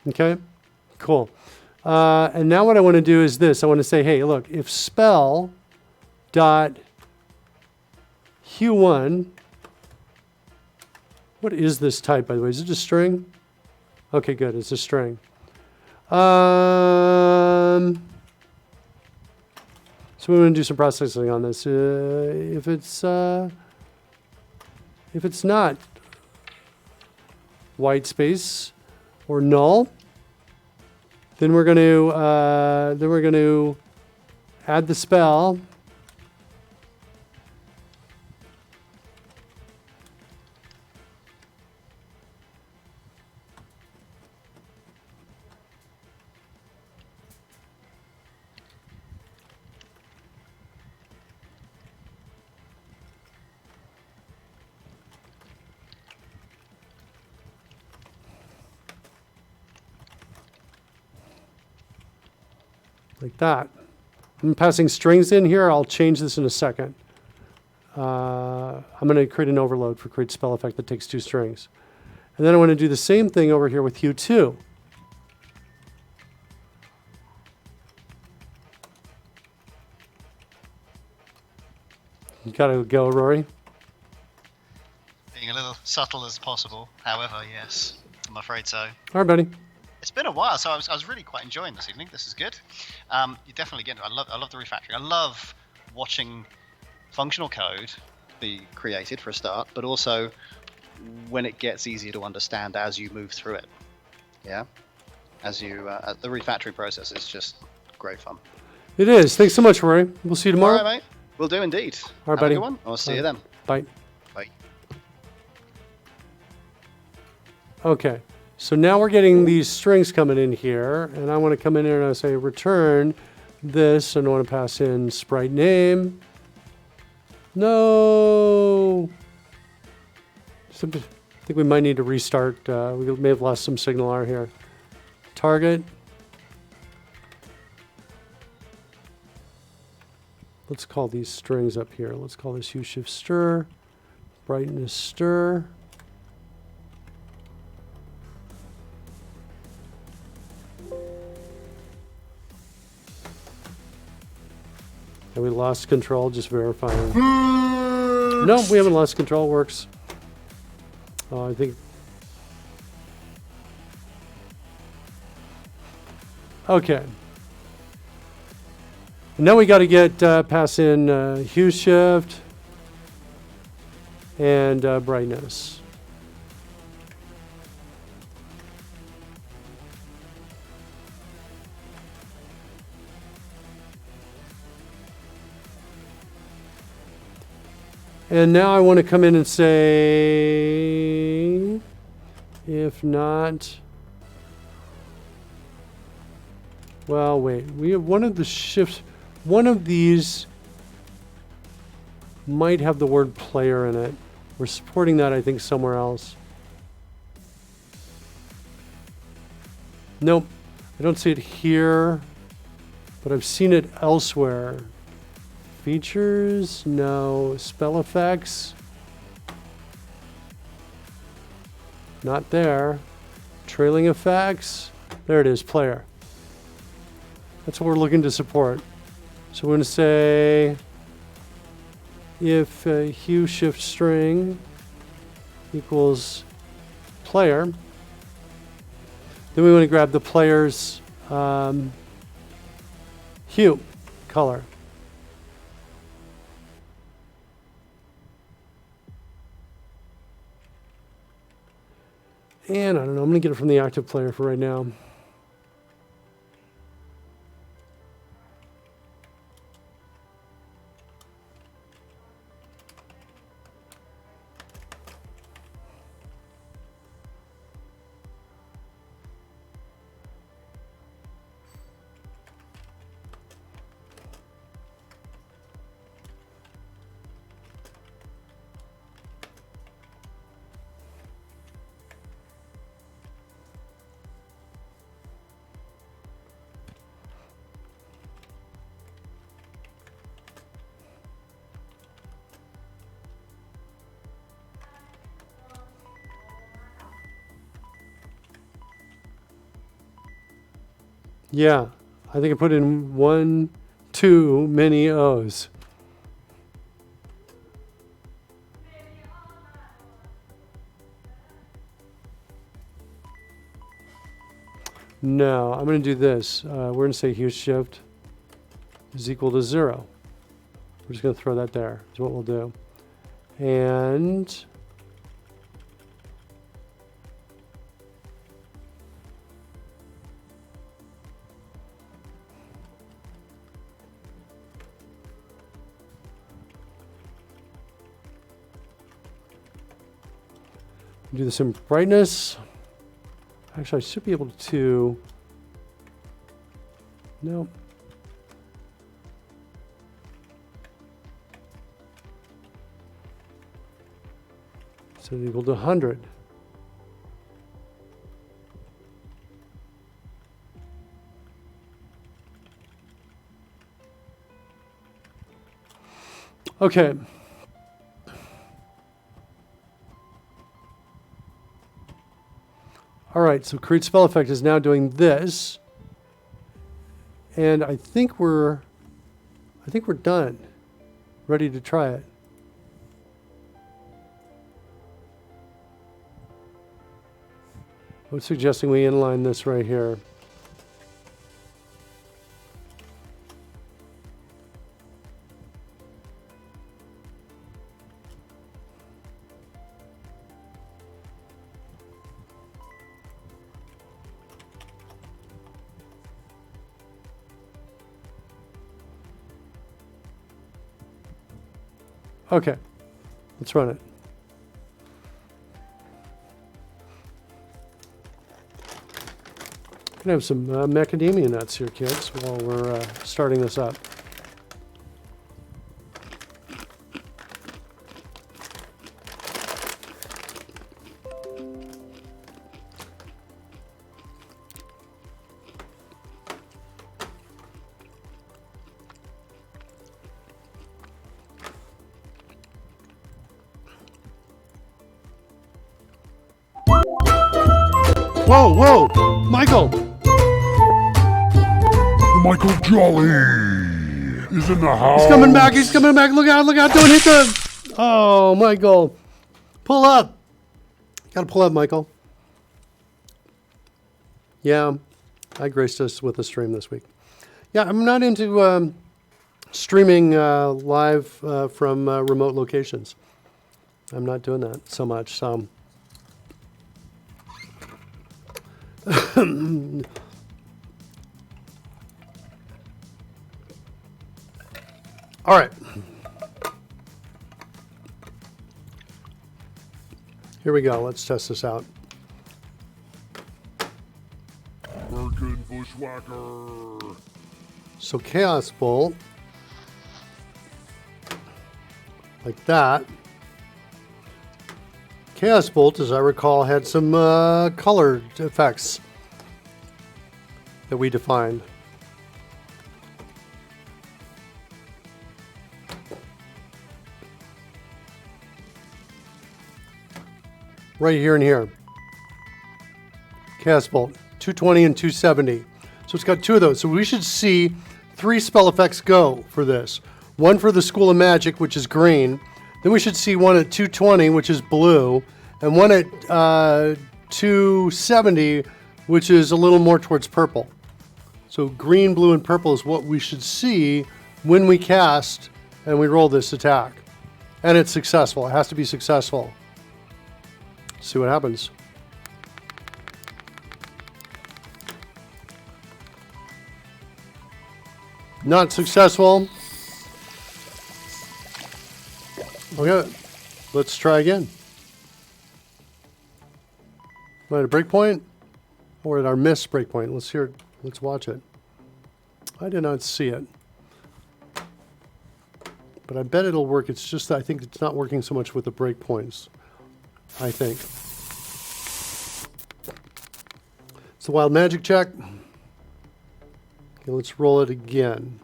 S1: Okay, cool. And now what I want to do is this. I want to say, hey, look, if spell dot hue1, what is this type, by the way? Is it a string? Okay, good. It's a string. So we want to do some processing on this. If it's not white space or null, then we're going to add the spell. Like that. I'm passing strings in here. I'll change this in a second. I'm going to create an overload for create spell effect that takes 2 strings. And then I want to do the same thing over here with hue2. You got to go, Rory.
S3: Being a little subtle as possible. However, yes, I'm afraid so.
S1: All right, buddy.
S3: It's been a while, so I was really quite enjoying this evening. This is good. You definitely get it. I love the refactoring. I love watching functional code be created for a start, but also when it gets easier to understand as you move through it. Yeah, as you the refactoring process is just great fun.
S1: It is. Thanks so much, Rory. We'll see you tomorrow.
S3: All right, mate. We'll do indeed.
S1: All right,
S3: Have
S1: buddy.
S3: a good one. I'll see you then.
S1: Bye.
S3: Bye.
S1: Okay. So now we're getting these strings coming in here, and I want to come in here and I say return this, and I want to pass in sprite name. No. I think we might need to restart. We may have lost some signal out here. Target. Let's call these strings up here. Let's call this shift stir, brightness stir. And we lost control, just verifying. No, we haven't lost control, works. I think. Okay. Now we got to get pass in hue shift and brightness. And now I want to come in and say, if not, well, wait, we have one of the shifts, one of these might have the word player in it. We're supporting that, I think, somewhere else. Nope, I don't see it here, but I've seen it elsewhere. Features, no. Spell effects, not there. Trailing effects, there it is, player. That's what we're looking to support. So we're going to say if hue shift string equals player, then we want to grab the player's hue color. And I don't know, I'm going to get it from the active player for right now. Yeah, I think I put in one too many O's. No, I'm going to do this. We're going to say hue shift is equal to 0. We're just going to throw that there. Is what we'll do. And do the same brightness. Actually, I should be able to. No. So equal to 100. Okay. All right, so create spell effect is now doing this. And I think we're done. Ready to try it. I'm suggesting we inline this right here. Okay, let's run it. Gonna have some macadamia nuts here, kids, while we're starting this up. Whoa, whoa, Michael!
S2: Michael Jolly is in the house.
S1: He's coming back, he's coming back. Look out, don't hit the... Oh, Michael. Pull up. Gotta pull up, Michael. Yeah, I graced us with a stream this week. Yeah, I'm not into streaming live from remote locations. I'm not doing that so much, so... All right. Here we go. Let's test this out.
S2: Birkin Bushwhacker.
S1: So Chaos Bolt, like that. Chaos Bolt, as I recall, had some color effects that we defined. Right here and here. Chaos Bolt, 220 and 270. So it's got two of those. So we should see 3 spell effects go for this. One for the School of Magic, which is green. Then we should see one at 220, which is blue. And one at 270, which is a little more towards purple. So green, blue, and purple is what we should see when we cast and we roll this attack. And it's successful. It has to be successful. See what happens. Not successful. Okay, let's try again. Am I at a breakpoint? Or at our miss breakpoint? Let's hear it. Let's watch it. I did not see it. But I bet it'll work. It's just that I think it's not working so much with the breakpoints. I think. It's a wild magic check. Okay, let's roll it again.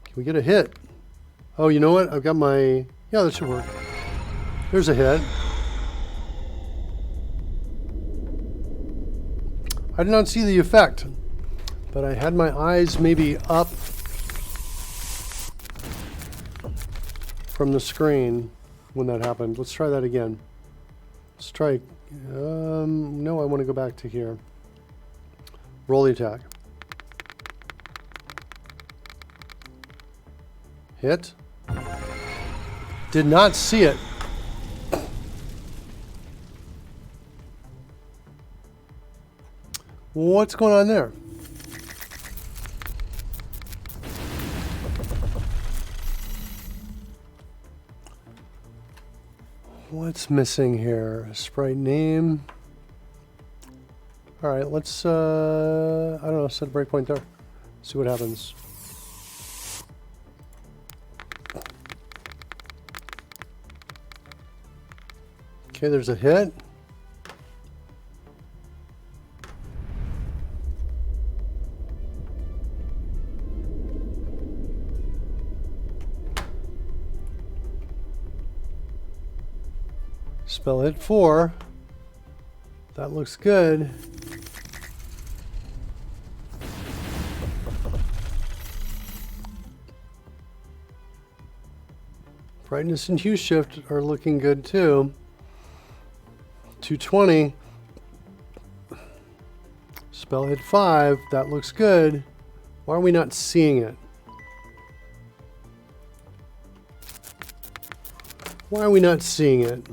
S1: Can we get a hit? Oh, you know what? I've got my... Yeah, that should work. There's a hit. I did not see the effect, but I had my eyes maybe up from the screen when that happened. Let's try that again. Let's try... no, I want to go back to here. Roll the attack. Hit. Did not see it. What's going on there? What's missing here? Sprite name. All right, let's, I don't know, set a breakpoint there. See what happens. Okay, there's a hit. Spell hit 4. That looks good. Brightness and hue shift are looking good too. 220. Spell hit 5. That looks good. Why are we not seeing it? Why are we not seeing it?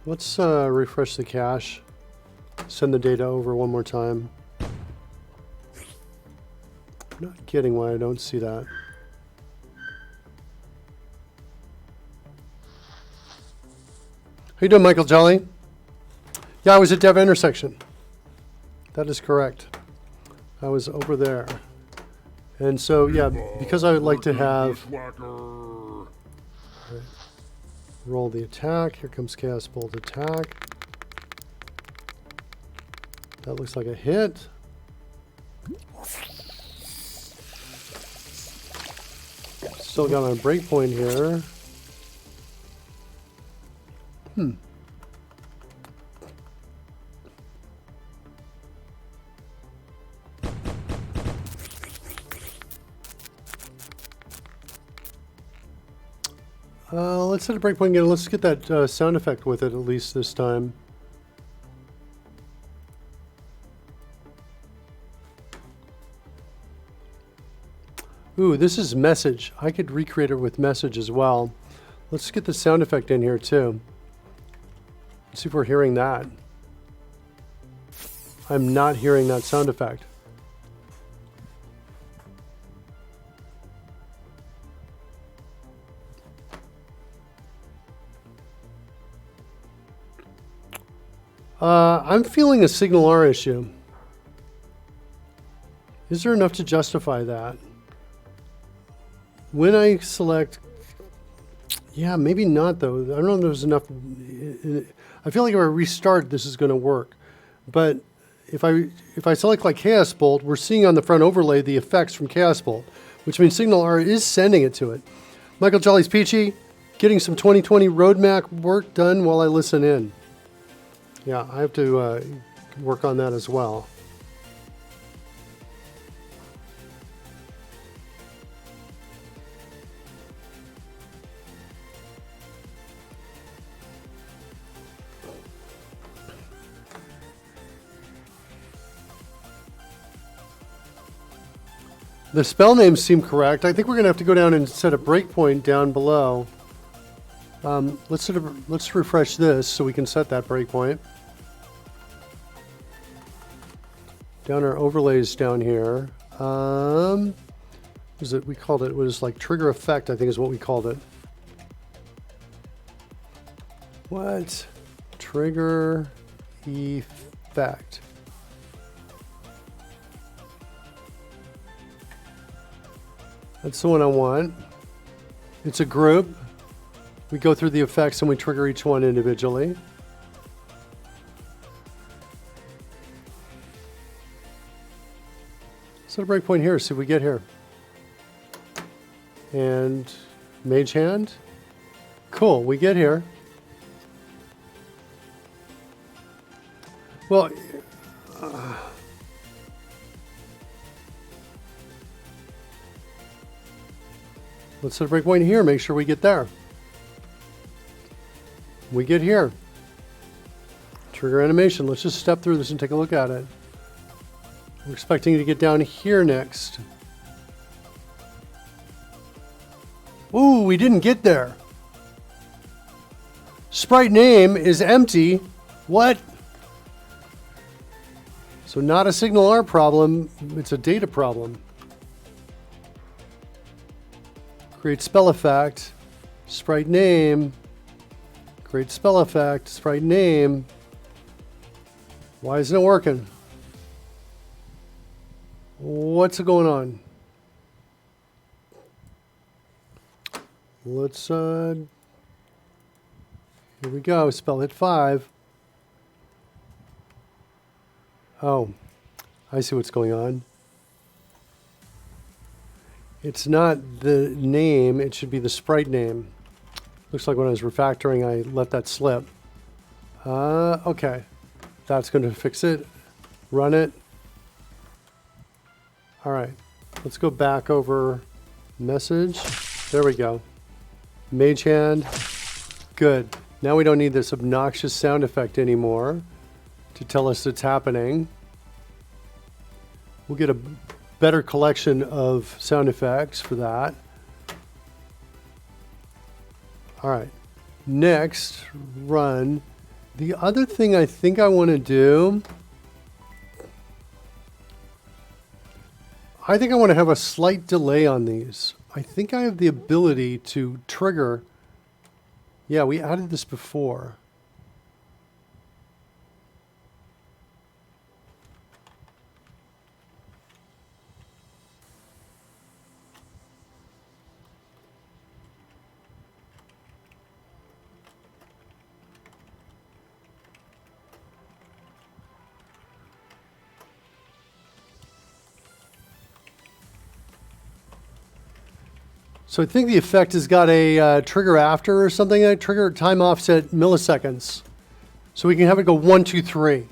S1: Let's refresh the cache. Send the data over one more time. I'm not getting why I don't see that. How you doing, Michael Jolly? Yeah, I was at Dev Intersection. That is correct. I was over there. And so, yeah, because I would like to have... Roll the attack. Here comes Chaos Bolt attack. That looks like a hit. Still got my breakpoint here. Let's set a breakpoint again. Let's get that sound effect with it at least this time. Ooh, this is message. I could recreate it with message as well. Let's get the sound effect in here too. Let's see if we're hearing that. I'm not hearing that sound effect. I'm feeling a signal R issue. Is there enough to justify that? When I select, yeah, maybe not though. I don't know if there's enough. I feel like if I restart, this is going to work. But if I select like Chaos Bolt, we're seeing on the front overlay the effects from Chaos Bolt, which means Signal R is sending it to it. Michael Jolly's Peachy, getting some 2020 roadmap work done while I listen in. Yeah, I have to work on that as well. The spell names seem correct. I think we're going to have to go down and set a breakpoint down below. Let's refresh this so we can set that breakpoint. Down our overlays down here. Was it? We called it was like trigger effect, I think is what we called it. What? Trigger effect. That's the one I want. It's a group. We go through the effects and we trigger each one individually. Set a breakpoint here, see if we get here. And Mage Hand. Cool, we get here. Well, let's set a breakpoint here, make sure we get there. We get here. Trigger animation. Let's just step through this and take a look at it. We're expecting to get down here next. Ooh, we didn't get there. Sprite name is empty. What? So not a Signal R problem, it's a data problem. Create spell effect, sprite name, create spell effect, sprite name. Why isn't it working? What's going on? Let's, here we go, spell hit 5. Oh, I see what's going on. It's not the name, it should be the sprite name. Looks like when I was refactoring, I let that slip. Okay. That's going to fix it. Run it. All right. Let's go back over message. There we go. Mage hand. Good. Now we don't need this obnoxious sound effect anymore to tell us it's happening. We'll get a better collection of sound effects for that. All right. Next, run. The other thing I think I want to do, I think I want to have a slight delay on these. I think I have the ability to trigger. Yeah, we added this before. So I think the effect has got a trigger after or something, a trigger time offset milliseconds. So we can have it go 1, 2, 3.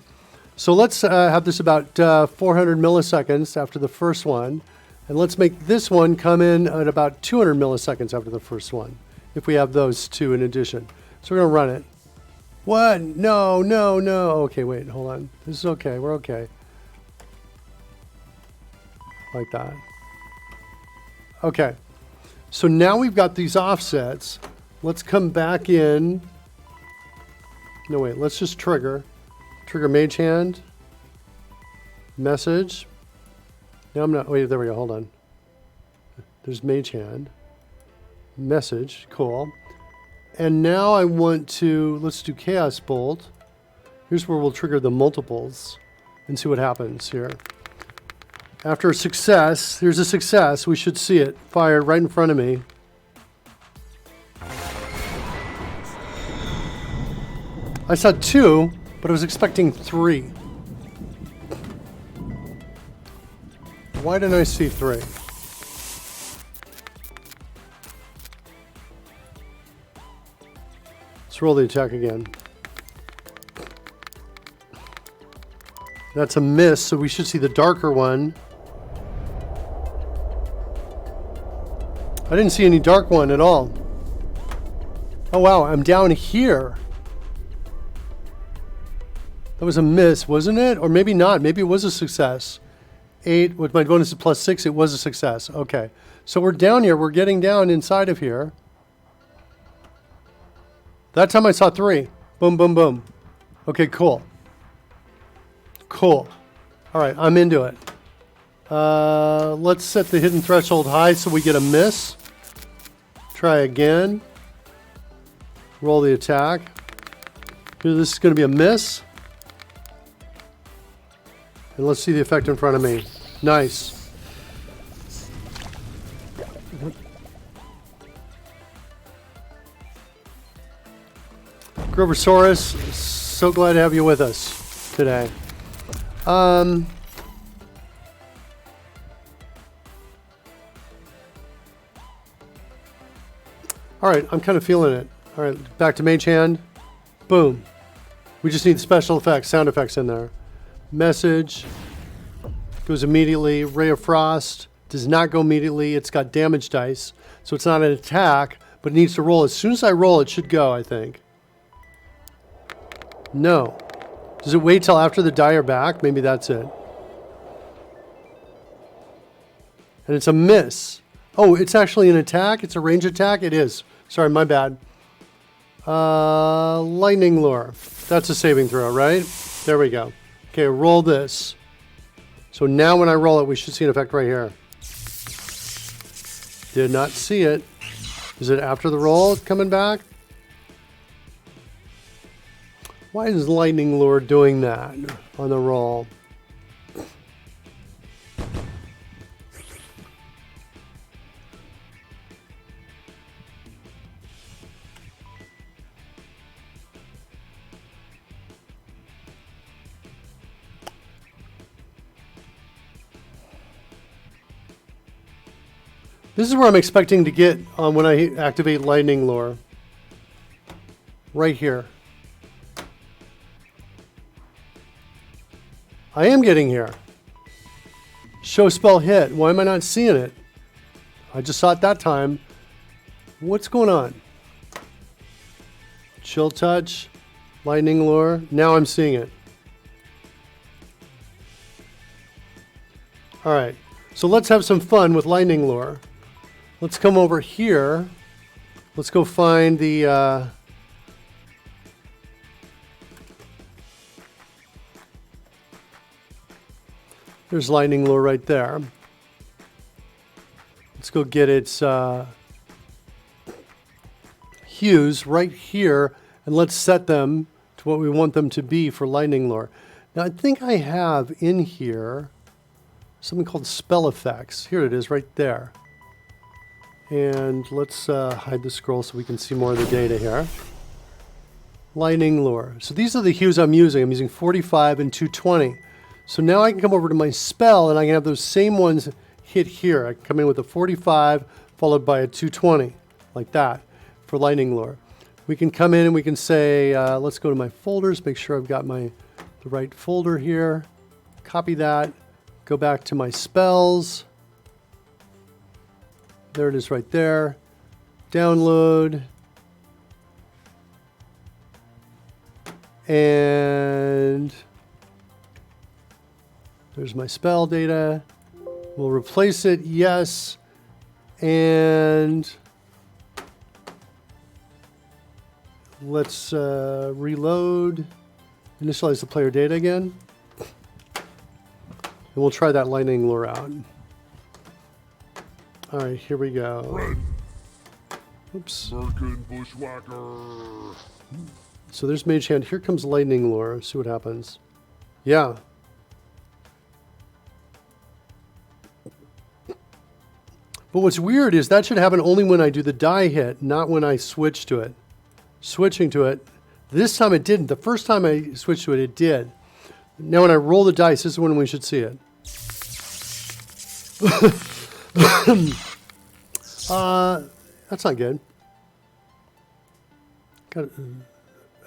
S1: So let's have this about 400 milliseconds after the first one. And let's make this one come in at about 200 milliseconds after the first one, if we have those two in addition. So we're going to run it. What? No, no, no. Okay, wait, hold on. This is okay. We're okay. Like that. Okay. So now we've got these offsets. Let's come back in. No, wait, let's just trigger. Trigger mage hand. Message. Now I'm not, wait, there we go, hold on. There's mage hand. Message, cool. And now I want to, let's do chaos bolt. Here's where we'll trigger the multiples and see what happens here. After a success, here's a success. We should see it fired right in front of me. I saw 2, but I was expecting 3. Why didn't I see 3? Let's roll the attack again. That's a miss, so we should see the darker one. I didn't see any dark one at all. Oh wow, I'm down here. That was a miss, wasn't it? Or maybe not. Maybe it was a success. 8, with my bonus is plus 6, it was a success. Okay. So we're down here. We're getting down inside of here. That time I saw 3. Boom, boom, boom. Okay, cool. Cool. All right, I'm into it. Let's set the hidden threshold high so we get a miss. Try again. Roll the attack. This is going to be a miss. And let's see the effect in front of me. Nice. Groversaurus, so glad to have you with us today. All right, I'm kind of feeling it. All right, back to mage hand. Boom. We just need special effects, sound effects in there. Message goes immediately. Ray of Frost does not go immediately. It's got damage dice, so it's not an attack, but it needs to roll. As soon as I roll, it should go, I think. No. Does it wait till after the die are back? Maybe that's it. And it's a miss. Oh, it's actually an attack? It's a range attack? It is. Sorry, my bad. Lightning Lure. That's a saving throw, right? There we go. Okay, roll this. So now when I roll it, we should see an effect right here. Did not see it. Is it after the roll coming back? Why is Lightning Lure doing that on the roll? This is where I'm expecting to get when I activate Lightning Lure. Right here. I am getting here. Show spell hit. Why am I not seeing it? I just saw it that time. What's going on? Chill touch, lightning lure. Now I'm seeing it. All right, so let's have some fun with lightning lure. Let's come over here. Let's go find the there's lightning lure right there. Let's go get its hues right here, and let's set them to what we want them to be for lightning lure. Now I think I have in here something called spell effects. Here it is right there. And let's hide the scroll so we can see more of the data here. Lightning lure. So these are the hues I'm using. I'm using 45 and 220. So now I can come over to my spell and I can have those same ones hit here. I can come in with a 45 followed by a 220, like that, for lightning lure. We can come in and we can say, let's go to my folders, make sure I've got the right folder here. Copy that. Go back to my spells. There it is right there. Download. And there's my spell data. We'll replace it, yes. And let's reload. Initialize the player data again. And we'll try that lightning lure out. All right, here we go.
S2: Red.
S1: Oops.
S2: Merkin Bushwhacker.
S1: So there's Mage Hand. Here comes lightning lure. See what happens. Yeah. But what's weird is that should happen only when I do the die hit, not when I switch to it. Switching to it. This time it didn't. The first time I switched to it, it did. Now when I roll the dice, this is when we should see it. That's not good. Got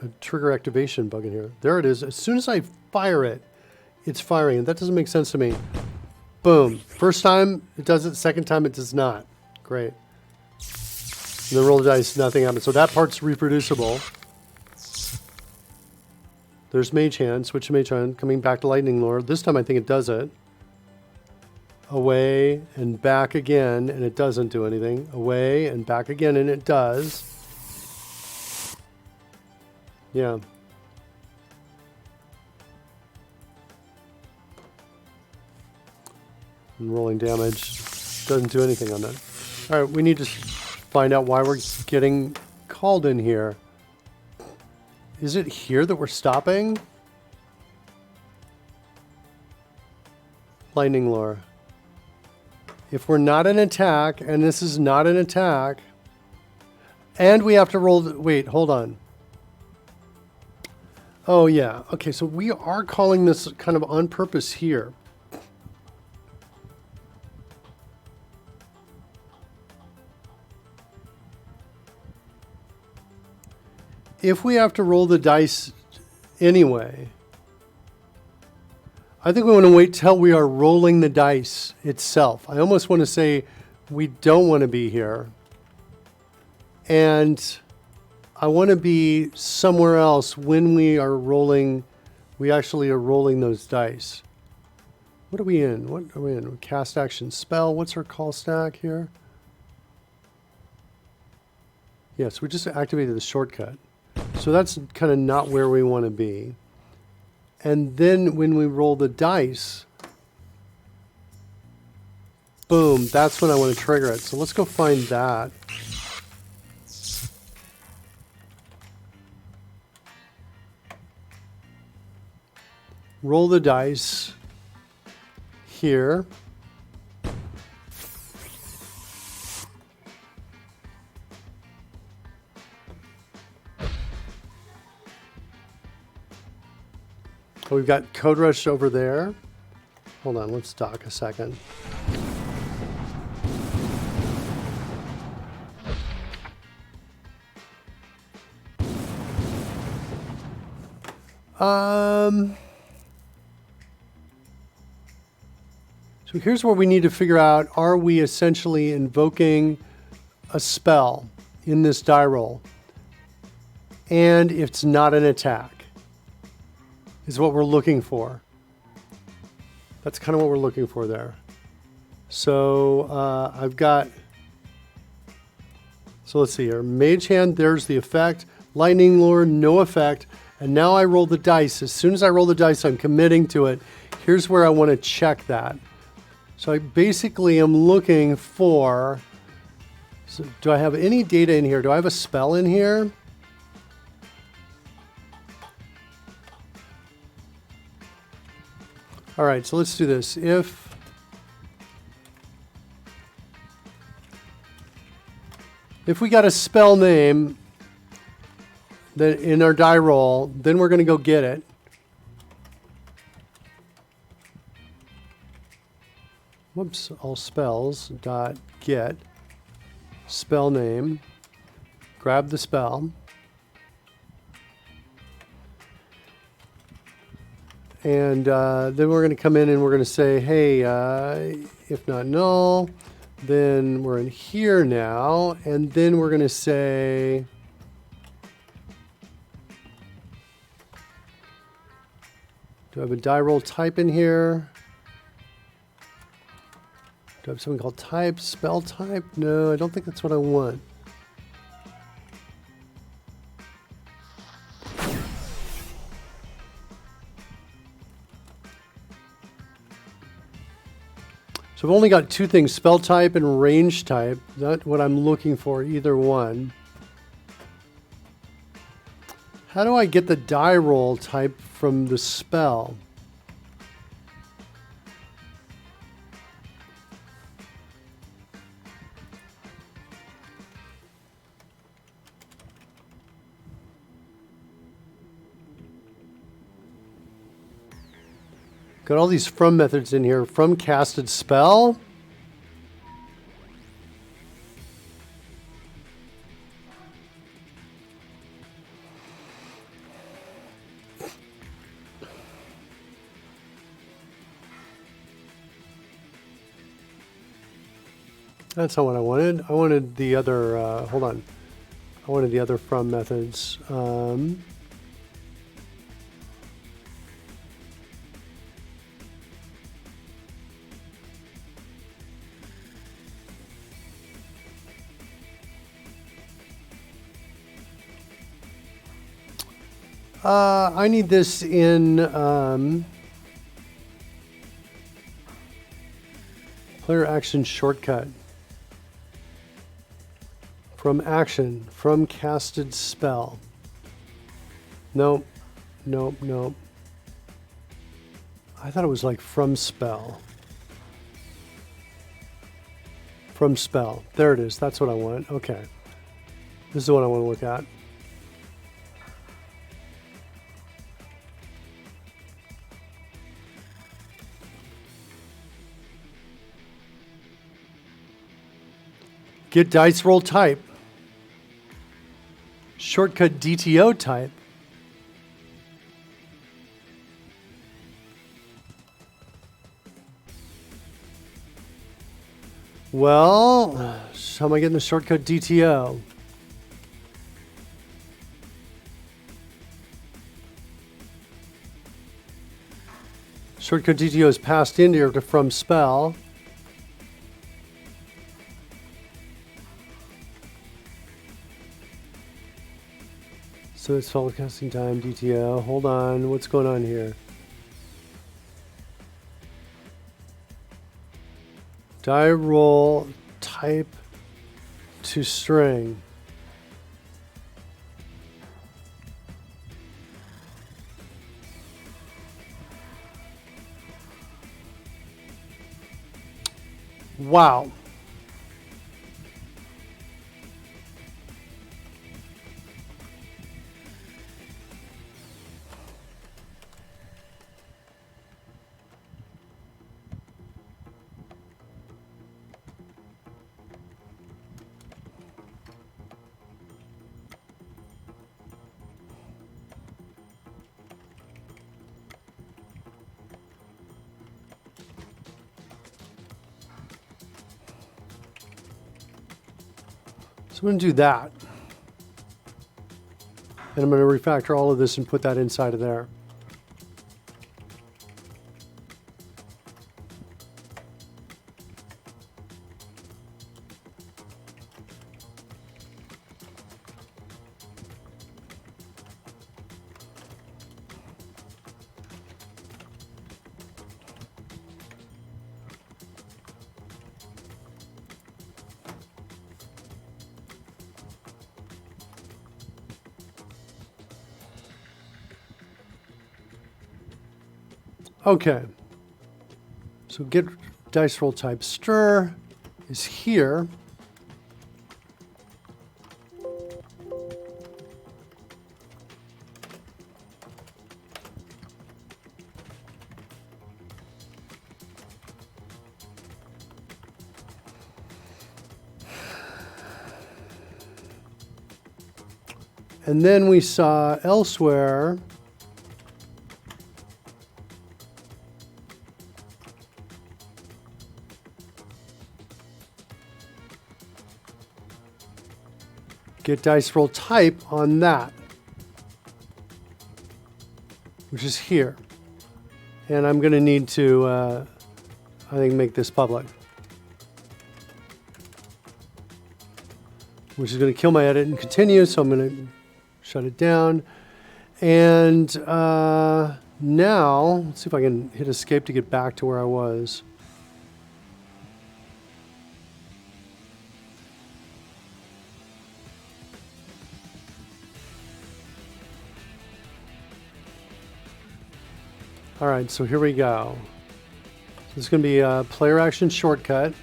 S1: a trigger activation bug in here. There it is. As soon as I fire it, it's firing. That doesn't make sense to me. Boom. First time it does it. Second time it does not. Great. And then roll the dice, nothing happens. So that part's reproducible. There's Mage Hand. Switch to Mage Hand. Coming back to Lightning Lure. This time I think it does it. Away and back again, and it doesn't do anything. Away and back again, and it does. Yeah. And rolling damage doesn't do anything on that. All right, we need to find out why we're getting called in here. Is it here that we're stopping? Lightning Lure. If we're not an attack, and this is not an attack, and we have to roll... Wait, hold on. Oh, yeah. Okay, so we are calling this kind of on purpose here. If we have to roll the dice anyway, I think we want to wait till we are rolling the dice itself. I almost want to say we don't want to be here. And I want to be somewhere else when we are rolling. We actually are rolling those dice. What are we in? What are we in? Cast action spell. What's our call stack here? Yes, we just activated the shortcut. So that's kind of not where we want to be. And then when we roll the dice, boom, that's when I want to trigger it. So let's go find that. Roll the dice here. We've got CodeRushed over there. Hold on, let's dock a second. So here's where we need to figure out, are we essentially invoking a spell in this die roll? And it's not an attack, is what we're looking for. That's kind of what we're looking for there. So I've got, so let's see here. Mage Hand, there's the effect. Lightning Lure, no effect. And now I roll the dice. As soon as I roll the dice, I'm committing to it. Here's where I want to check that. So I basically am looking for, so do I have any data in here? Do I have a spell in here? All right, so let's do this. If we got a spell name that in our die roll, then we're going to go get it. Whoops, all spells dot get spell name. Grab the spell. And then we're going to come in and we're going to say, hey, if not null, then we're in here now. And then we're going to say, do I have a die roll type in here? Do I have something called type, spell type? No, I don't think that's what I want. So I've only got two things, spell type and range type. Not what I'm looking for, either one. How do I get the die roll type from the spell? Got all these from methods in here. From casted spell. That's not what I wanted. I wanted the other, hold on. I wanted the other from methods. I need this in player action shortcut. From action, from casted spell. Nope, nope, nope. I thought it was like from spell. From spell. There it is. That's what I want. Okay. This is what I want to look at. Get dice roll type. Shortcut DTO type. Well, how am I getting the shortcut DTO? Shortcut DTO is passed into here to from spell. So it's spell casting time, DTO. Hold on, what's going on here? Die roll type to string. Wow. I'm going to do that. And I'm going to refactor all of this and put that inside of there. Okay, so get dice roll type stir is here. And then we saw elsewhere get dice roll type on that, which is here. And I'm going to need to, I think, make this public, which is going to kill my edit and continue. So I'm going to shut it down. And now, let's see if I can hit escape to get back to where I was. All right, so here we go. So this is going to be a player action shortcut.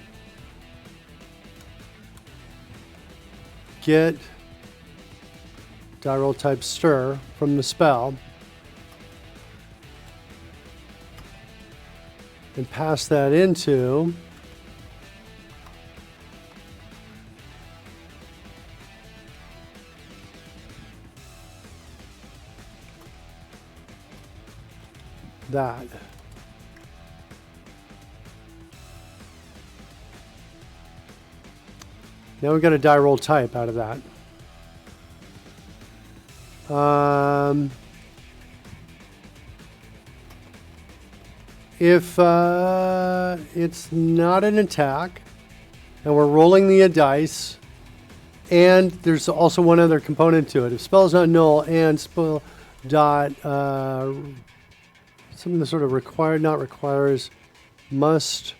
S1: Get die roll type stir from the spell and pass that into that. Now we've got a die roll type out of that. If it's not an attack and we're rolling the dice, and there's also one other component to it. If spell is not null and spell dot something that sort of required, not requires, must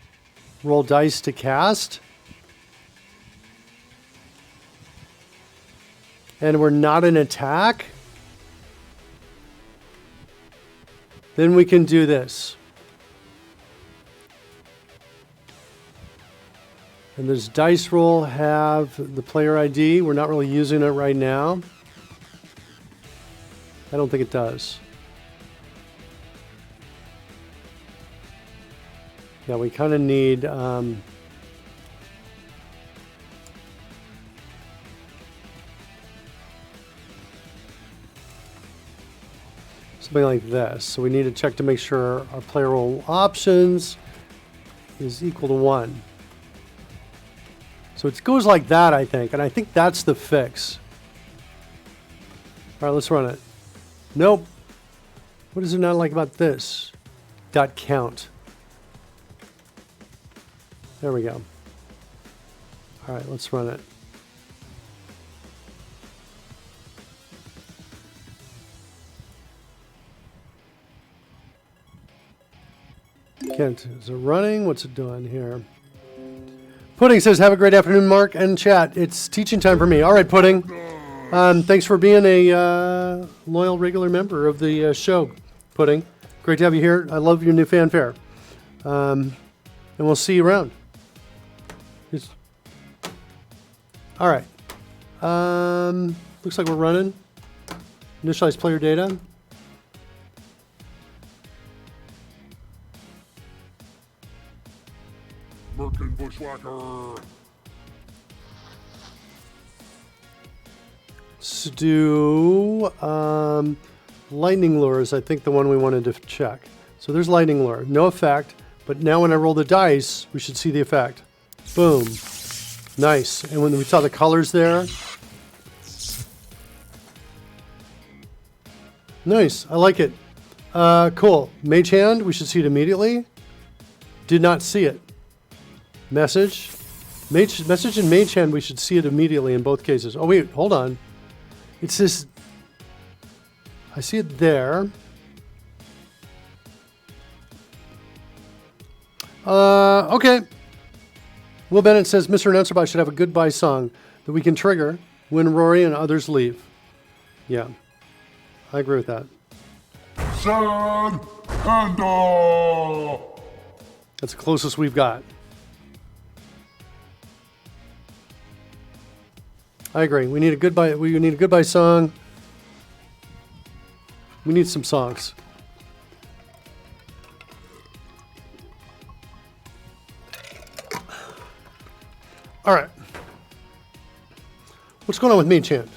S1: roll dice to cast. And we're not an attack. Then we can do this. And does dice roll have the player ID? We're not really using it right now. I don't think it does. Yeah, we kind of need something like this. So we need to check to make sure our player role options is equal to 1. So it goes like that, I think, and I think that's the fix. All right, let's run it. Nope. What is it not like about this? Dot count. There we go. All right, let's run it. Kent, is it running? What's it doing here? Pudding says, have a great afternoon, Mark and chat. It's teaching time for me. All right, Pudding. Thanks for being a loyal, regular member of the show, Pudding. Great to have you here. I love your new fanfare. And we'll see you around. All right. Looks like we're running. Initialize player data.
S2: Merkin Bushwhacker.
S1: Let's do lightning lure is I think the one we wanted to check. So there's lightning lure, no effect, but now when I roll the dice, we should see the effect. Boom. Nice. And when we saw the colors there. Nice. I like it. Cool. Mage hand. We should see it immediately. Did not see it. Message. Message and mage hand. We should see it immediately in both cases. Oh, wait. Hold on. It's this. I see it there. Okay. Will Bennett says, Mr. Announcerbot should have a goodbye song that we can trigger when Rory and others leave. Yeah. I agree with that.
S2: Sad Panda!
S1: That's the closest we've got. I agree. We need a goodbye. We need a goodbye song. We need some songs. All right. What's going on with Mage Hand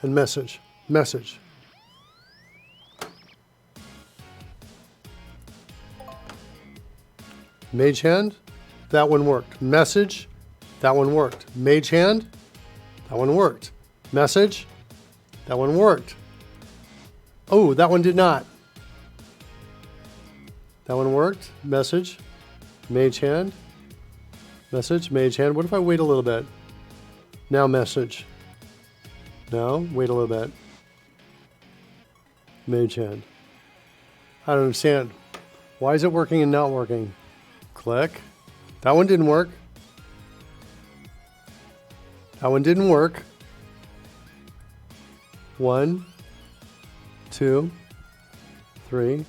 S1: and message? Message. Mage Hand, that one worked. Message, that one worked. Mage Hand, that one worked. Message, that one worked. Oh, that one did not. That one worked. Message, Mage Hand, message, Mage Hand. What if I wait a little bit? Now message. No, wait a little bit. Mage Hand. I don't understand. Why is it working and not working? Click. That one didn't work. That one didn't work. 1, 2, 3.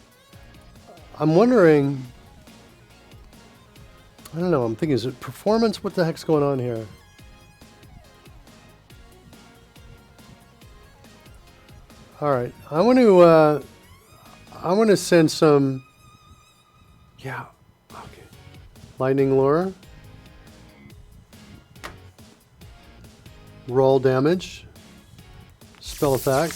S1: I'm wondering, I don't know, I'm thinking, is it performance? What the heck's going on here? All right, I want to send some, yeah, okay. Lightning lure. Roll damage. Spell effect.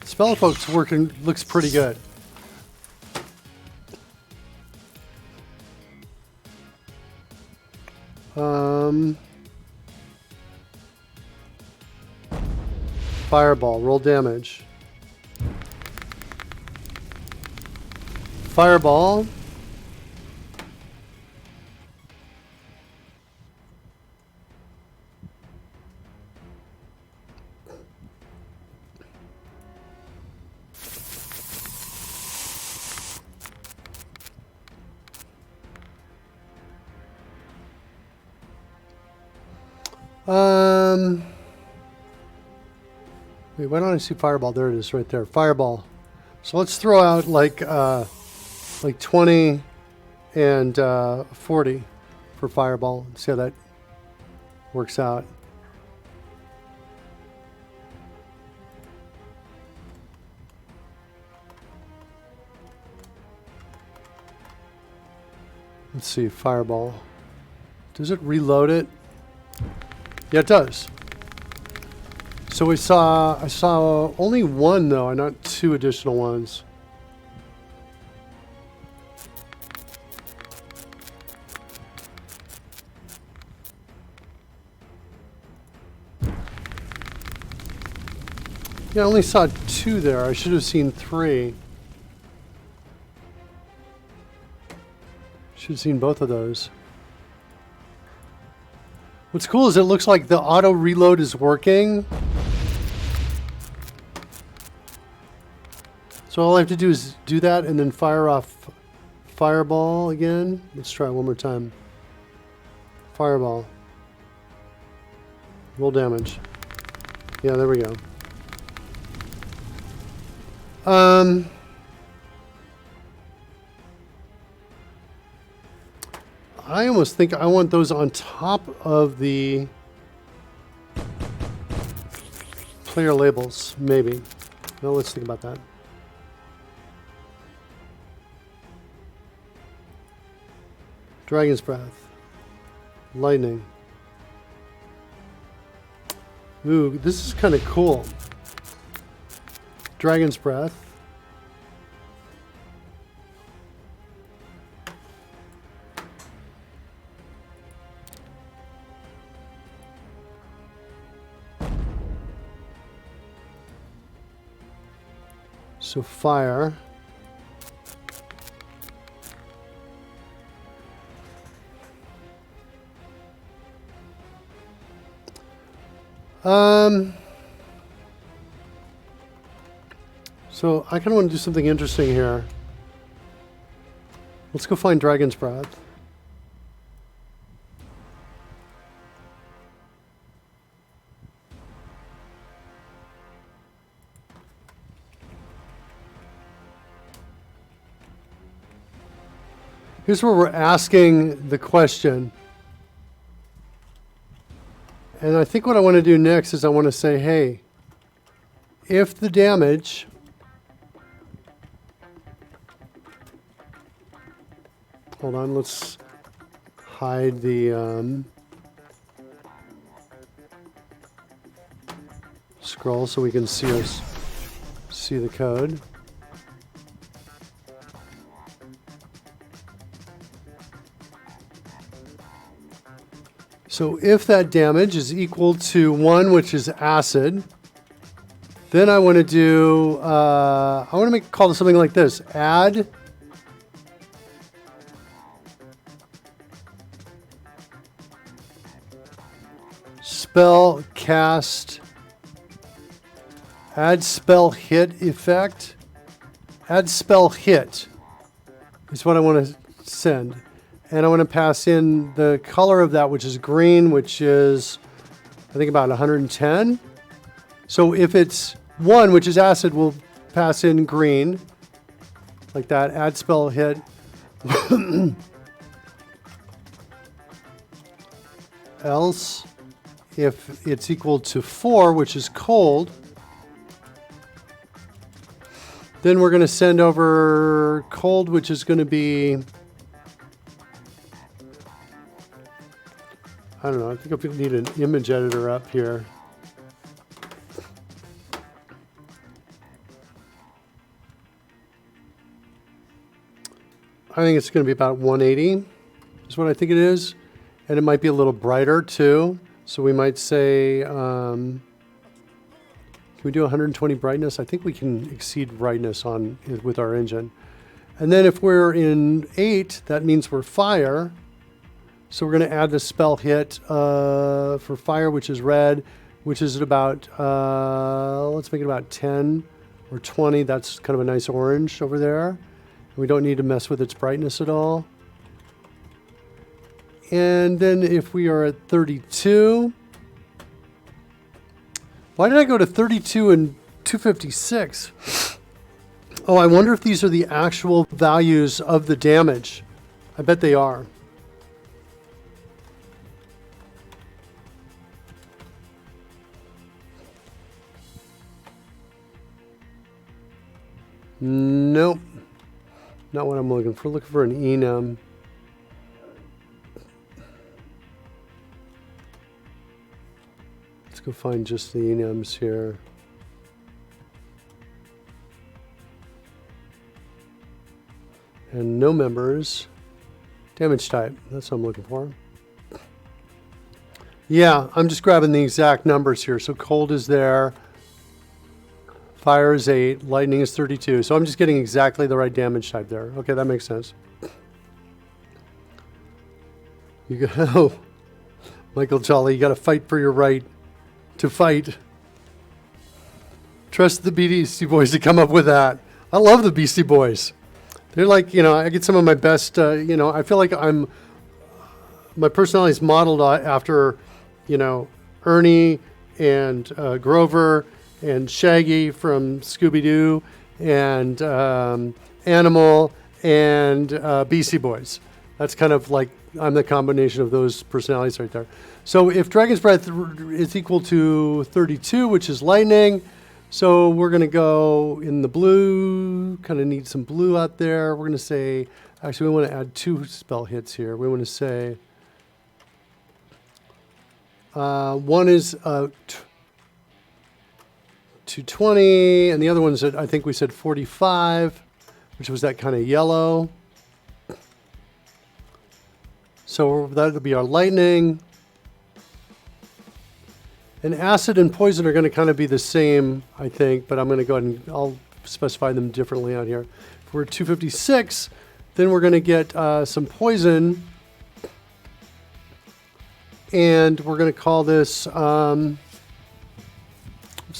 S1: Spell effect's working, looks pretty good. Fireball, roll damage. Fireball. Wait, why don't I see Fireball? There it is, right there. Fireball. So let's throw out like 20 and 40 for Fireball. See how that works out. Let's see, Fireball. Does it reload it? Yeah, it does. So I saw only one though, and not two additional ones. Yeah, I only saw two there. I should have seen three. Should have seen both of those. What's cool is it looks like the auto reload is working. So all I have to do is do that and then fire off Fireball again. Let's try it one more time. Fireball. Roll damage. Yeah, there we go. I almost think I want those on top of the player labels, maybe. No, let's think about that. Dragon's Breath. Lightning. Ooh, this is kind of cool. Dragon's Breath. So fire. So I kind of want to do something interesting here. Let's go find Dragon's Breath. Here's where we're asking the question. And I think what I want to do next is I want to say, hey, if the damage hold on, let's hide the scroll so we can see the code. So if that damage is equal to 1, which is acid, then I want to do, I want to call it something like this. Add spell cast, add spell hit effect, add spell hit is what I want to send. And I want to pass in the color of that, which is green, which is, I think, about 110. So if it's 1, which is acid, we'll pass in green, like that, add spell hit. Else, if it's equal to 4, which is cold, then we're going to send over cold, which is going to be, I don't know, I think I need an image editor up here. I think it's going to be about 180 is what I think it is. And it might be a little brighter too. So we might say, can we do 120 brightness? I think we can exceed brightness with our engine. And then if we're in 8, that means we're fire. So we're going to add the spell hit for fire, which is red, which is at about, let's make it about 10 or 20. That's kind of a nice orange over there. We don't need to mess with its brightness at all. And then if we are at 32, why did I go to 32 and 256? Oh, I wonder if these are the actual values of the damage. I bet they are. Nope. Not what I'm looking for. Looking for an enum. Let's go find just the enums here. And no members. Damage type. That's what I'm looking for. Yeah, I'm just grabbing the exact numbers here. So cold is there. Fire is 8, lightning is 32. So I'm just getting exactly the right damage type there. Okay, that makes sense. You go, Michael Jolly, you got to fight for your right to fight. Trust the Beastie Boys to come up with that. I love the Beastie Boys. They're like, I get some of my best, I feel like my personality is modeled after, Ernie and Grover and Shaggy from Scooby-Doo, and Animal, and Beastie Boys. That's kind of like, I'm the combination of those personalities right there. So if Dragon's Breath is equal to 32, which is lightning, so we're going to go in the blue, kind of need some blue out there. We're going to say, actually we want to add 2 spell hits here. We want to say, one is 220, and the other one's at, I think we said 45, which was that kind of yellow. So that'll be our lightning. And acid and poison are going to kind of be the same, I think, but I'm going to go ahead and I'll specify them differently out here. If we're 256, then we're going to get some poison. And we're going to call this, just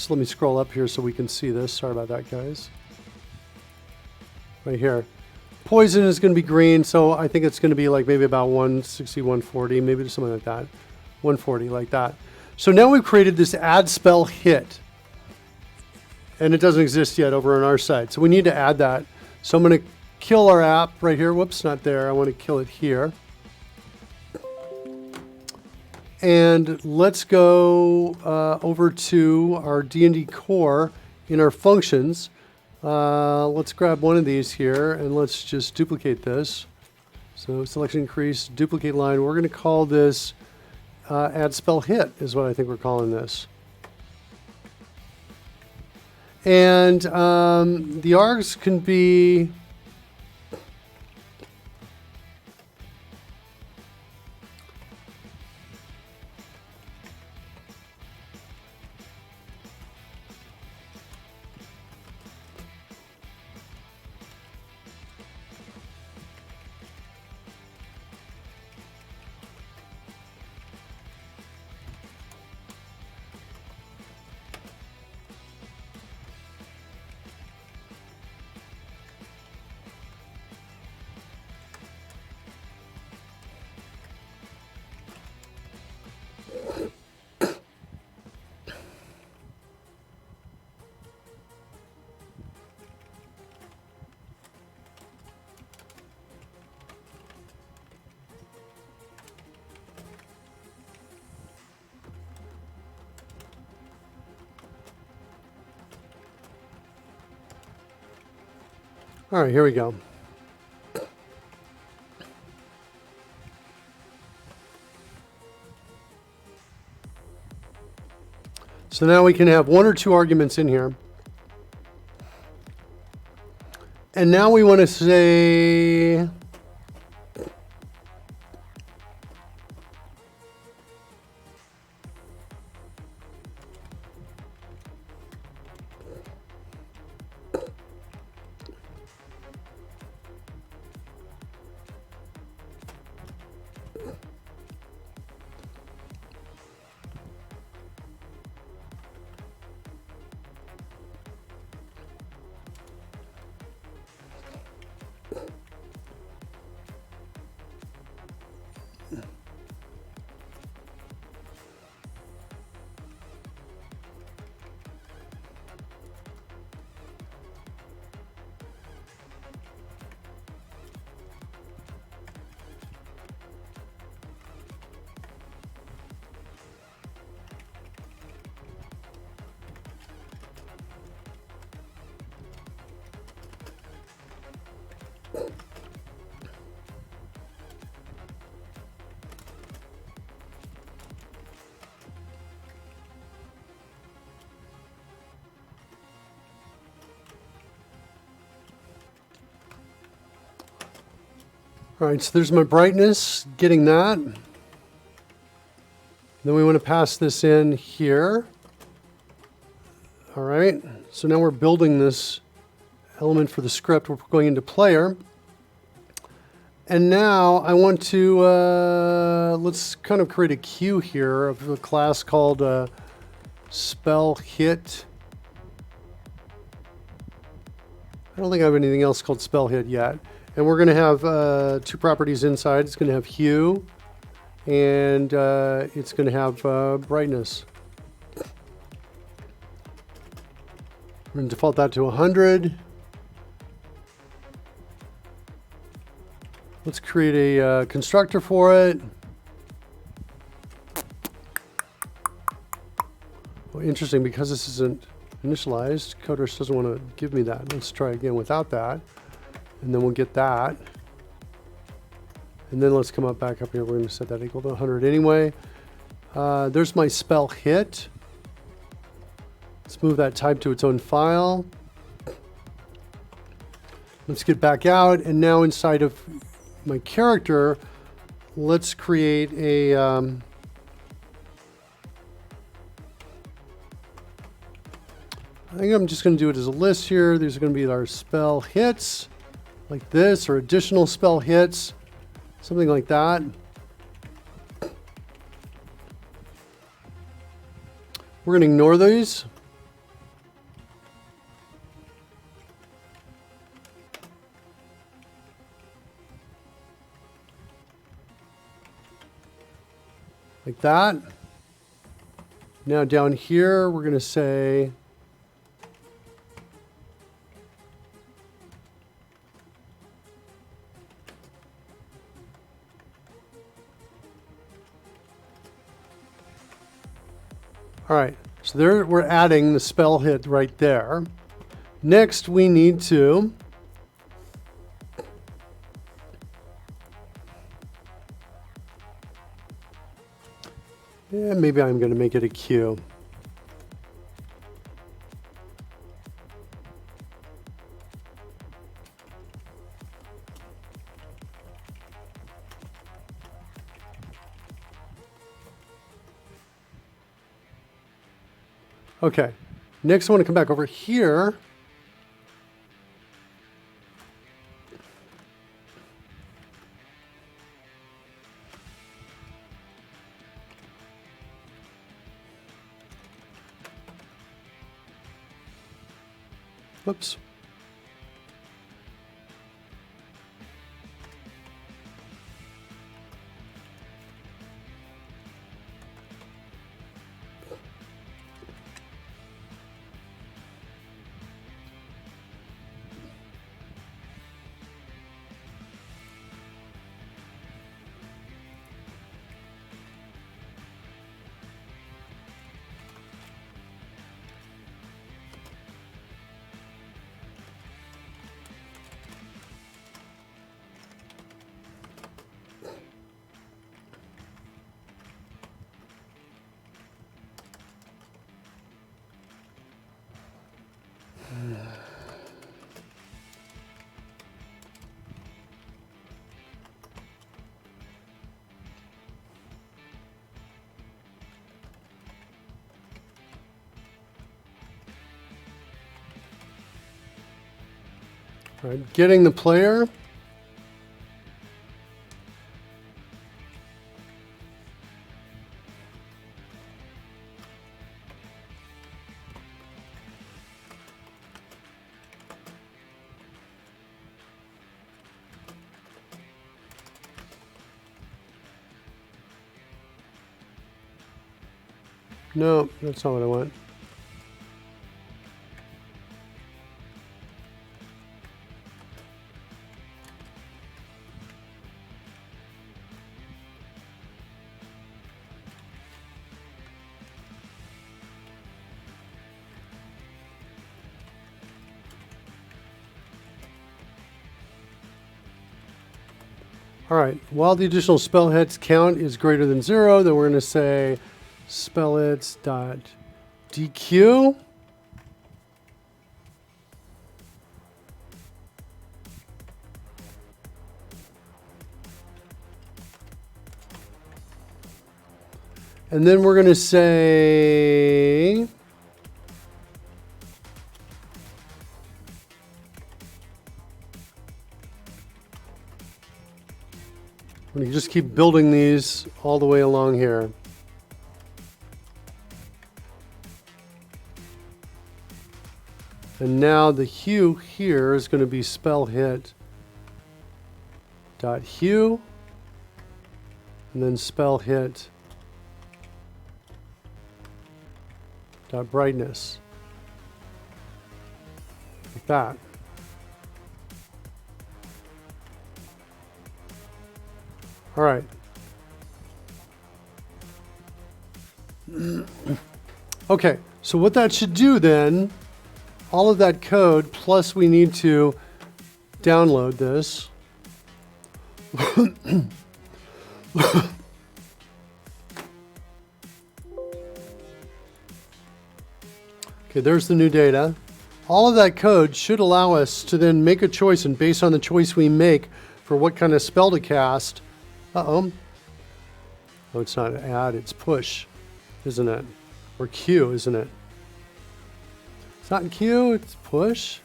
S1: let me scroll up here so we can see this. Sorry about that, guys. Right here. Poison is going to be green, so I think it's going to be like maybe about 160, 140, maybe something like that. 140, like that. So now we've created this add spell hit. And it doesn't exist yet over on our side. So we need to add that. So I'm going to kill our app right here. Whoops, not there. I want to kill it here. And let's go over to our D&D core in our functions. Let's grab one of these here and let's just duplicate this. So selection increase, duplicate line. We're going to call this add spell hit is what I think we're calling this. And the args can be all right, here we go. So now we can have one or two arguments in here. And now we want to say all right, so there's my brightness, getting that. Then we want to pass this in here. All right, so now we're building this element for the script. We're going into player. And now I want to, let's kind of create a queue here of a class called spell hit. I don't think I have anything else called spell hit yet. And we're going to have two properties inside. It's going to have hue, and it's going to have brightness. We're going to default that to 100. Let's create a constructor for it. Well, interesting, because this isn't initialized, CodeRushed doesn't want to give me that. Let's try again without that. And then we'll get that. And then let's come up back up here. We're going to set that equal to 100 anyway. There's my spell hit. Let's move that type to its own file. Let's get back out. And now inside of my character, let's create a think I'm just going to do it as a list here. These are going to be our spell hits, like this, or additional spell hits, something like that. We're going to ignore these. Like that. Now down here, we're going to say all right, so there we're adding the spell hit right there. Next, we need to maybe I'm going to make it a queue. Okay, next I want to come back over here. Whoops. All right, getting the player. No, that's not what I want. All right, while the additional spell hits count is greater than 0, then we're going to say spell hits dot DQ. And then we're going to say I'm going to just keep building these all the way along here. And now the hue here is going to be spell hit dot hue, and then spell hit dot brightness, like that. All right. Okay, so what that should do then, all of that code, plus we need to download this. Okay, there's the new data. All of that code should allow us to then make a choice, and based on the choice we make for what kind of spell to cast. Uh-oh. Oh, it's not add, it's push, isn't it? Or Q, isn't it? not in Q, it's push.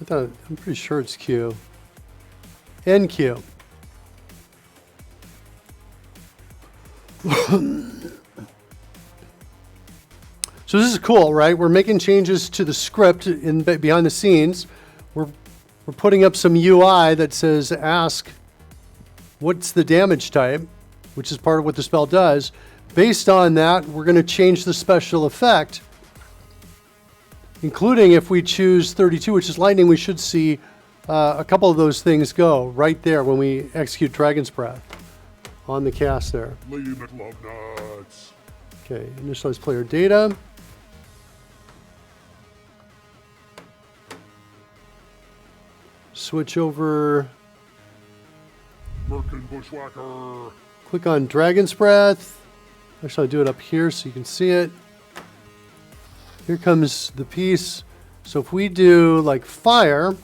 S1: I'm pretty sure it's Q. NQ. So this is cool, right? We're making changes to the script behind the scenes. We're putting up some UI that says ask what's the damage type, which is part of what the spell does. Based on that, we're going to change the special effect, including if we choose 32, which is lightning, we should see a couple of those things go right there when we execute Dragon's Breath on the cast there.
S2: Lee McLovnuts.
S1: Okay, initialize player data. Switch over,
S2: Merkin Bushwhacker.
S1: click on Dragon's Breath. Actually, I'll do it up here so you can see it. Here comes the piece. So if we do like fire,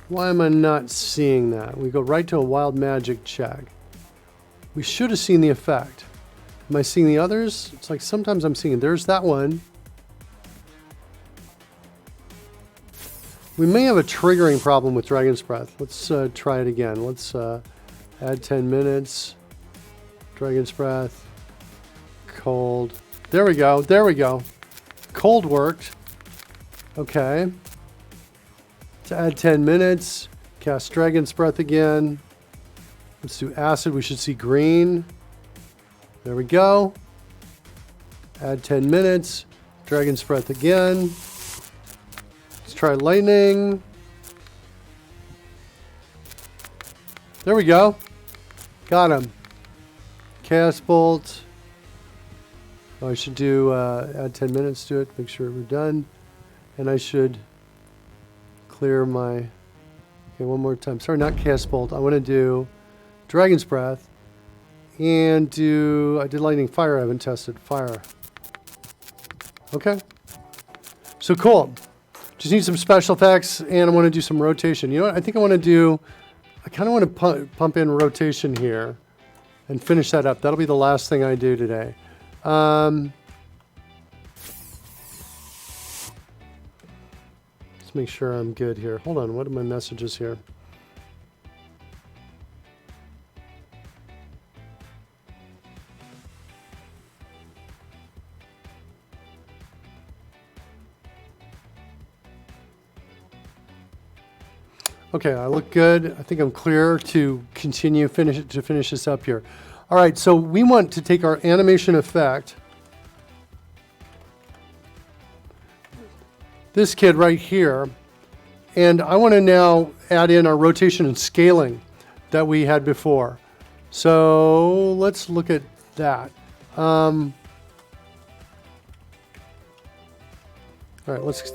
S1: why am I not seeing that? We go right to a wild magic check. We should have seen the effect. Am I seeing the others? It's like sometimes I'm seeing, there's that one. We may have a triggering problem with Dragon's Breath. Let's try it again. Let's add 10 minutes. Dragon's Breath. Cold. There we go. There we go. Cold worked. Okay. To add 10 minutes. Cast Dragon's Breath again. Let's do acid. We should see green. There we go. Add 10 minutes. Dragon's Breath again. Try lightning. There we go. Got him. Cast bolt. Oh, I should do add 10 minutes to it. Make sure we're done. And I should clear my. Okay, one more time. Sorry, not cast bolt. I want to do Dragon's Breath and do. I did lightning fire. I haven't tested fire. Okay. So cool. Just need some special effects, and I want to do some rotation. You know what? I think I want to do, I kind of want to pump in rotation here and finish that up. That'll be the last thing I do today. Let's make sure I'm good here. Hold on, what are my messages here? Okay, I look good. I think I'm clear to continue to finish this up here. All right, so we want to take our animation effect, this kid right here, and I want to now add in our rotation and scaling that we had before. So let's look at that. All right, let's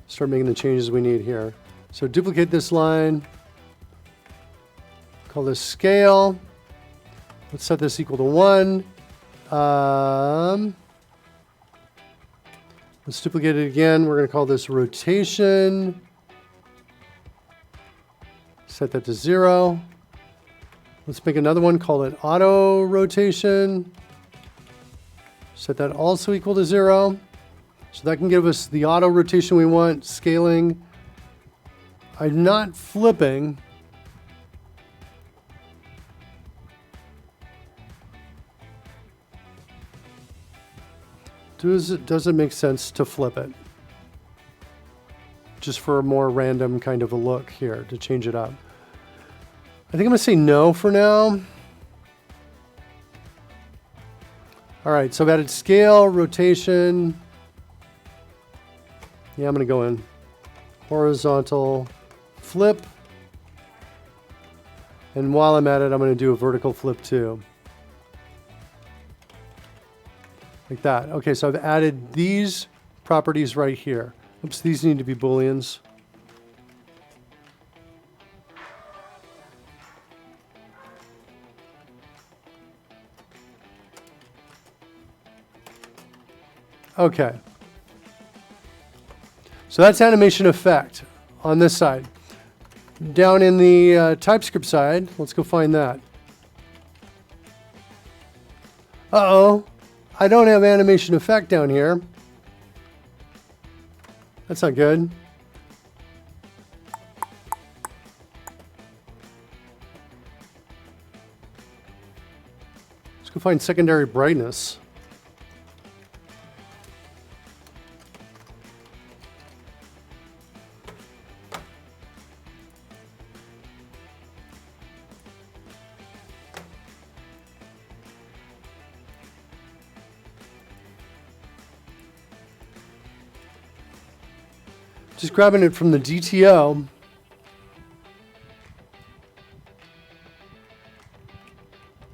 S1: start making the changes we need here. So duplicate this line, call this scale. Let's set this equal to 1. Let's duplicate it again. We're going to call this rotation. Set that to 0. Let's make another one, call it auto rotation. Set that also equal to 0. So that can give us the auto rotation we want, scaling. I'm not flipping. Does it make sense to flip it? Just for a more random kind of a look here to change it up. I think I'm going to say no for now. All right, so I've added scale, rotation. Yeah, I'm going to go in horizontal flip. And while I'm at it, I'm going to do a vertical flip too. Like that. Okay, so I've added these properties right here. Oops, these need to be booleans. Okay. So that's animation effect on this side. Down in the TypeScript side, let's go find that. Uh-oh. I don't have animation effect down here. That's not good. Let's go find secondary brightness. Just grabbing it from the DTO.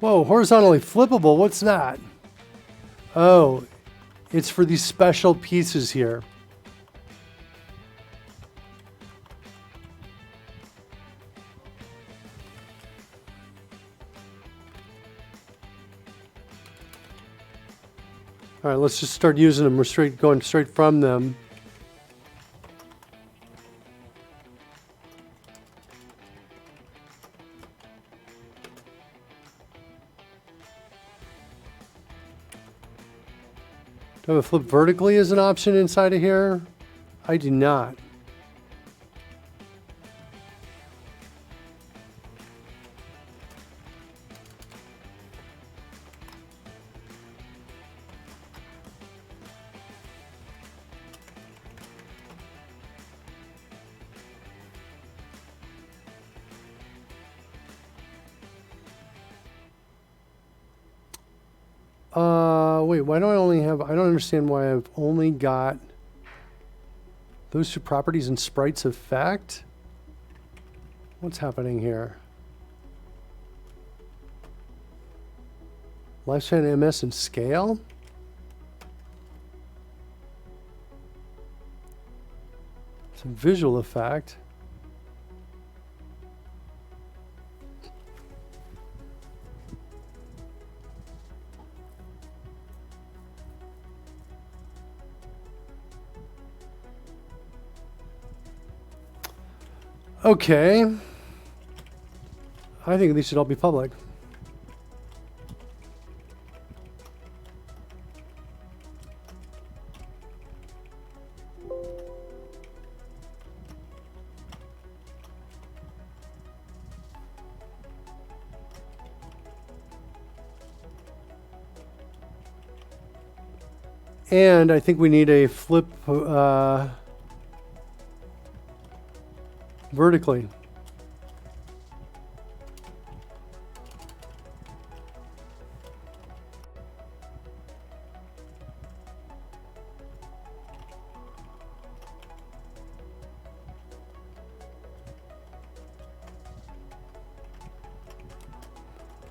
S1: Whoa, horizontally flippable, what's that? Oh, it's for these special pieces here. All right, let's just start using them. We're going straight from them. Do I have a flip vertically as an option inside of here? I do not. Wait, why do I only have, I don't understand why I've only got those two properties and sprites effect. What's happening here? Lifespan MS and scale? It's a visual effect. Okay. I think these should all be public. And I think we need a flip vertically.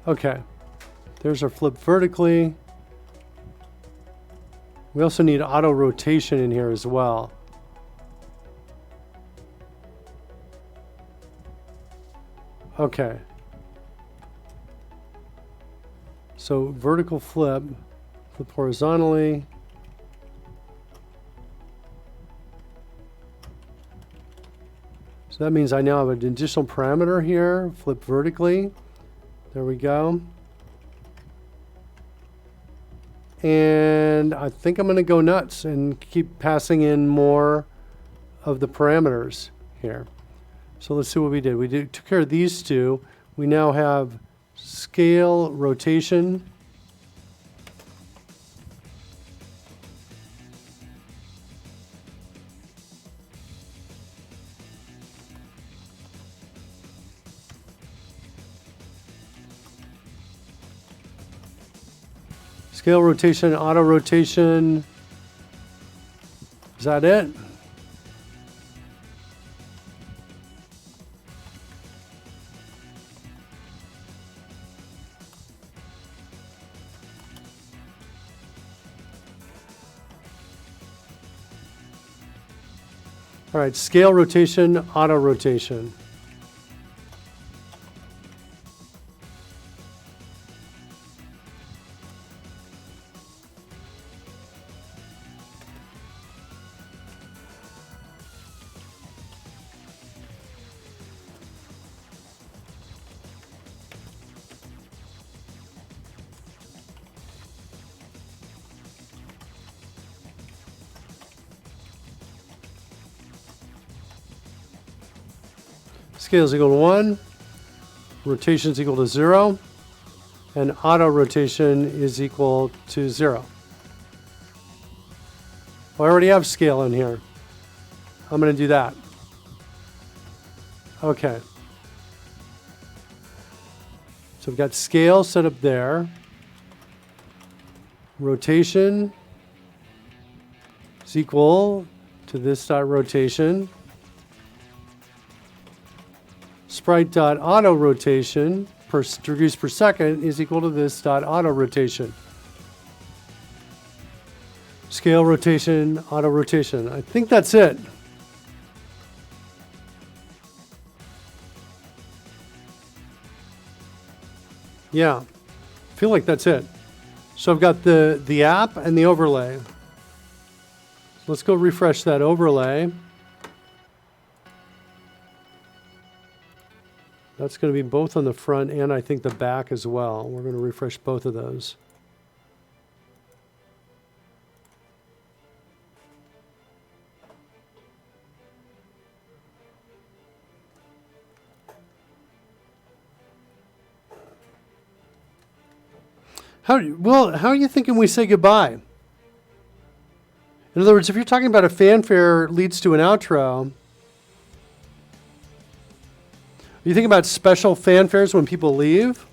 S1: Okay, there's our flip vertically. We also need auto rotation in here as well. Okay. So vertical flip, flip horizontally. So that means I now have an additional parameter here, flip vertically. There we go. And I think I'm going to go nuts and keep passing in more of the parameters here. So let's see what we did. We took care of these two. We now have scale, rotation. Scale, rotation, auto rotation. Is that it? All right, scale, rotation, auto rotation. Scale is equal to 1. Rotation is equal to 0. And auto rotation is equal to 0. Well, I already have scale in here. I'm going to do that. Okay. So we've got scale set up there. Rotation is equal to this dot rotation. Sprite dot auto rotation per degrees per second is equal to this dot auto rotation. Scale rotation, auto rotation. I think that's it. Yeah, I feel like that's it. So I've got the app and the overlay. Let's go refresh that overlay. That's going to be both on the front and I think the back as well. We're going to refresh both of those. How are you thinking we say goodbye? In other words, if you're talking about a fanfare leads to an outro, you think about special fanfares when people leave?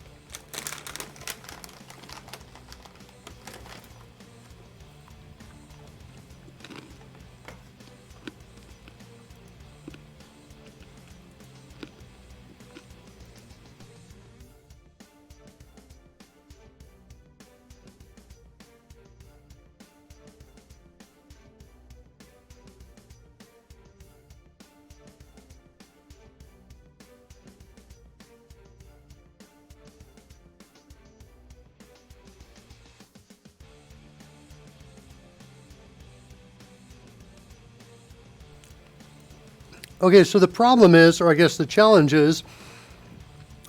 S1: Okay, so the problem is, or I guess the challenge is,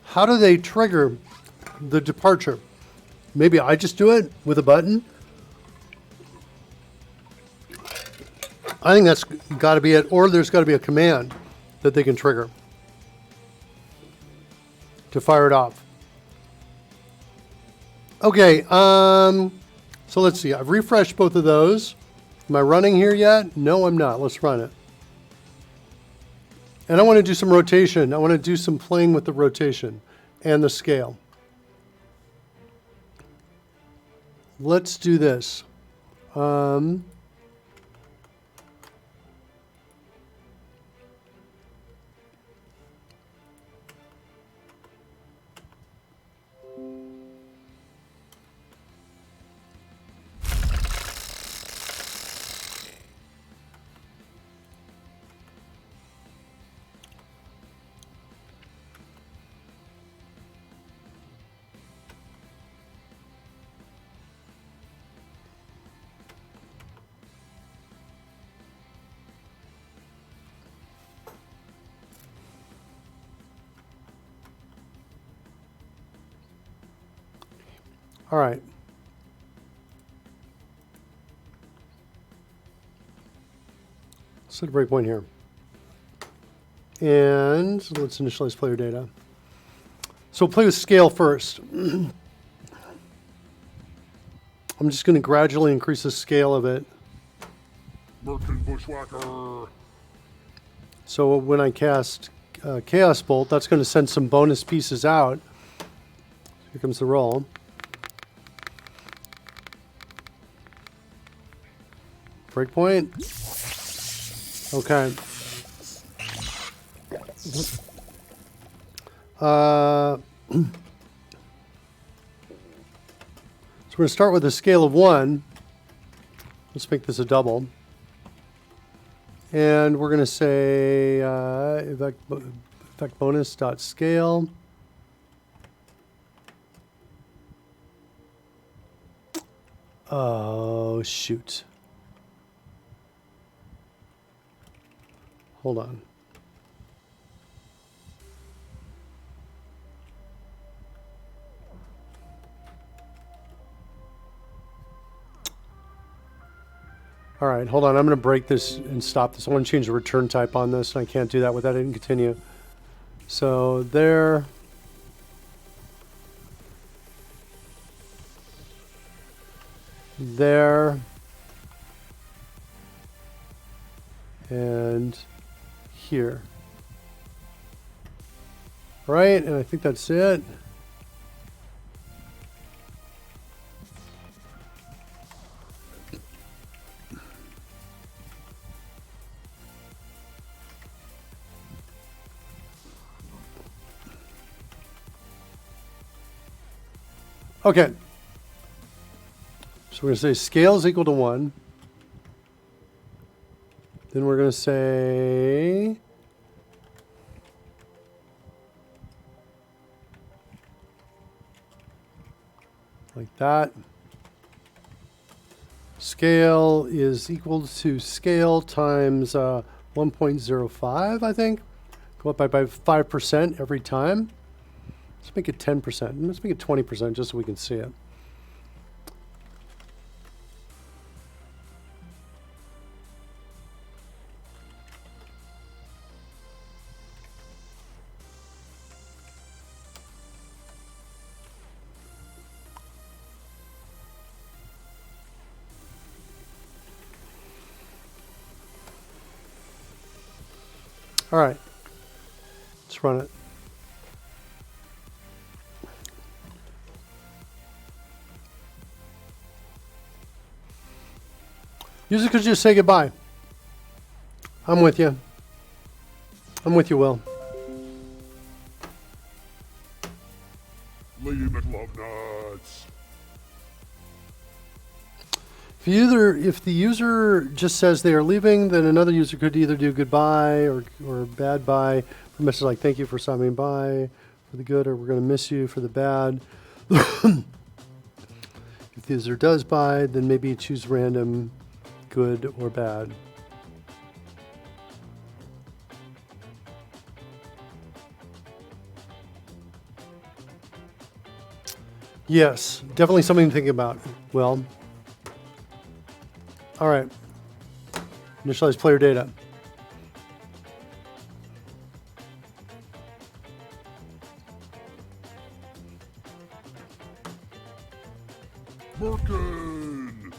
S1: how do they trigger the departure? Maybe I just do it with a button. I think that's got to be it, or there's got to be a command that they can trigger to fire it off. Okay, so let's see. I've refreshed both of those. Am I running here yet? No, I'm not. Let's run it. And I want to do some rotation. I want to do some playing with the rotation and the scale. Let's do this. All right. Set a breakpoint here. And let's initialize player data. So we'll play with scale first. I'm just going to gradually increase the scale of it.
S2: Merkin Bushwhacker.
S1: So when I cast Chaos Bolt, that's going to send some bonus pieces out. Here comes the roll. Breakpoint. Okay. So we're going to start with a scale of 1. Let's make this a double. And we're going to say effect bonus dot scale. Oh, shoot. Hold on. All right, hold on. I'm going to break this and stop this. I want to change the return type on this, and I can't do that without hitting continue. So there. There. And here. Right, and I think that's it. Okay. So we're going to say scale is equal to 1. Then we're going to say like that. Scale is equal to scale times 1.05, I think. Go up by 5% every time. Let's make it 10%. Let's make it 20% just so we can see it. All right, let's run it. User could just say goodbye. I'm with you. I'm with you, Will.
S2: Lady McLovenuts.
S1: If the user just says they are leaving, then another user could either do goodbye or bad bye. A message like thank you for stopping by for the good, or we're going to miss you for the bad. If the user does bye, then maybe choose random, good or bad. Yes, definitely something to think about. Well, all right. Initialize player data.
S2: Merkin.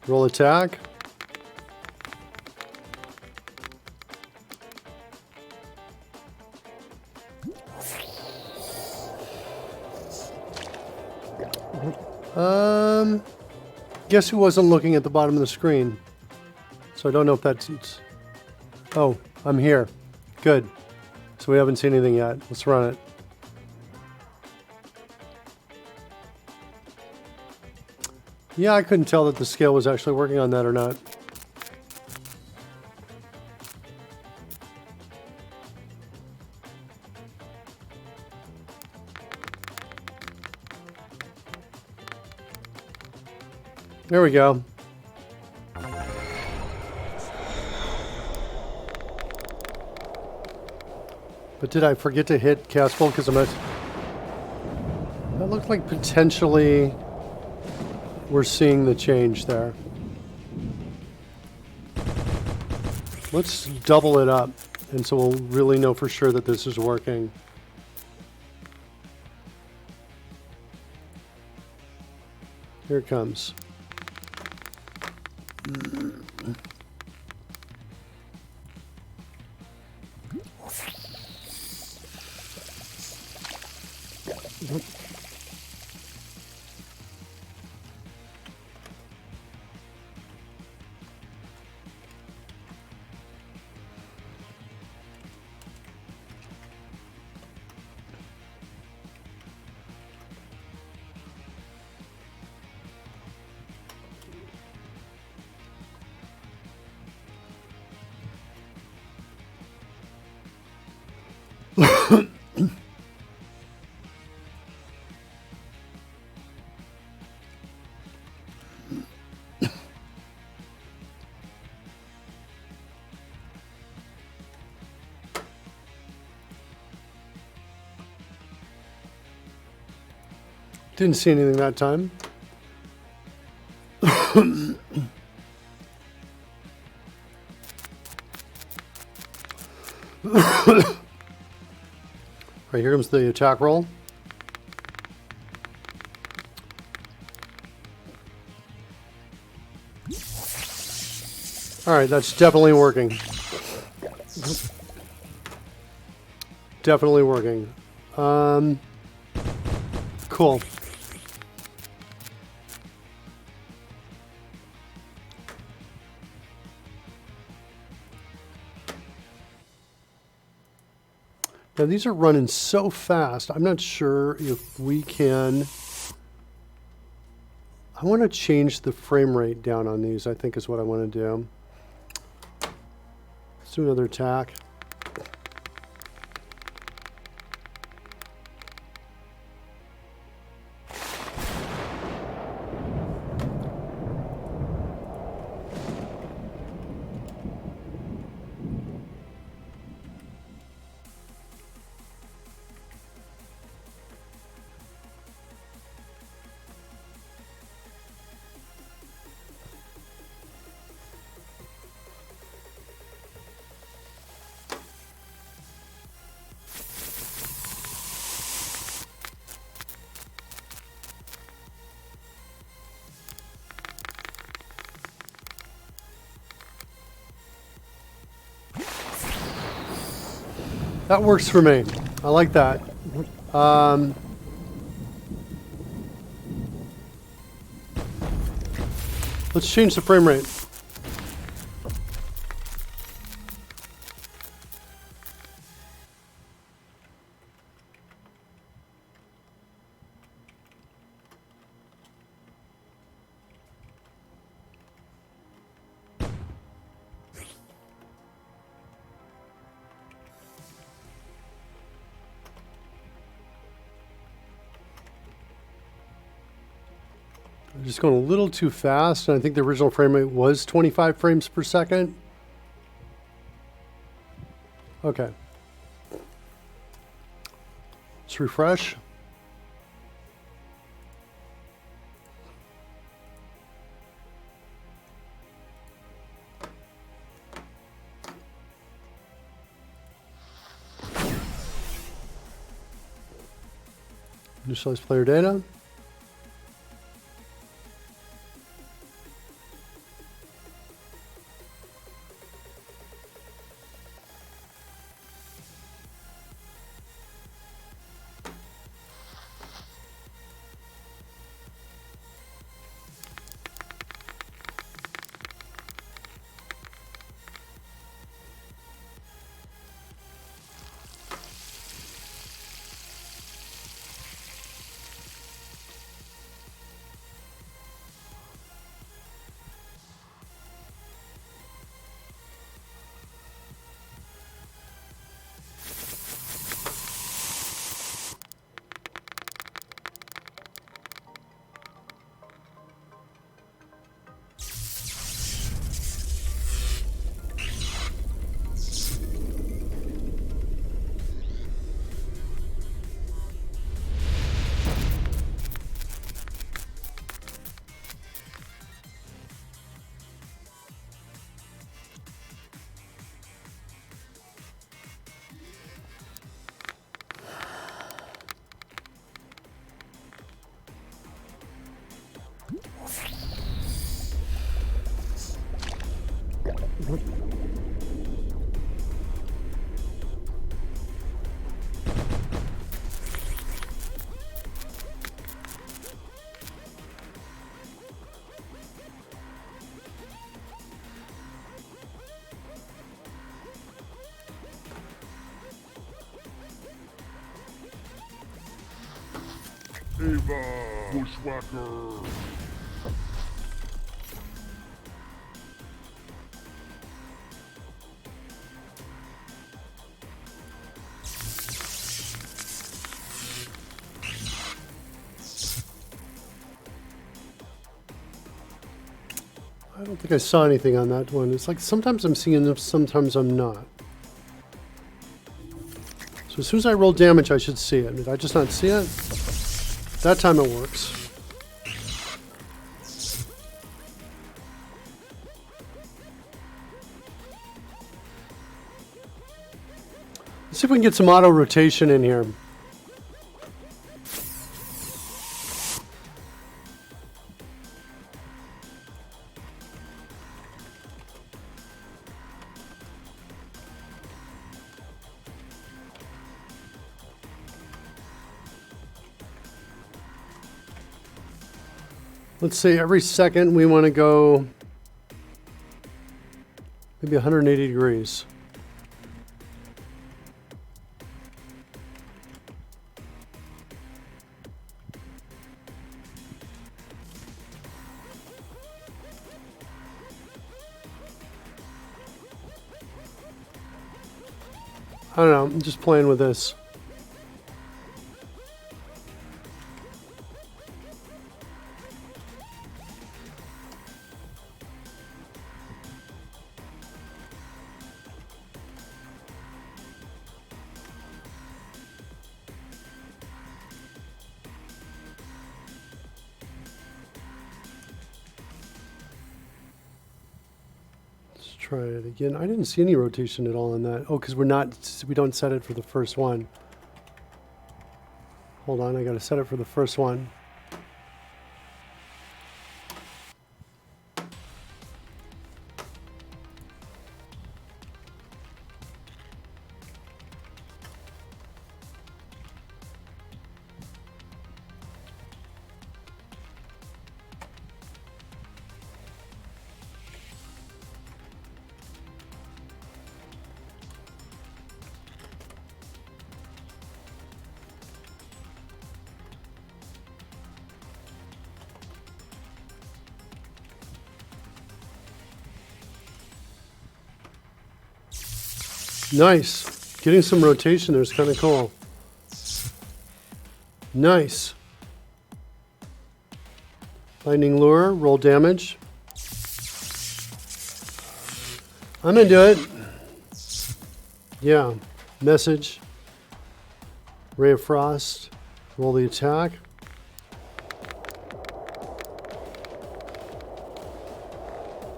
S1: Roll attack. Guess who wasn't looking at the bottom of the screen? So I don't know if that's... Oh, I'm here. Good. So we haven't seen anything yet. Let's run it. Yeah, I couldn't tell that the scale was actually working on that or not. There we go. But did I forget to hit Caspel because I'm not... That looked like potentially we're seeing the change there. Let's double it up, and so we'll really know for sure that this is working. Here it comes. Didn't see anything that time. Right, here comes the attack roll. All right, that's definitely working. Definitely working. Cool. Now these are running so fast, I'm not sure if we can... I want to change the frame rate down on these, I think is what I want to do. Let's do another attack. That works for me. I like that. Let's change the frame rate. I'm just going a little too fast, and I think the original frame rate was 25 frames per second. Okay. Let's refresh. Initialize player data.
S2: Ava, Bushwhacker.
S1: I don't think I saw anything on that one. It's like sometimes I'm seeing them, sometimes I'm not. So as soon as I roll damage, I should see it. Did I just not see it? That time it works. Let's see if we can get some auto rotation in here. Let's say every second we want to go maybe 180 degrees. I don't know, I'm just playing with this. Try it again. I didn't see any rotation at all in that. Oh, because we don't set it for the first one. Hold on, I gotta set it for the first one. Nice. Getting some rotation there is kind of cool. Nice. Lightning lure, roll damage. I'm into it. Yeah. Message. Ray of Frost. Roll the attack.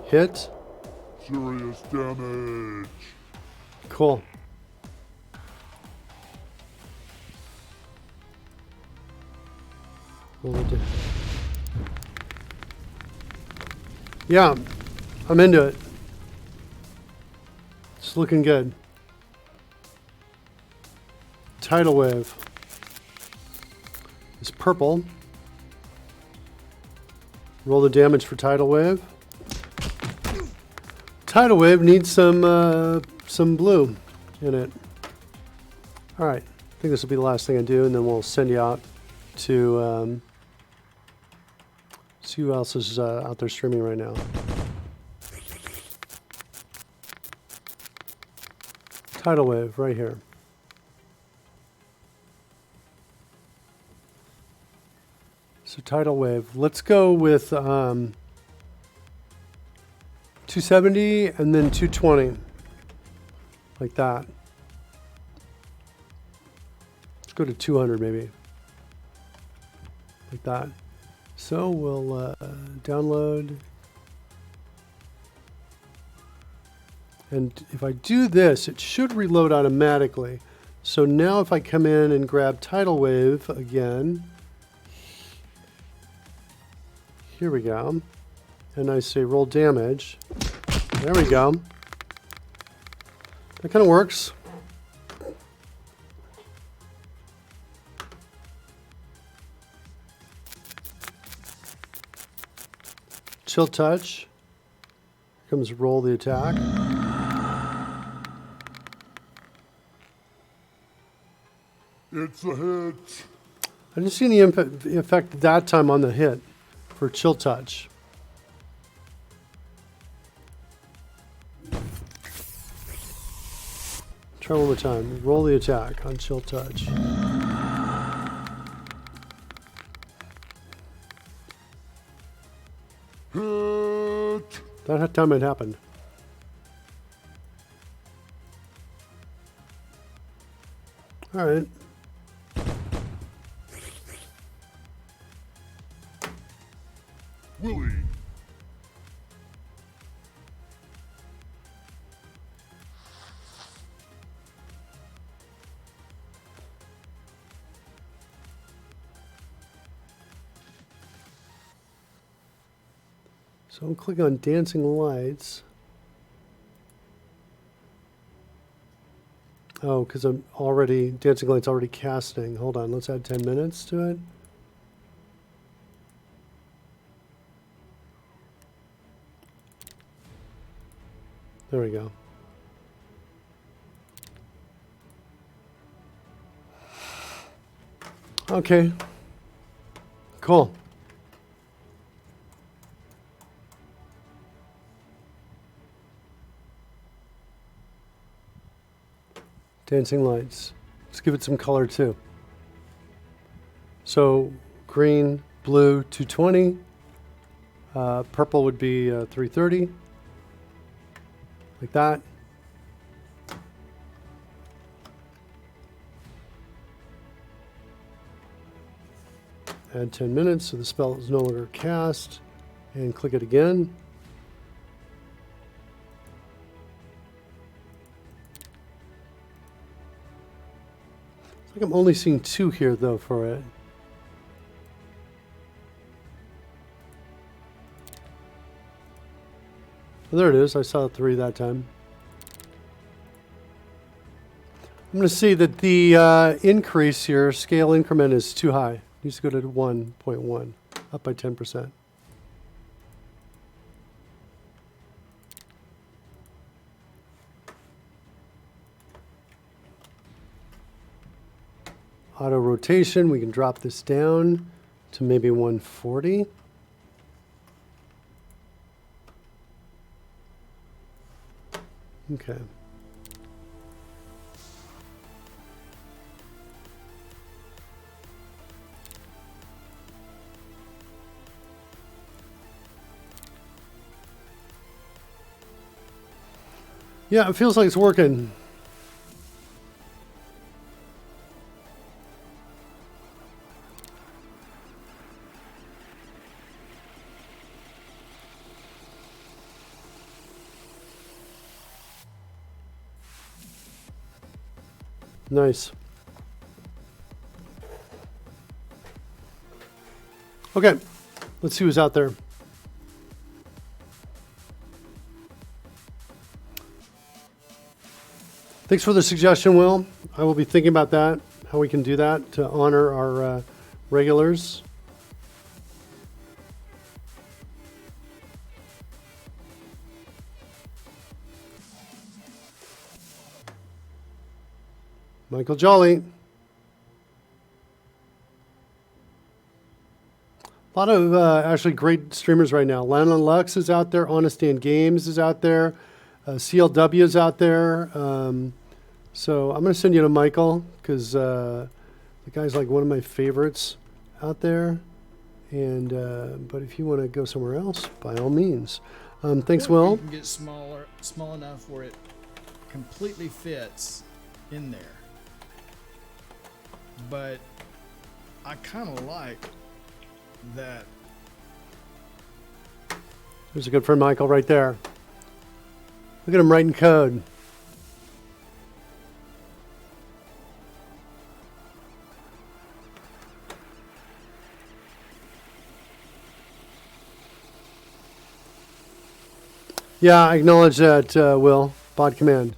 S1: Hit.
S2: Serious damage.
S1: Cool. Roll the yeah, I'm into it. It's looking good. Tidal wave is purple. Roll the damage for tidal wave. Tidal wave needs some blue in it. All right, I think this will be the last thing I do, and then we'll send you out to see who else is out there streaming right now. Tidal wave right here. So tidal wave. Let's go with 270 and then 220. Like that. Let's go to 200 maybe. Like that. So we'll download. And if I do this, it should reload automatically. So now if I come in and grab tidal wave again, here we go. And I say roll damage. There we go. That kind of works. Chill touch. Here comes roll the attack.
S2: It's a hit.
S1: I didn't see any effect that time on the hit for chill touch. Try one more time. Roll the attack on chill touch.
S2: Hit.
S1: That time it happened. All right.
S2: Willie.
S1: So I'm clicking on dancing lights. Oh, because I'm already, dancing lights already casting. Hold on, let's add 10 minutes to it. There we go. Okay. Cool. Dancing lights. Let's give it some color too. So green, blue, 220. Purple would be 330. Like that. Add 10 minutes so the spell is no longer cast. And click it again. It's like I'm only seeing 2 here though for it. Oh, there it is. I saw 3 that time. I'm going to see that the increase here, scale increment, is too high. It needs to go to 1.1, up by 10%. Auto rotation, we can drop this down to maybe 140. Okay. Yeah, it feels like it's working. Nice. Okay, let's see who's out there. Thanks for the suggestion, Will. I will be thinking about that, how we can do that to honor our regulars. Michael Jolly. A lot of actually great streamers right now. Landon Lux is out there. Honest Dan Games is out there. CLW is out there. So I'm going to send you to Michael because the guy's like one of my favorites out there. And but if you want to go somewhere else, by all means. Thanks, Will.
S4: You can get small enough where it completely fits in there. But I kind of like that.
S1: There's a good friend Michael right there. Look at him writing code. Yeah, I acknowledge that, Will. Bot command.